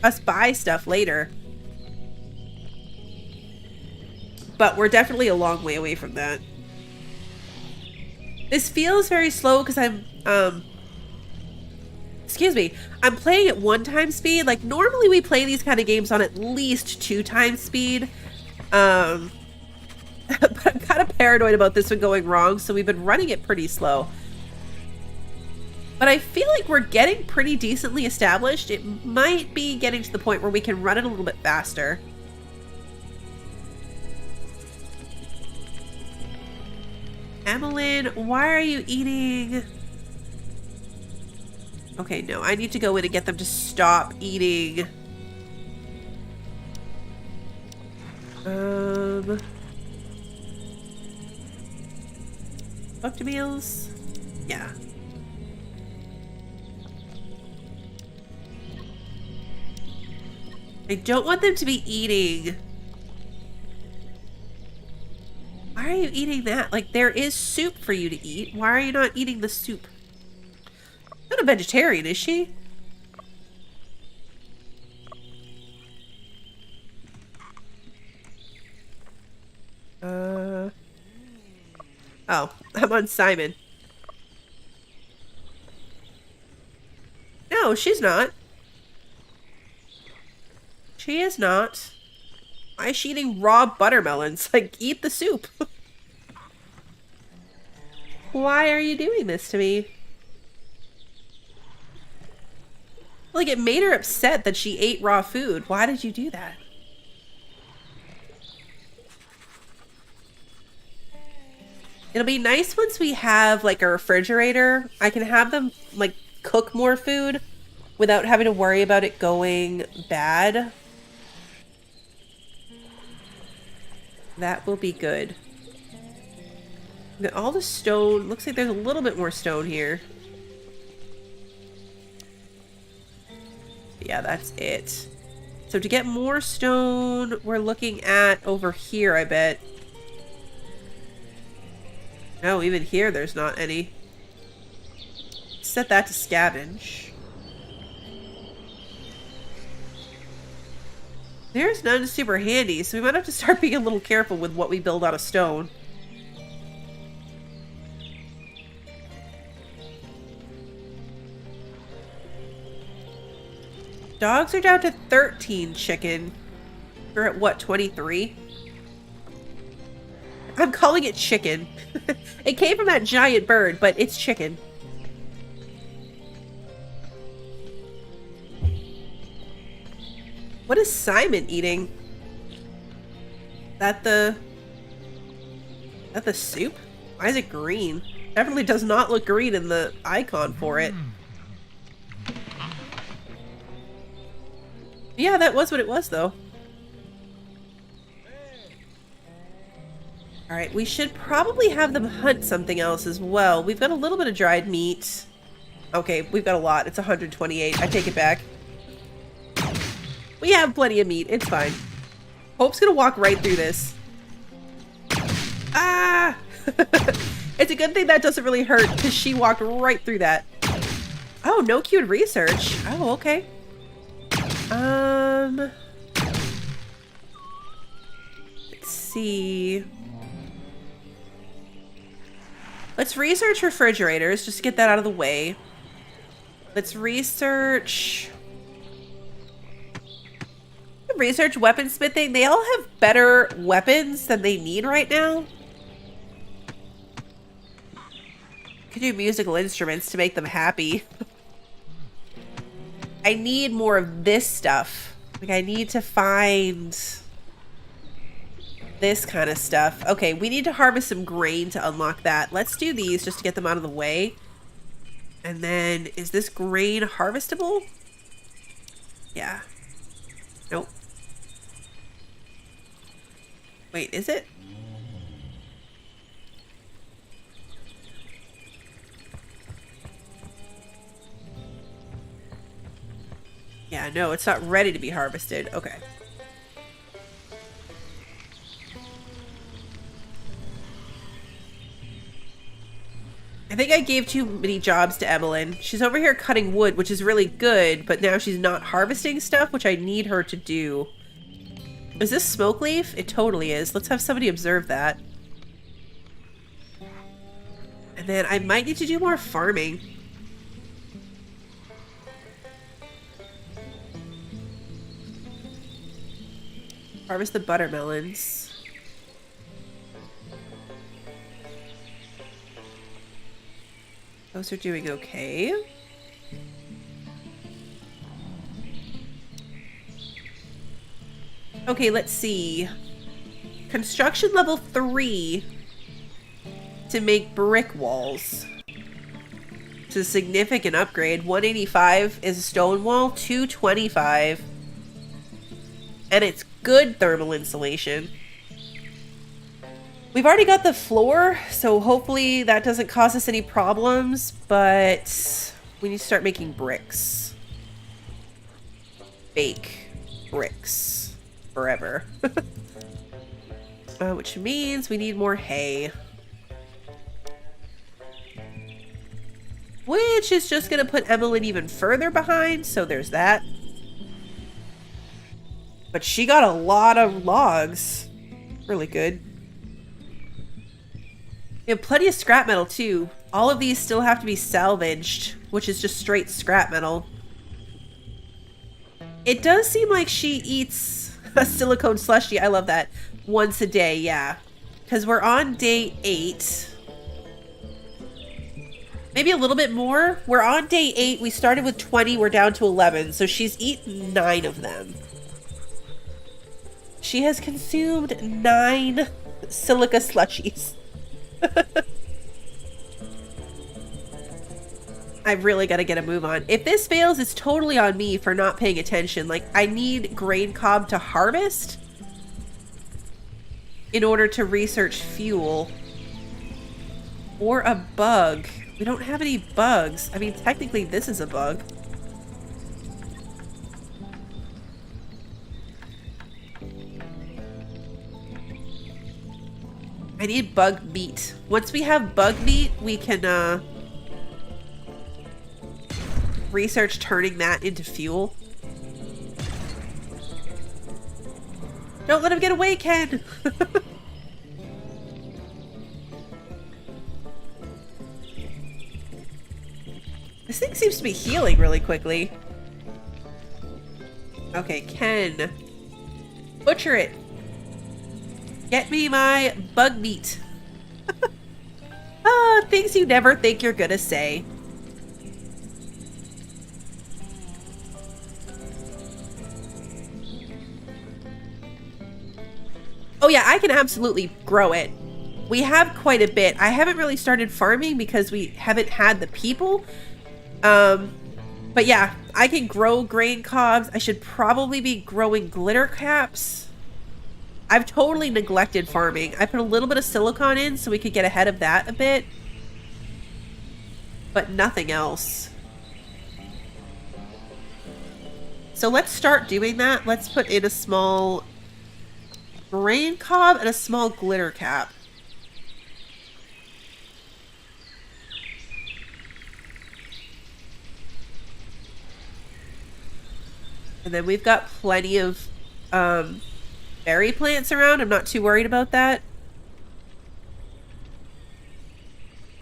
us buy stuff later. But we're definitely a long way away from that. This feels very slow because I'm, excuse me, I'm playing at 1x speed. Like, normally we play these kind of games on at least 2x speed. But I'm kind of paranoid about this one going wrong, so we've been running it pretty slow. But I feel like we're getting pretty decently established. It might be getting to the point where we can run it a little bit faster. Emmeline, why are you eating? Okay, no, I need to go in and get them to stop eating. Cooked meals? Yeah. I don't want them to be eating. Why are you eating that? Like, there is soup for you to eat. Why are you not eating the soup? Not a vegetarian, is she? Oh, I'm on Simon. No, she's not. She is not. Why is she eating raw buttermelons? Like, eat the soup. Why are you doing this to me? Like, it made her upset that she ate raw food. Why did you do that? It'll be nice once we have, like, a refrigerator. I can have them, like, cook more food without having to worry about it going bad. That will be good. All the stone. Looks like there's a little bit more stone here. But yeah, that's it. So to get more stone, we're looking at over here, I bet. No, even here there's not any. Set that to scavenge. There's none super handy, so we might have to start being a little careful with what we build out of stone. Dogs are down to 13 chicken. We're at what, 23? I'm calling it chicken. It came from that giant bird, but it's chicken. What is Simon eating? That the soup? Why is it green? Definitely does not look green in the icon for it. Yeah, that was what it was, though. Alright, we should probably have them hunt something else as well. We've got a little bit of dried meat. Okay, we've got a lot. It's 128. I take it back. We have plenty of meat. It's fine. Hope's gonna walk right through this. Ah! It's a good thing that doesn't really hurt, because she walked right through that. Oh, no queued research. Oh, okay. Let's see. Let's research refrigerators, just to get that out of the way. Let's research weaponsmithing. They all have better weapons than they need right now. Could do musical instruments to make them happy. I need more of this stuff. Like, I need to find this kind of stuff. Okay, we need to harvest some grain to unlock that. Let's do these just to get them out of the way. And then, is this grain harvestable? Yeah. Nope. Wait, is it? Yeah, no, it's not ready to be harvested. Okay. I think I gave too many jobs to Evelyn. She's over here cutting wood, which is really good, but now she's not harvesting stuff, which I need her to do. Is this smoke leaf? It totally is. Let's have somebody observe that. And then I might need to do more farming. Harvest the buttermelons. Those are doing okay. Okay, let's see. Construction level 3. to make brick walls. It's a significant upgrade. 185 is a stone wall, 225. And it's good thermal insulation. We've already got the floor, so hopefully that doesn't cause us any problems, but we need to start making bricks. Bake bricks forever. Which means we need more hay. Which is just going to put Emmeline even further behind, so there's that. But she got a lot of logs. Really good. We have plenty of scrap metal too. All of these still have to be salvaged, which is just straight scrap metal. It does seem like she eats a silicone slushie. I love that. Once a day, yeah. Because we're on day 8. Maybe a little bit more. We're on day 8. We started with 20. We're down to 11. So she's eaten 9 of them. She has consumed 9 silica slushies. I've really got to get a move on. If this fails, it's totally on me for not paying attention. Like, I need grain cob to harvest in order to research fuel. Or a bug. We don't have any bugs. I mean, technically, this is a bug. I need bug meat. Once we have bug meat, we can research turning that into fuel. Don't let him get away, Ken! This thing seems to be healing really quickly. Okay, Ken. Butcher it. Get me my bug meat. Things you never think you're gonna say. Oh yeah, I can absolutely grow it. We have quite a bit. I haven't really started farming because we haven't had the people. But yeah, I can grow grain cobs. I should probably be growing glitter caps. I've totally neglected farming. I put a little bit of silicon in so we could get ahead of that a bit. But nothing else. So let's start doing that. Let's put in a small grain cob and a small glitter cap. And then we've got plenty of berry plants around. I'm not too worried about that.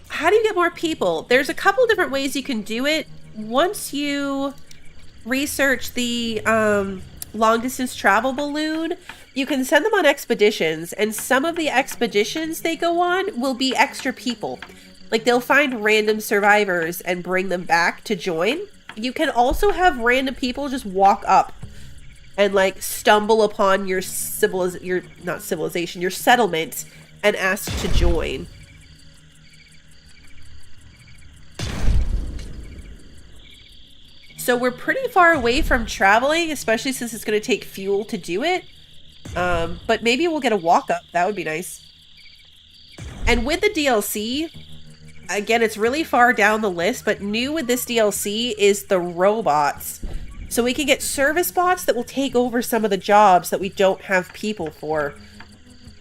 How do you get more people? There's a couple different ways you can do it. Once you research the long distance travel balloon, you can send them on expeditions, and some of the expeditions they go on will be extra people. Like, they'll find random survivors and bring them back to join. You can also have random people just walk up and like stumble upon your your settlement and ask to join. So we're pretty far away from traveling, especially since it's going to take fuel to do it. But maybe we'll get a walk up. That would be nice. And with the DLC, again, it's really far down the list, but new with this DLC is the robots. So we can get service bots that will take over some of the jobs that we don't have people for.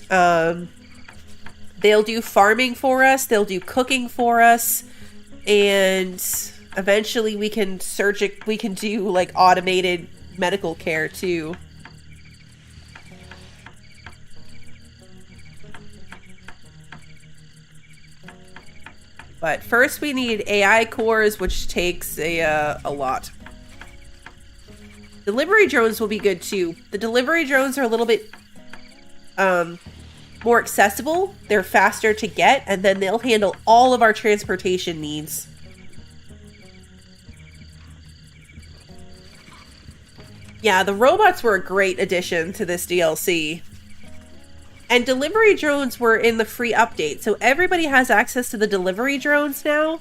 They'll do farming for us, they'll do cooking for us, and eventually we can do like automated medical care too. But first we need AI cores, which takes a lot. Delivery drones will be good too. The delivery drones are a little bit more accessible. They're faster to get, and then they'll handle all of our transportation needs. Yeah, the robots were a great addition to this DLC. And delivery drones were in the free update, so everybody has access to the delivery drones now.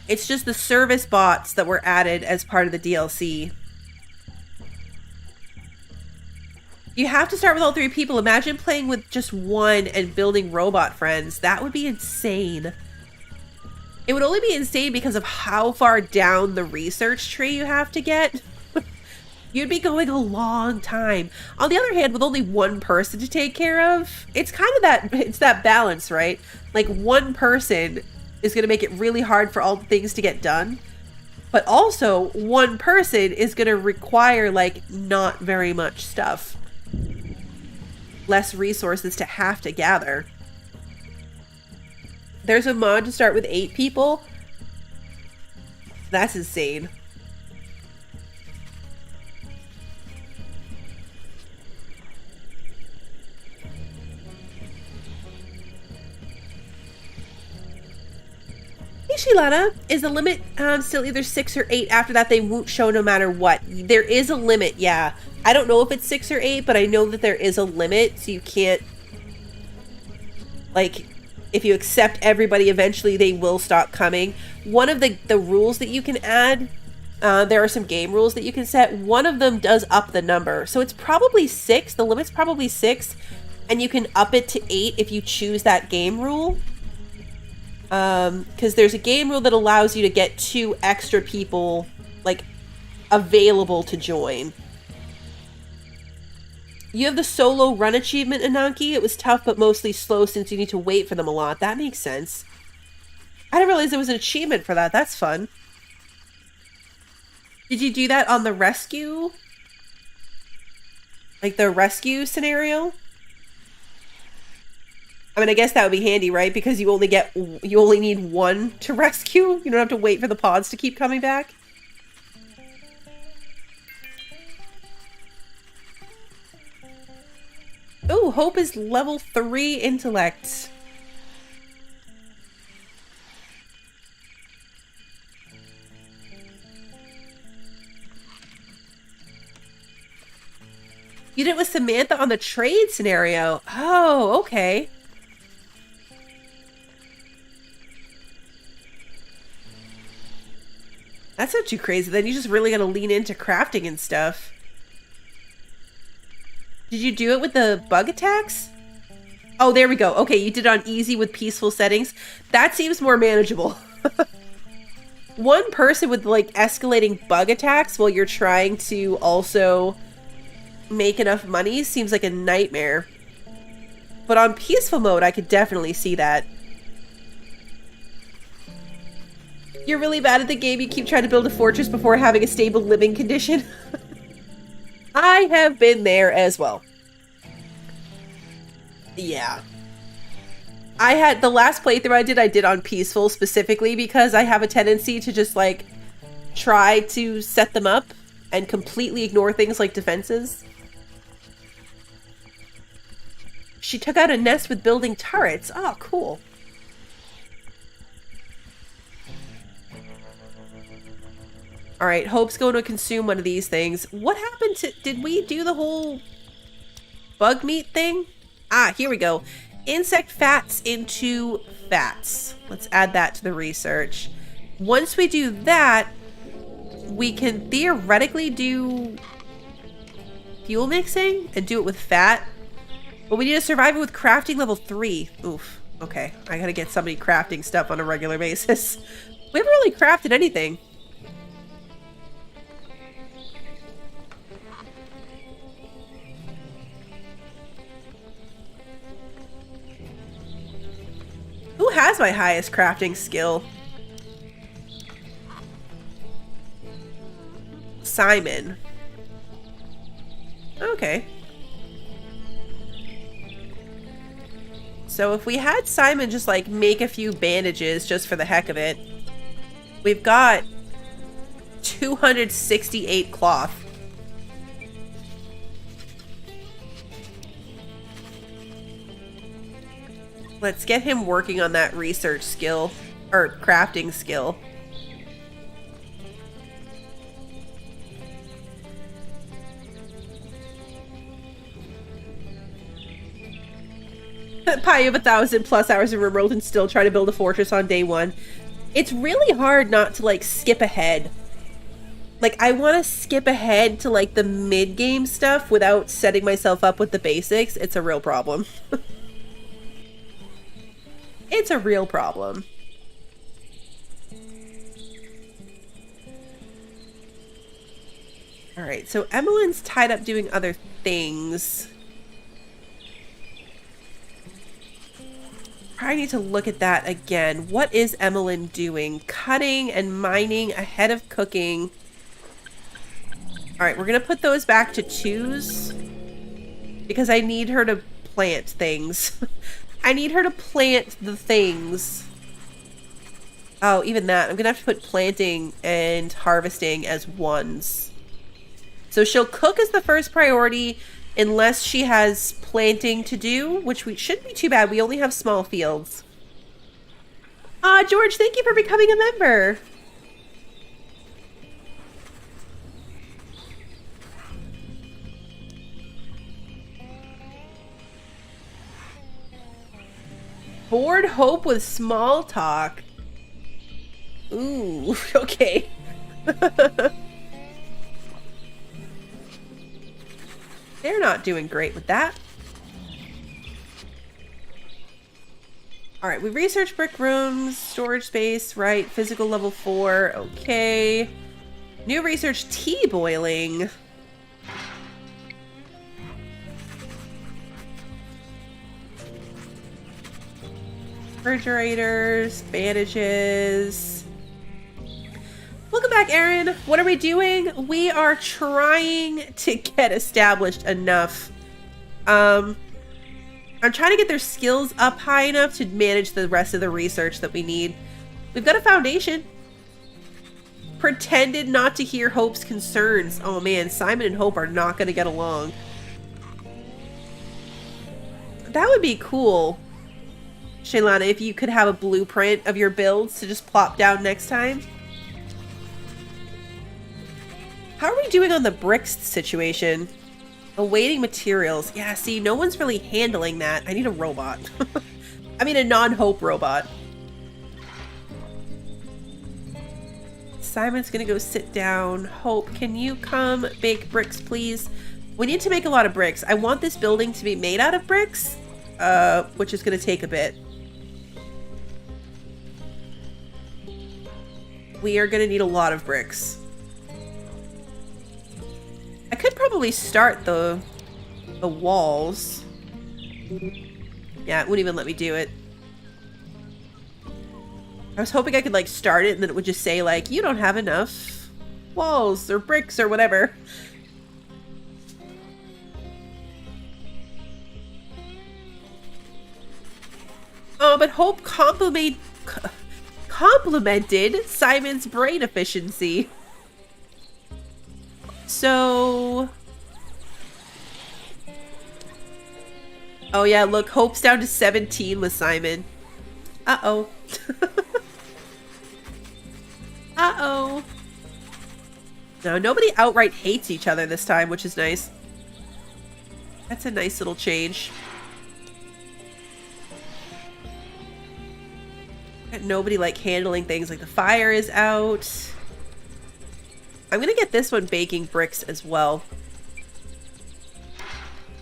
It's just the service bots that were added as part of the DLC. You have to start with all 3 people. Imagine playing with just one and building robot friends. That would be insane. It would only be insane because of how far down the research tree you have to get. You'd be going a long time. On the other hand, with only one person to take care of, it's kind of that balance, right? Like, one person is going to make it really hard for all the things to get done. But also, one person is going to require, like, not very much stuff. Less resources to have to gather. There's a mod to start with 8 people. That's insane. Hey, Shilana, is the limit still either 6 or 8? After that, they won't show no matter what. There is a limit, yeah. I don't know if it's 6 or 8, but I know that there is a limit, so you can't... Like, if you accept everybody, eventually they will stop coming. One of the rules that you can add, there are some game rules that you can set. One of them does up the number. So it's probably 6. The limit's probably 6. And you can up it to 8 if you choose that game rule. Because there's a game rule that allows you to get 2 extra people, like, available to join. You have the solo run achievement, Ananki. It was tough, but mostly slow since you need to wait for them a lot. That makes sense. I didn't realize there was an achievement for that. That's fun. Did you do that on the rescue? Like the rescue scenario? I mean, I guess that would be handy, right? Because you only need 1 to rescue. You don't have to wait for the pods to keep coming back. Oh, Hope is level 3 intellect. You did it with Samantha on the trade scenario. Oh, okay. That's not too crazy. Then you just really gotta lean into crafting and stuff. Did you do it with the bug attacks? Oh, there we go. Okay, you did it on easy with peaceful settings. That seems more manageable. One person with, like, escalating bug attacks while you're trying to also make enough money seems like a nightmare. But on peaceful mode, I could definitely see that. You're really bad at the game. You keep trying to build a fortress before having a stable living condition. I have been there as well. Yeah. I had the last playthrough I did on peaceful specifically because I have a tendency to just like try to set them up and completely ignore things like defenses. She took out a nest with building turrets. Oh, cool. All right, Hope's going to consume one of these things. What happened to... Did we do the whole bug meat thing? Ah, here we go. Insect fats into fats. Let's add that to the research. Once we do that, we can theoretically do fuel mixing and do it with fat. But we need to survive it with crafting level 3. Oof. Okay, I gotta get somebody crafting stuff on a regular basis. We haven't really crafted anything. Who has my highest crafting skill? Simon. Okay. So if we had Simon just like make a few bandages just for the heck of it, we've got 268 cloth. Let's get him working on that research skill, or crafting skill. Probably have 1,000+ hours of RimWorld and still try to build a fortress on day one. It's really hard not to, like, skip ahead. Like, I want to skip ahead to, like, the mid-game stuff without setting myself up with the basics. It's a real problem. It's a real problem. Alright, so Emmeline's tied up doing other things. I need to look at that again. What is Emmeline doing? Cutting and mining ahead of cooking. Alright, we're going to put those back to 2s. Because I need her to plant things. I need her to plant the things. Oh, even that. I'm going to have to put planting and harvesting as 1s. So she'll cook as the first priority unless she has planting to do, which we shouldn't be too bad. We only have small fields. George, thank you for becoming a member. Bored Hope with small talk. Ooh, okay. They're not doing great with that. Alright, we researched brick rooms, storage space, right, physical level 4, okay. New research, tea boiling. Refrigerators, bandages. Welcome back, Erin. What are we doing? We are trying to get established enough. I'm trying to get their skills up high enough to manage the rest of the research that we need. We've got a foundation. Pretended not to hear Hope's concerns. Oh man, Simon and Hope are not going to get along. That would be cool, Shaylana, if you could have a blueprint of your builds to just plop down next time. How are we doing on the bricks situation? Awaiting materials. Yeah, see, no one's really handling that. I need a robot. I mean, a non-Hope robot. Simon's gonna go sit down. Hope, can you come bake bricks, please? We need to make a lot of bricks. I want this building to be made out of bricks, which is gonna take a bit. We are gonna need a lot of bricks. I could probably start the walls. Yeah, it wouldn't even let me do it. I was hoping I could like start it and then it would just say like, you don't have enough walls or bricks or whatever. Oh, but Hope complimented Simon's brain efficiency. So... Oh yeah, look, Hope's down to 17 with Simon. Uh-oh. Uh-oh. No, nobody outright hates each other this time, which is nice. That's a nice little change. Got nobody like handling things like the fire is out. I'm gonna get this one baking bricks as well.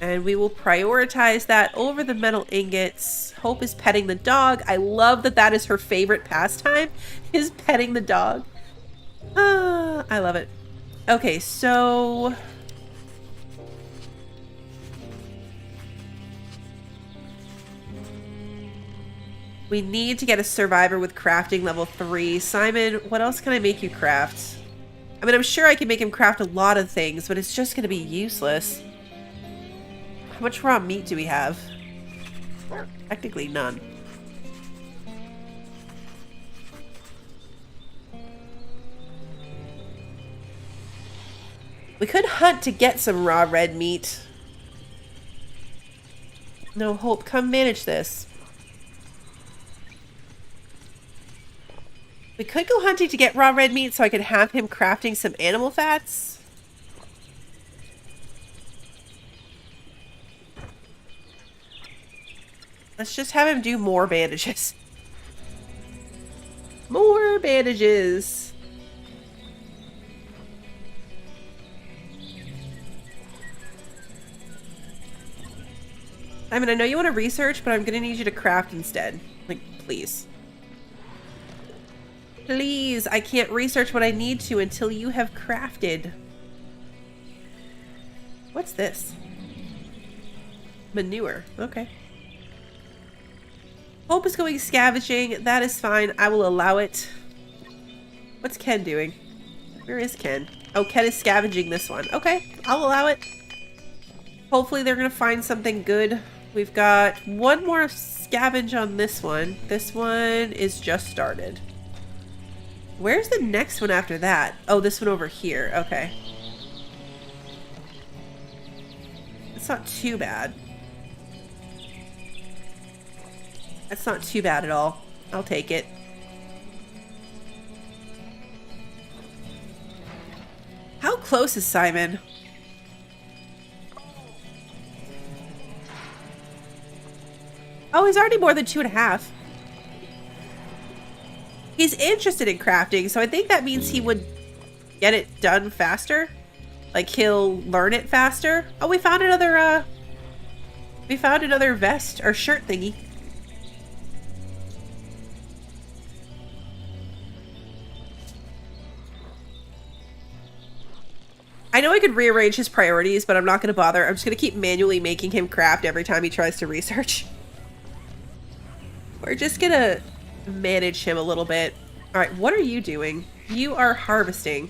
And we will prioritize that over the metal ingots. Hope is petting the dog. I love that that is her favorite pastime, is petting the dog. I love it. Okay, so... we need to get a survivor with crafting level 3. Simon, what else can I make you craft? I mean, I'm sure I can make him craft a lot of things, but it's just going to be useless. How much raw meat do we have? Technically none. We could hunt to get some raw red meat. No, Hope, come manage this. We could go hunting to get raw red meat so I could have him crafting some animal fats. Let's just have him do more bandages. More bandages. I mean, I know you want to research, but I'm gonna need you to craft instead. Like, please. Please, I can't research what I need to until you have crafted. What's this? Manure. Okay. Hope is going scavenging. That is fine. I will allow it. What's Ken doing? Where is Ken? Oh, Ken is scavenging this one. Okay, I'll allow it. Hopefully they're going to find something good. We've got one more scavenge on this one. This one is just started. Where's the next one after that? Oh, this one over here. Okay. It's not too bad. That's not too bad at all. I'll take it. How close is Simon? Oh, he's already more than 2.5. He's interested in crafting, so I think that means he would get it done faster. Like, he'll learn it faster. Oh, we found another vest or shirt thingy. I know I could rearrange his priorities, but I'm not going to bother. I'm just going to keep manually making him craft every time he tries to research. We're just going to manage him a little bit. All right, what are you doing? You are harvesting.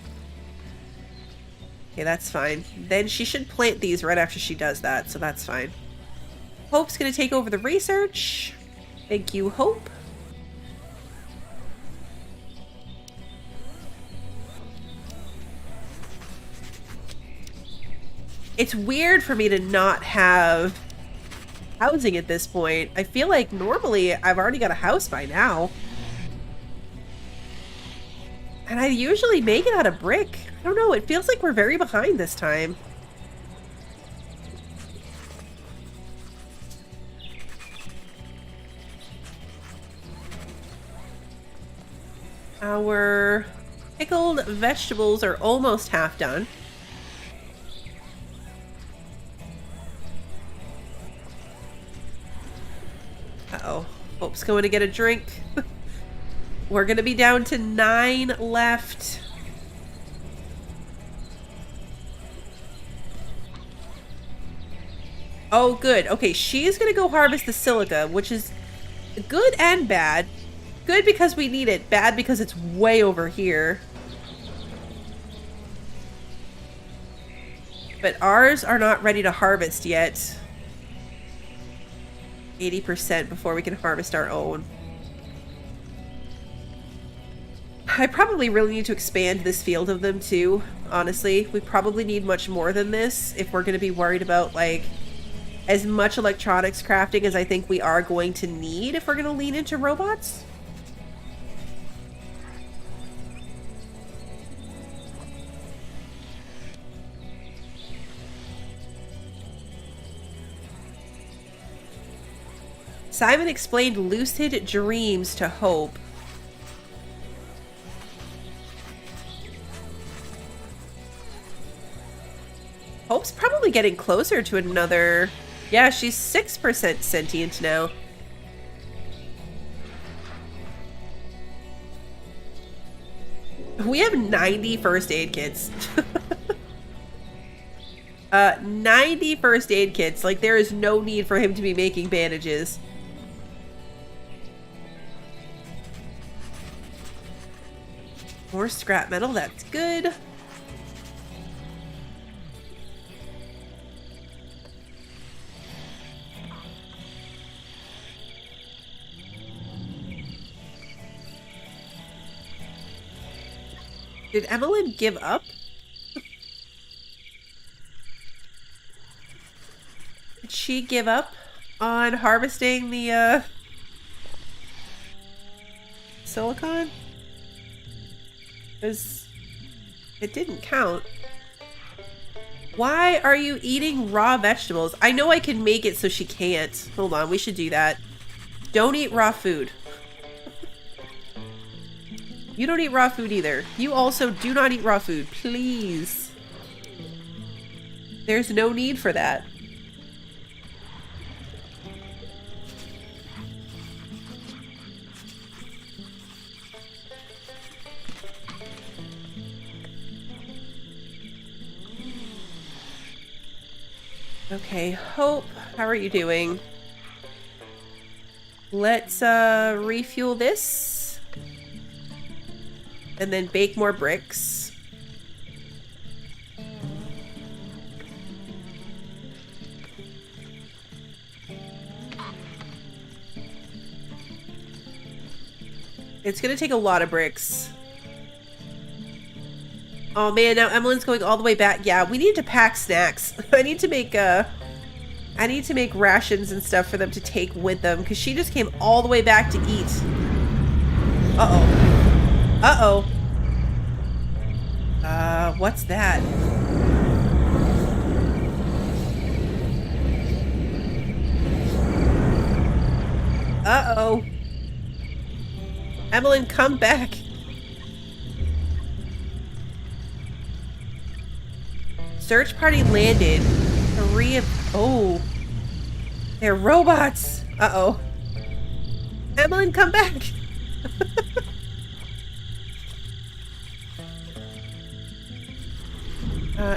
Okay, that's fine. Then she should plant these right after she does that, so that's fine. Hope's going to take over the research. Thank you, Hope. It's weird for me to not have housing at this point. I feel like normally I've already got a house by now. And I usually make it out of brick. I don't know, it feels like we're very behind this time. Our pickled vegetables are almost half done. Uh-oh. Hope's going to get a drink. We're going to be down to 9 left. Oh, good. Okay, she's going to go harvest the silica, which is good and bad. Good because we need it. Bad because it's way over here. But ours are not ready to harvest yet. 80% before we can harvest our own. I probably really need to expand this field of them too, honestly. We probably need much more than this if we're going to be worried about, like, as much electronics crafting as I think we are going to need if we're going to lean into robots. Simon explained lucid dreams to Hope. Hope's probably getting closer to another... Yeah, she's 6% sentient now. We have 90 first aid kits. 90 first aid kits. Like, there is no need for him to be making bandages. More scrap metal, that's good. Did Evelyn give up? Did she give up on harvesting the silicon? Because it didn't count. Why are you eating raw vegetables? I know I can make it so she can't. Hold on, we should do that. Don't eat raw food. You don't eat raw food either. You also do not eat raw food, please. There's no need for that. Okay, Hope, how are you doing? Let's refuel this. And then bake more bricks. It's gonna take a lot of bricks. Oh man, now Emmeline's going all the way back. Yeah, we need to pack snacks. I need to make rations and stuff for them to take with them because she just came all the way back to eat. Uh-oh. Uh-oh. What's that? Uh-oh. Emmeline, come back. Search party landed. Oh. They're robots. Uh-oh. Emmeline, come back.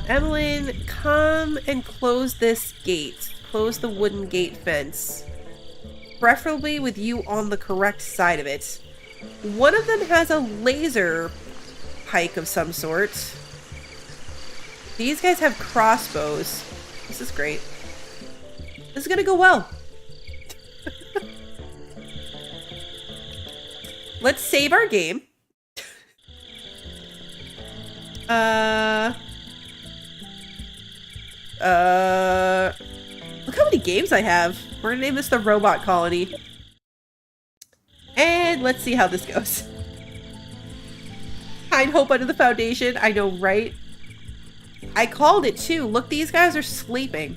Emmeline, come and close this gate. Close the wooden gate fence. Preferably with you on the correct side of it. One of them has a laser pike of some sort. These guys have crossbows. This is great. This is gonna go well. Let's save our game. Look how many games I have. We're gonna name this the Robot Colony. And let's see how this goes. Hide hope under the foundation. I know, right? I called it too. Look, these guys are sleeping.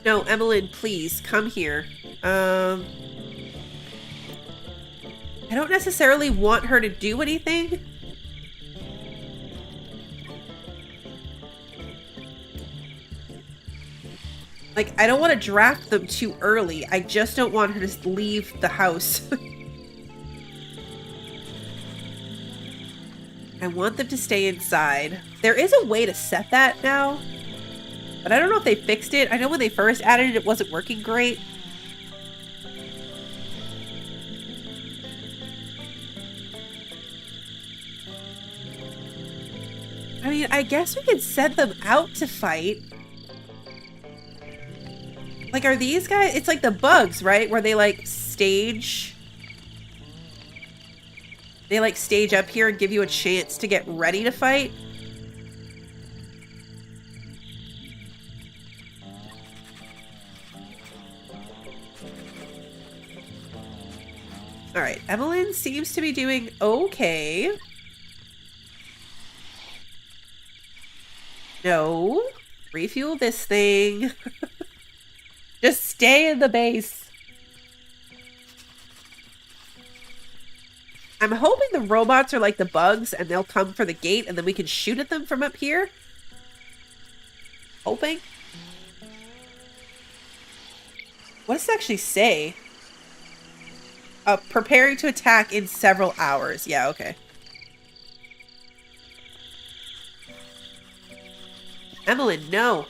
No, Emmeline, please, come here. I don't necessarily want her to do anything. Like, I don't want to draft them too early. I just don't want her to leave the house. I want them to stay inside. There is a way to set that now, but I don't know if they fixed it. I know when they first added it, it wasn't working great. I mean, I guess we could send them out to fight. Like, are these guys... It's like the bugs, right? Where they, like, stage... They, like, stage up here and give you a chance to get ready to fight. Alright, Emmeline seems to be doing okay. No. Refuel this thing. Just stay in the base. I'm hoping the robots are like the bugs and they'll come for the gate and then we can shoot at them from up here. Hoping. What does it actually say? Preparing to attack in several hours. Yeah, okay. Emmeline, no.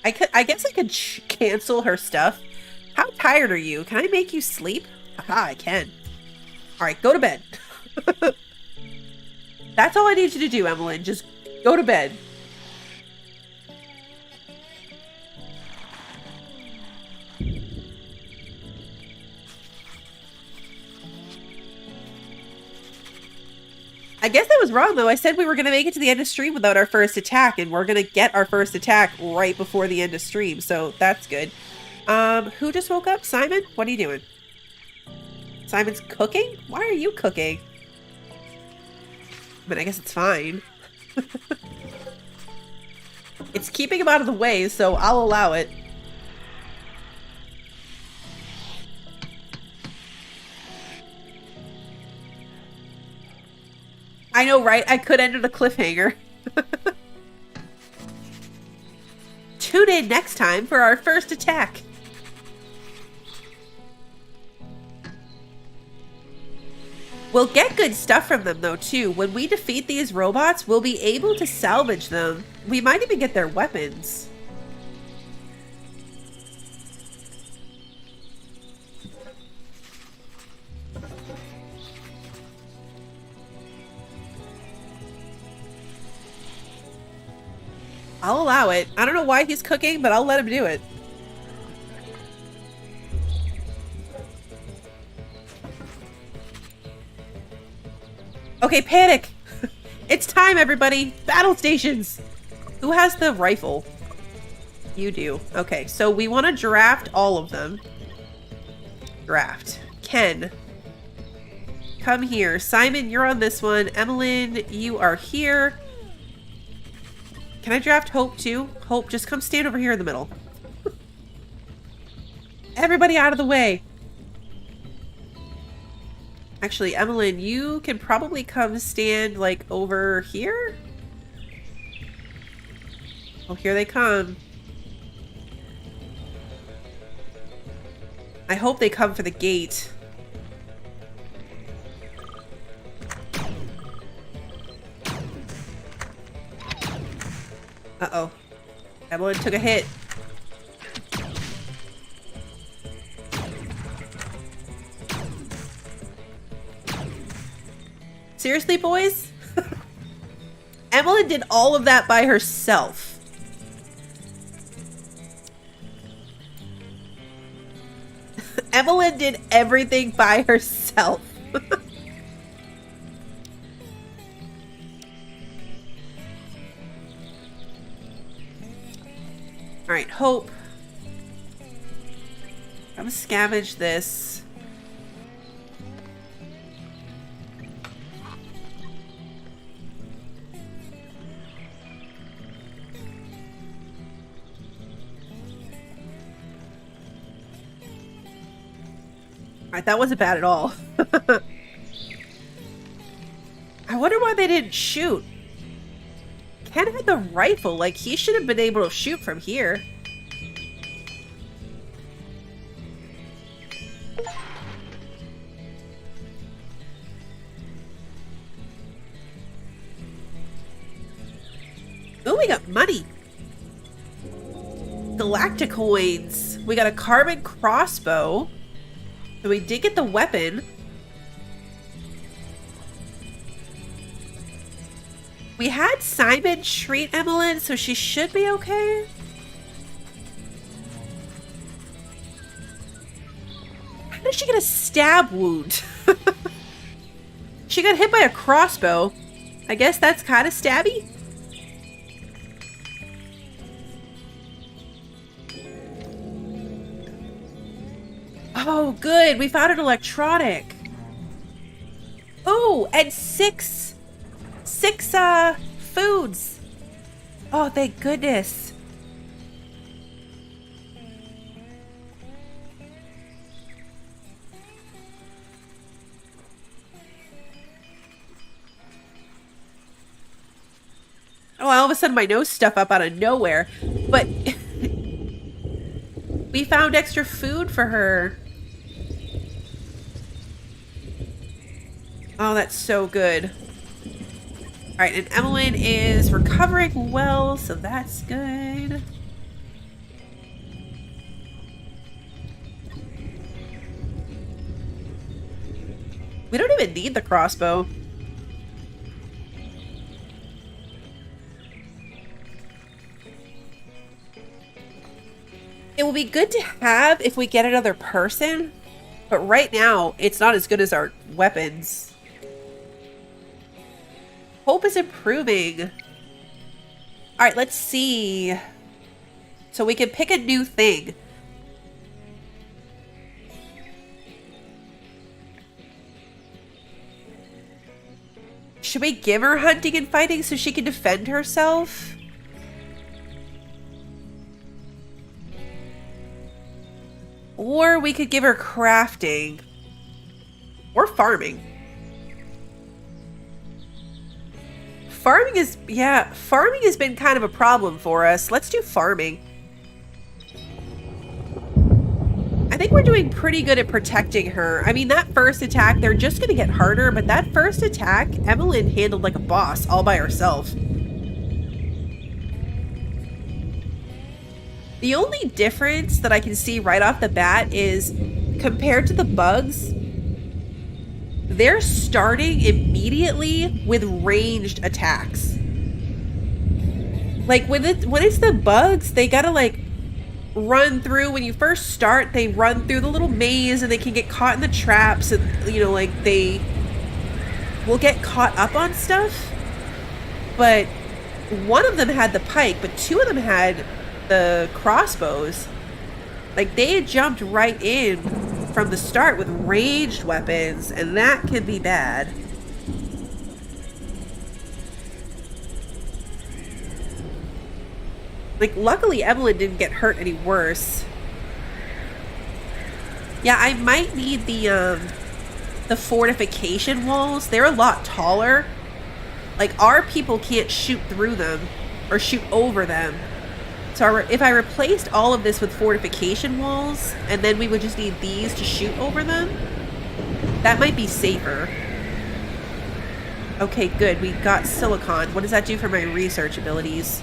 I guess I could cancel her stuff. How tired are you? Can I make you sleep? Haha, I can. Alright, go to bed. That's all I need you to do, Emmeline. Just go to bed. I guess I was wrong, though. I said we were going to make it to the end of stream without our first attack, and we're going to get our first attack right before the end of stream, so that's good. Who just woke up? Simon? What are you doing? Simon's cooking? Why are you cooking? I mean, I guess it's fine. It's keeping him out of the way, so I'll allow it. I know, right? I could end on a cliffhanger. Tune in next time for our first attack. We'll get good stuff from them, though, too. When we defeat these robots, we'll be able to salvage them. We might even get their weapons. I'll allow it. I don't know why he's cooking, but I'll let him do it. Okay, panic! It's time, everybody! Battle stations! Who has the rifle? You do. Okay, so we want to draft all of them. Draft. Ken. Come here. Simon, you're on this one. Emmeline, you are here. Can I draft Hope too? Hope, just come stand over here in the middle. Everybody out of the way. Actually, Emmeline, you can probably come stand like over here. Oh, here they come. I hope they come for the gate. Uh-oh. Emmeline took a hit. Seriously, boys? Emmeline did all of that by herself. Emmeline did everything by herself. Alright, Hope. I'm gonna scavenge this. Alright, that wasn't bad at all. I wonder why they didn't shoot. Ken had the rifle. Like, he should have been able to shoot from here. Oh, we got money. Galacticoins. We got a carbon crossbow. So we did get the weapon. We had Simon treat Emmeline, so she should be okay. How did she get a stab wound? She got hit by a crossbow. I guess that's kind of stabby. Oh, good. We found an electronic. Oh, and six foods. Oh, thank goodness. Oh, all of a sudden my nose stuff up out of nowhere. But we found extra food for her. Oh, that's so good. Alright, and Emmeline is recovering well, so that's good. We don't even need the crossbow. It will be good to have if we get another person, but right now, it's not as good as our weapons. Hope is improving. Alright, let's see. So we can pick a new thing. Should we give her hunting and fighting so she can defend herself? Or we could give her crafting. Or farming. Farming is, yeah, farming has been kind of a problem for us. Let's do farming. I think we're doing pretty good at protecting her. I mean, that first attack, they're just going to get harder, but that first attack, Evelyn handled like a boss all by herself. The only difference that I can see right off the bat is compared to the bugs, they're starting immediately with ranged attacks. Like when it's the bugs, they gotta like run through. When you first start, they run through the little maze and they can get caught in the traps, and you know, like they will get caught up on stuff. But one of them had the pike, but two of them had the crossbows. Like they had jumped right in from the start with ranged weapons, and that can be bad. Like, luckily Evelyn didn't get hurt any worse. Yeah, I might need the fortification walls. They're a lot taller. Like, our people can't shoot through them or shoot over them. So if I replaced all of this with fortification walls, and then we would just need these to shoot over them, that might be safer. Okay, good. We got silicon. What does that do for my research abilities?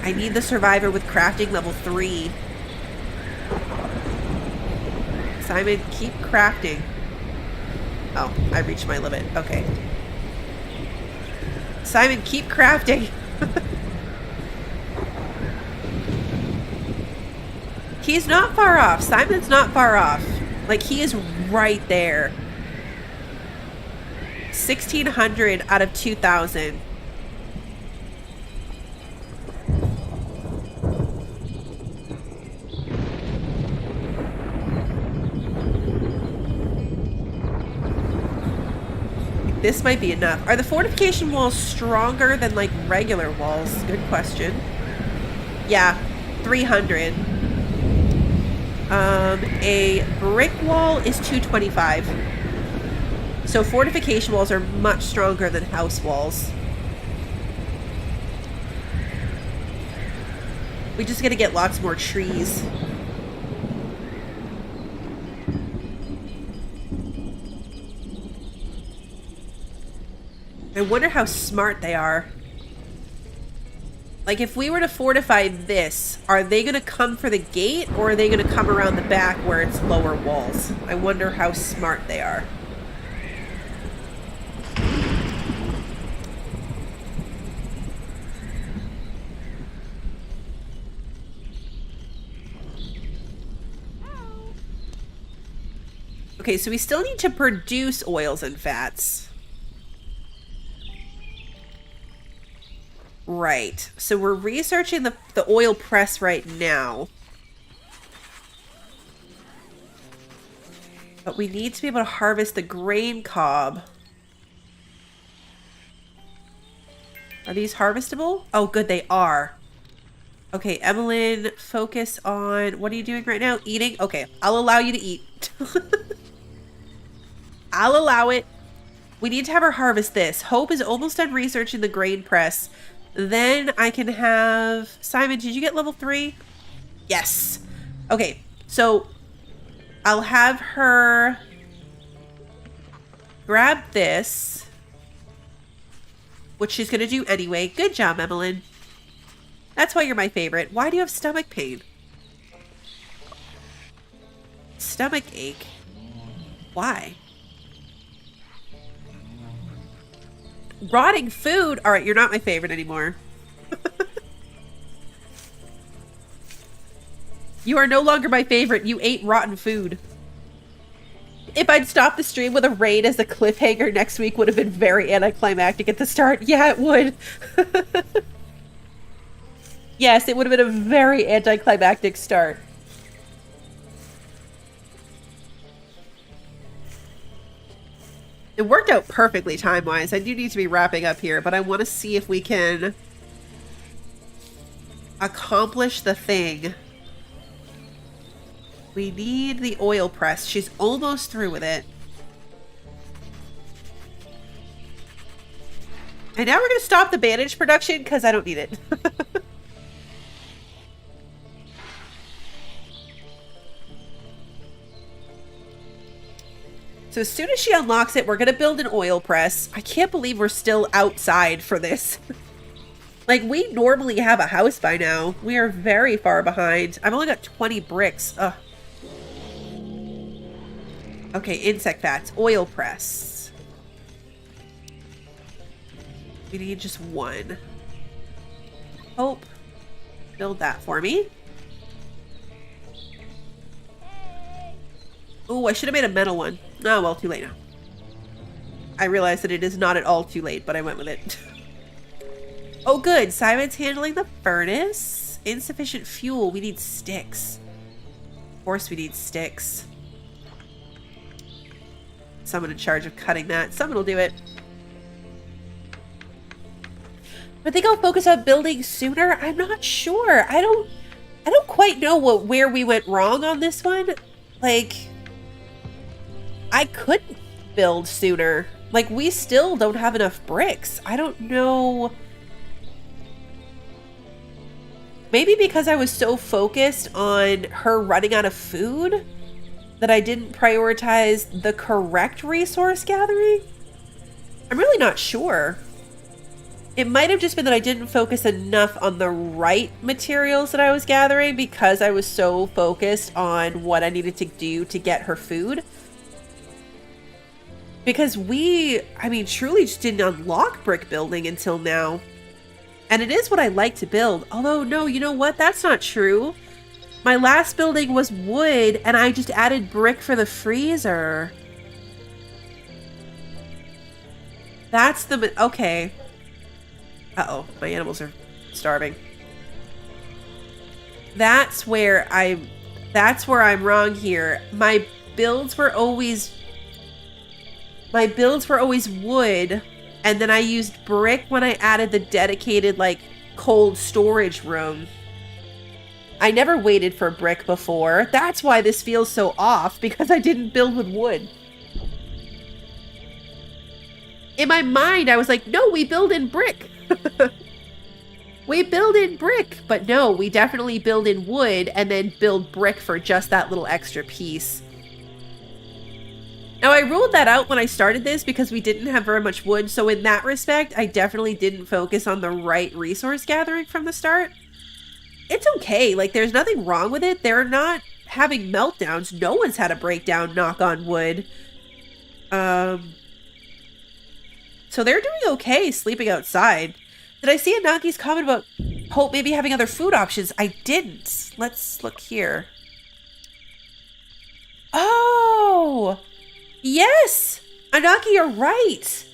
I need the survivor with crafting level 3. Simon, keep crafting. Oh, I reached my limit. Okay. Simon, keep crafting. He's not far off. Simon's not far off. Like, he is right there. 1,600 out of 2,000. This might be enough. Are the fortification walls stronger than like regular walls? Good question. Yeah, 300. A brick wall is 225. So fortification walls are much stronger than house walls. We just gotta get lots more trees. I wonder how smart they are. Like, if we were to fortify this, are they going to come for the gate, or are they going to come around the back where it's lower walls? I wonder how smart they are. Okay, so we still need to produce oils and fats. Right. So we're researching the oil press right now. But we need to be able to harvest the grain cob. Are these harvestable? Oh, good, they are. Okay, Evelyn, focus on... What are you doing right now? Eating? Okay, I'll allow you to eat. I'll allow it. We need to have her harvest this. Hope is almost done researching the grain press. Then I can have... Simon, did you get level 3? Yes. Okay, so I'll have her grab this, which she's going to do anyway. Good job, Evelyn. That's why you're my favorite. Why do you have stomach pain? Stomach ache. Why? Rotting food? Alright, you're not my favorite anymore. You are no longer my favorite. You ate rotten food. If I'd stopped the stream with a raid as a cliffhanger next week would have been very anticlimactic at the start. Yeah, it would. Yes, it would have been a very anticlimactic start. It worked out perfectly time-wise. I do need to be wrapping up here, but I want to see if we can... accomplish the thing. We need the oil press. She's almost through with it. And now we're going to stop the bandage production because I don't need it. So as soon as she unlocks it, we're going to build an oil press. I can't believe we're still outside for this. Like, we normally have a house by now. We are very far behind. I've only got 20 bricks. Ugh. Okay, insect fats. Oil press. We need just one. Hope. Build that for me. Oh, I should have made a metal one. Oh, well, too late now. I realized that it is not at all too late, but I went with it. Oh, good. Simon's handling the furnace. Insufficient fuel. We need sticks. Of course we need sticks. Someone in charge of cutting that. Someone will do it. I think I'll focus on building sooner. I'm not sure. I don't quite know where we went wrong on this one. Like, I could build sooner. Like, we still don't have enough bricks. I don't know. Maybe because I was so focused on her running out of food that I didn't prioritize the correct resource gathering? I'm really not sure. It might have just been that I didn't focus enough on the right materials that I was gathering because I was so focused on what I needed to do to get her food. Because I mean, truly just didn't unlock brick building until now. And it is what I like to build. Although, no, you know what? That's not true. My last building was wood, and I just added brick for the freezer. That's the... Okay. Uh-oh, my animals are starving. That's where I'm wrong here. My builds were always wood, and then I used brick when I added the dedicated, like, cold storage room. I never waited for brick before. That's why this feels so off, because I didn't build with wood. In my mind, I was like, no, we build in brick. We build in brick. But no, we definitely build in wood and then build brick for just that little extra piece. Now, I ruled that out when I started this because we didn't have very much wood. So in that respect, I definitely didn't focus on the right resource gathering from the start. It's okay. Like, there's nothing wrong with it. They're not having meltdowns. No one's had a breakdown, knock on wood. So they're doing okay sleeping outside. Did I see Anaki's comment about Hope maybe having other food options? I didn't. Let's look here. Oh! Yes! Anaki, you're right.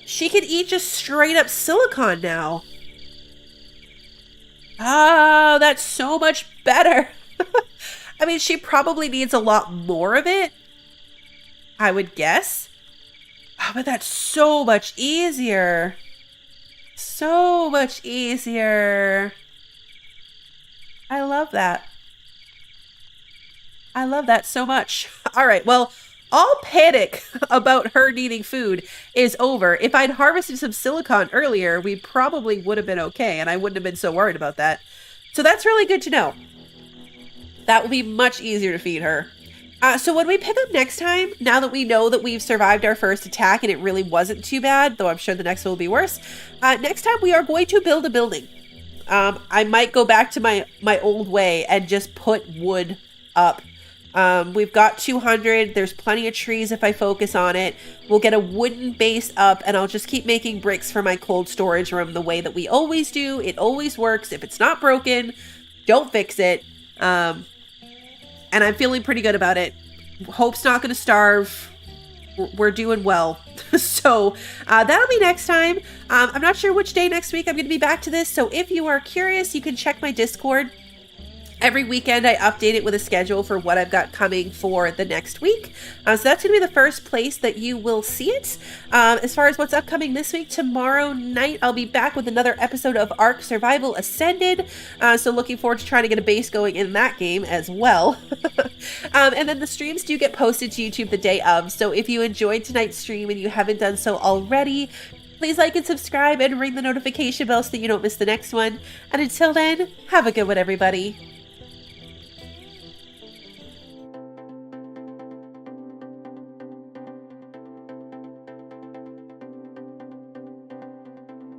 She can eat just straight up silicon now. Oh, that's so much better. I mean, she probably needs a lot more of it, I would guess. Oh, but that's so much easier. So much easier. I love that. I love that so much. All right, well, all panic about her needing food is over. If I'd harvested some silicon earlier, we probably would have been okay, and I wouldn't have been so worried about that. So that's really good to know. That will be much easier to feed her. So when we pick up next time, now that we know that we've survived our first attack and it really wasn't too bad, though I'm sure the next one will be worse, next time we are going to build a building. I might go back to my old way and just put wood up. We've got 200. There's plenty of trees if I focus on it. We'll get a wooden base up, and I'll just keep making bricks for my cold storage room the way that we always do. It always works. If it's not broken, don't fix it. And I'm feeling pretty good about it. Hope's not going to starve. We're doing well. So that'll be next time. I'm not sure which day next week I'm going to be back to this. So if you are curious, you can check my Discord. Every weekend, I update it with a schedule for what I've got coming for the next week. So that's going to be the first place that you will see it. As far as what's upcoming this week, tomorrow night, I'll be back with another episode of Ark Survival Ascended. So looking forward to trying to get a base going in that game as well. And then the streams do get posted to YouTube the day of. So if you enjoyed tonight's stream and you haven't done so already, please like and subscribe and ring the notification bell so that you don't miss the next one. And until then, have a good one, everybody.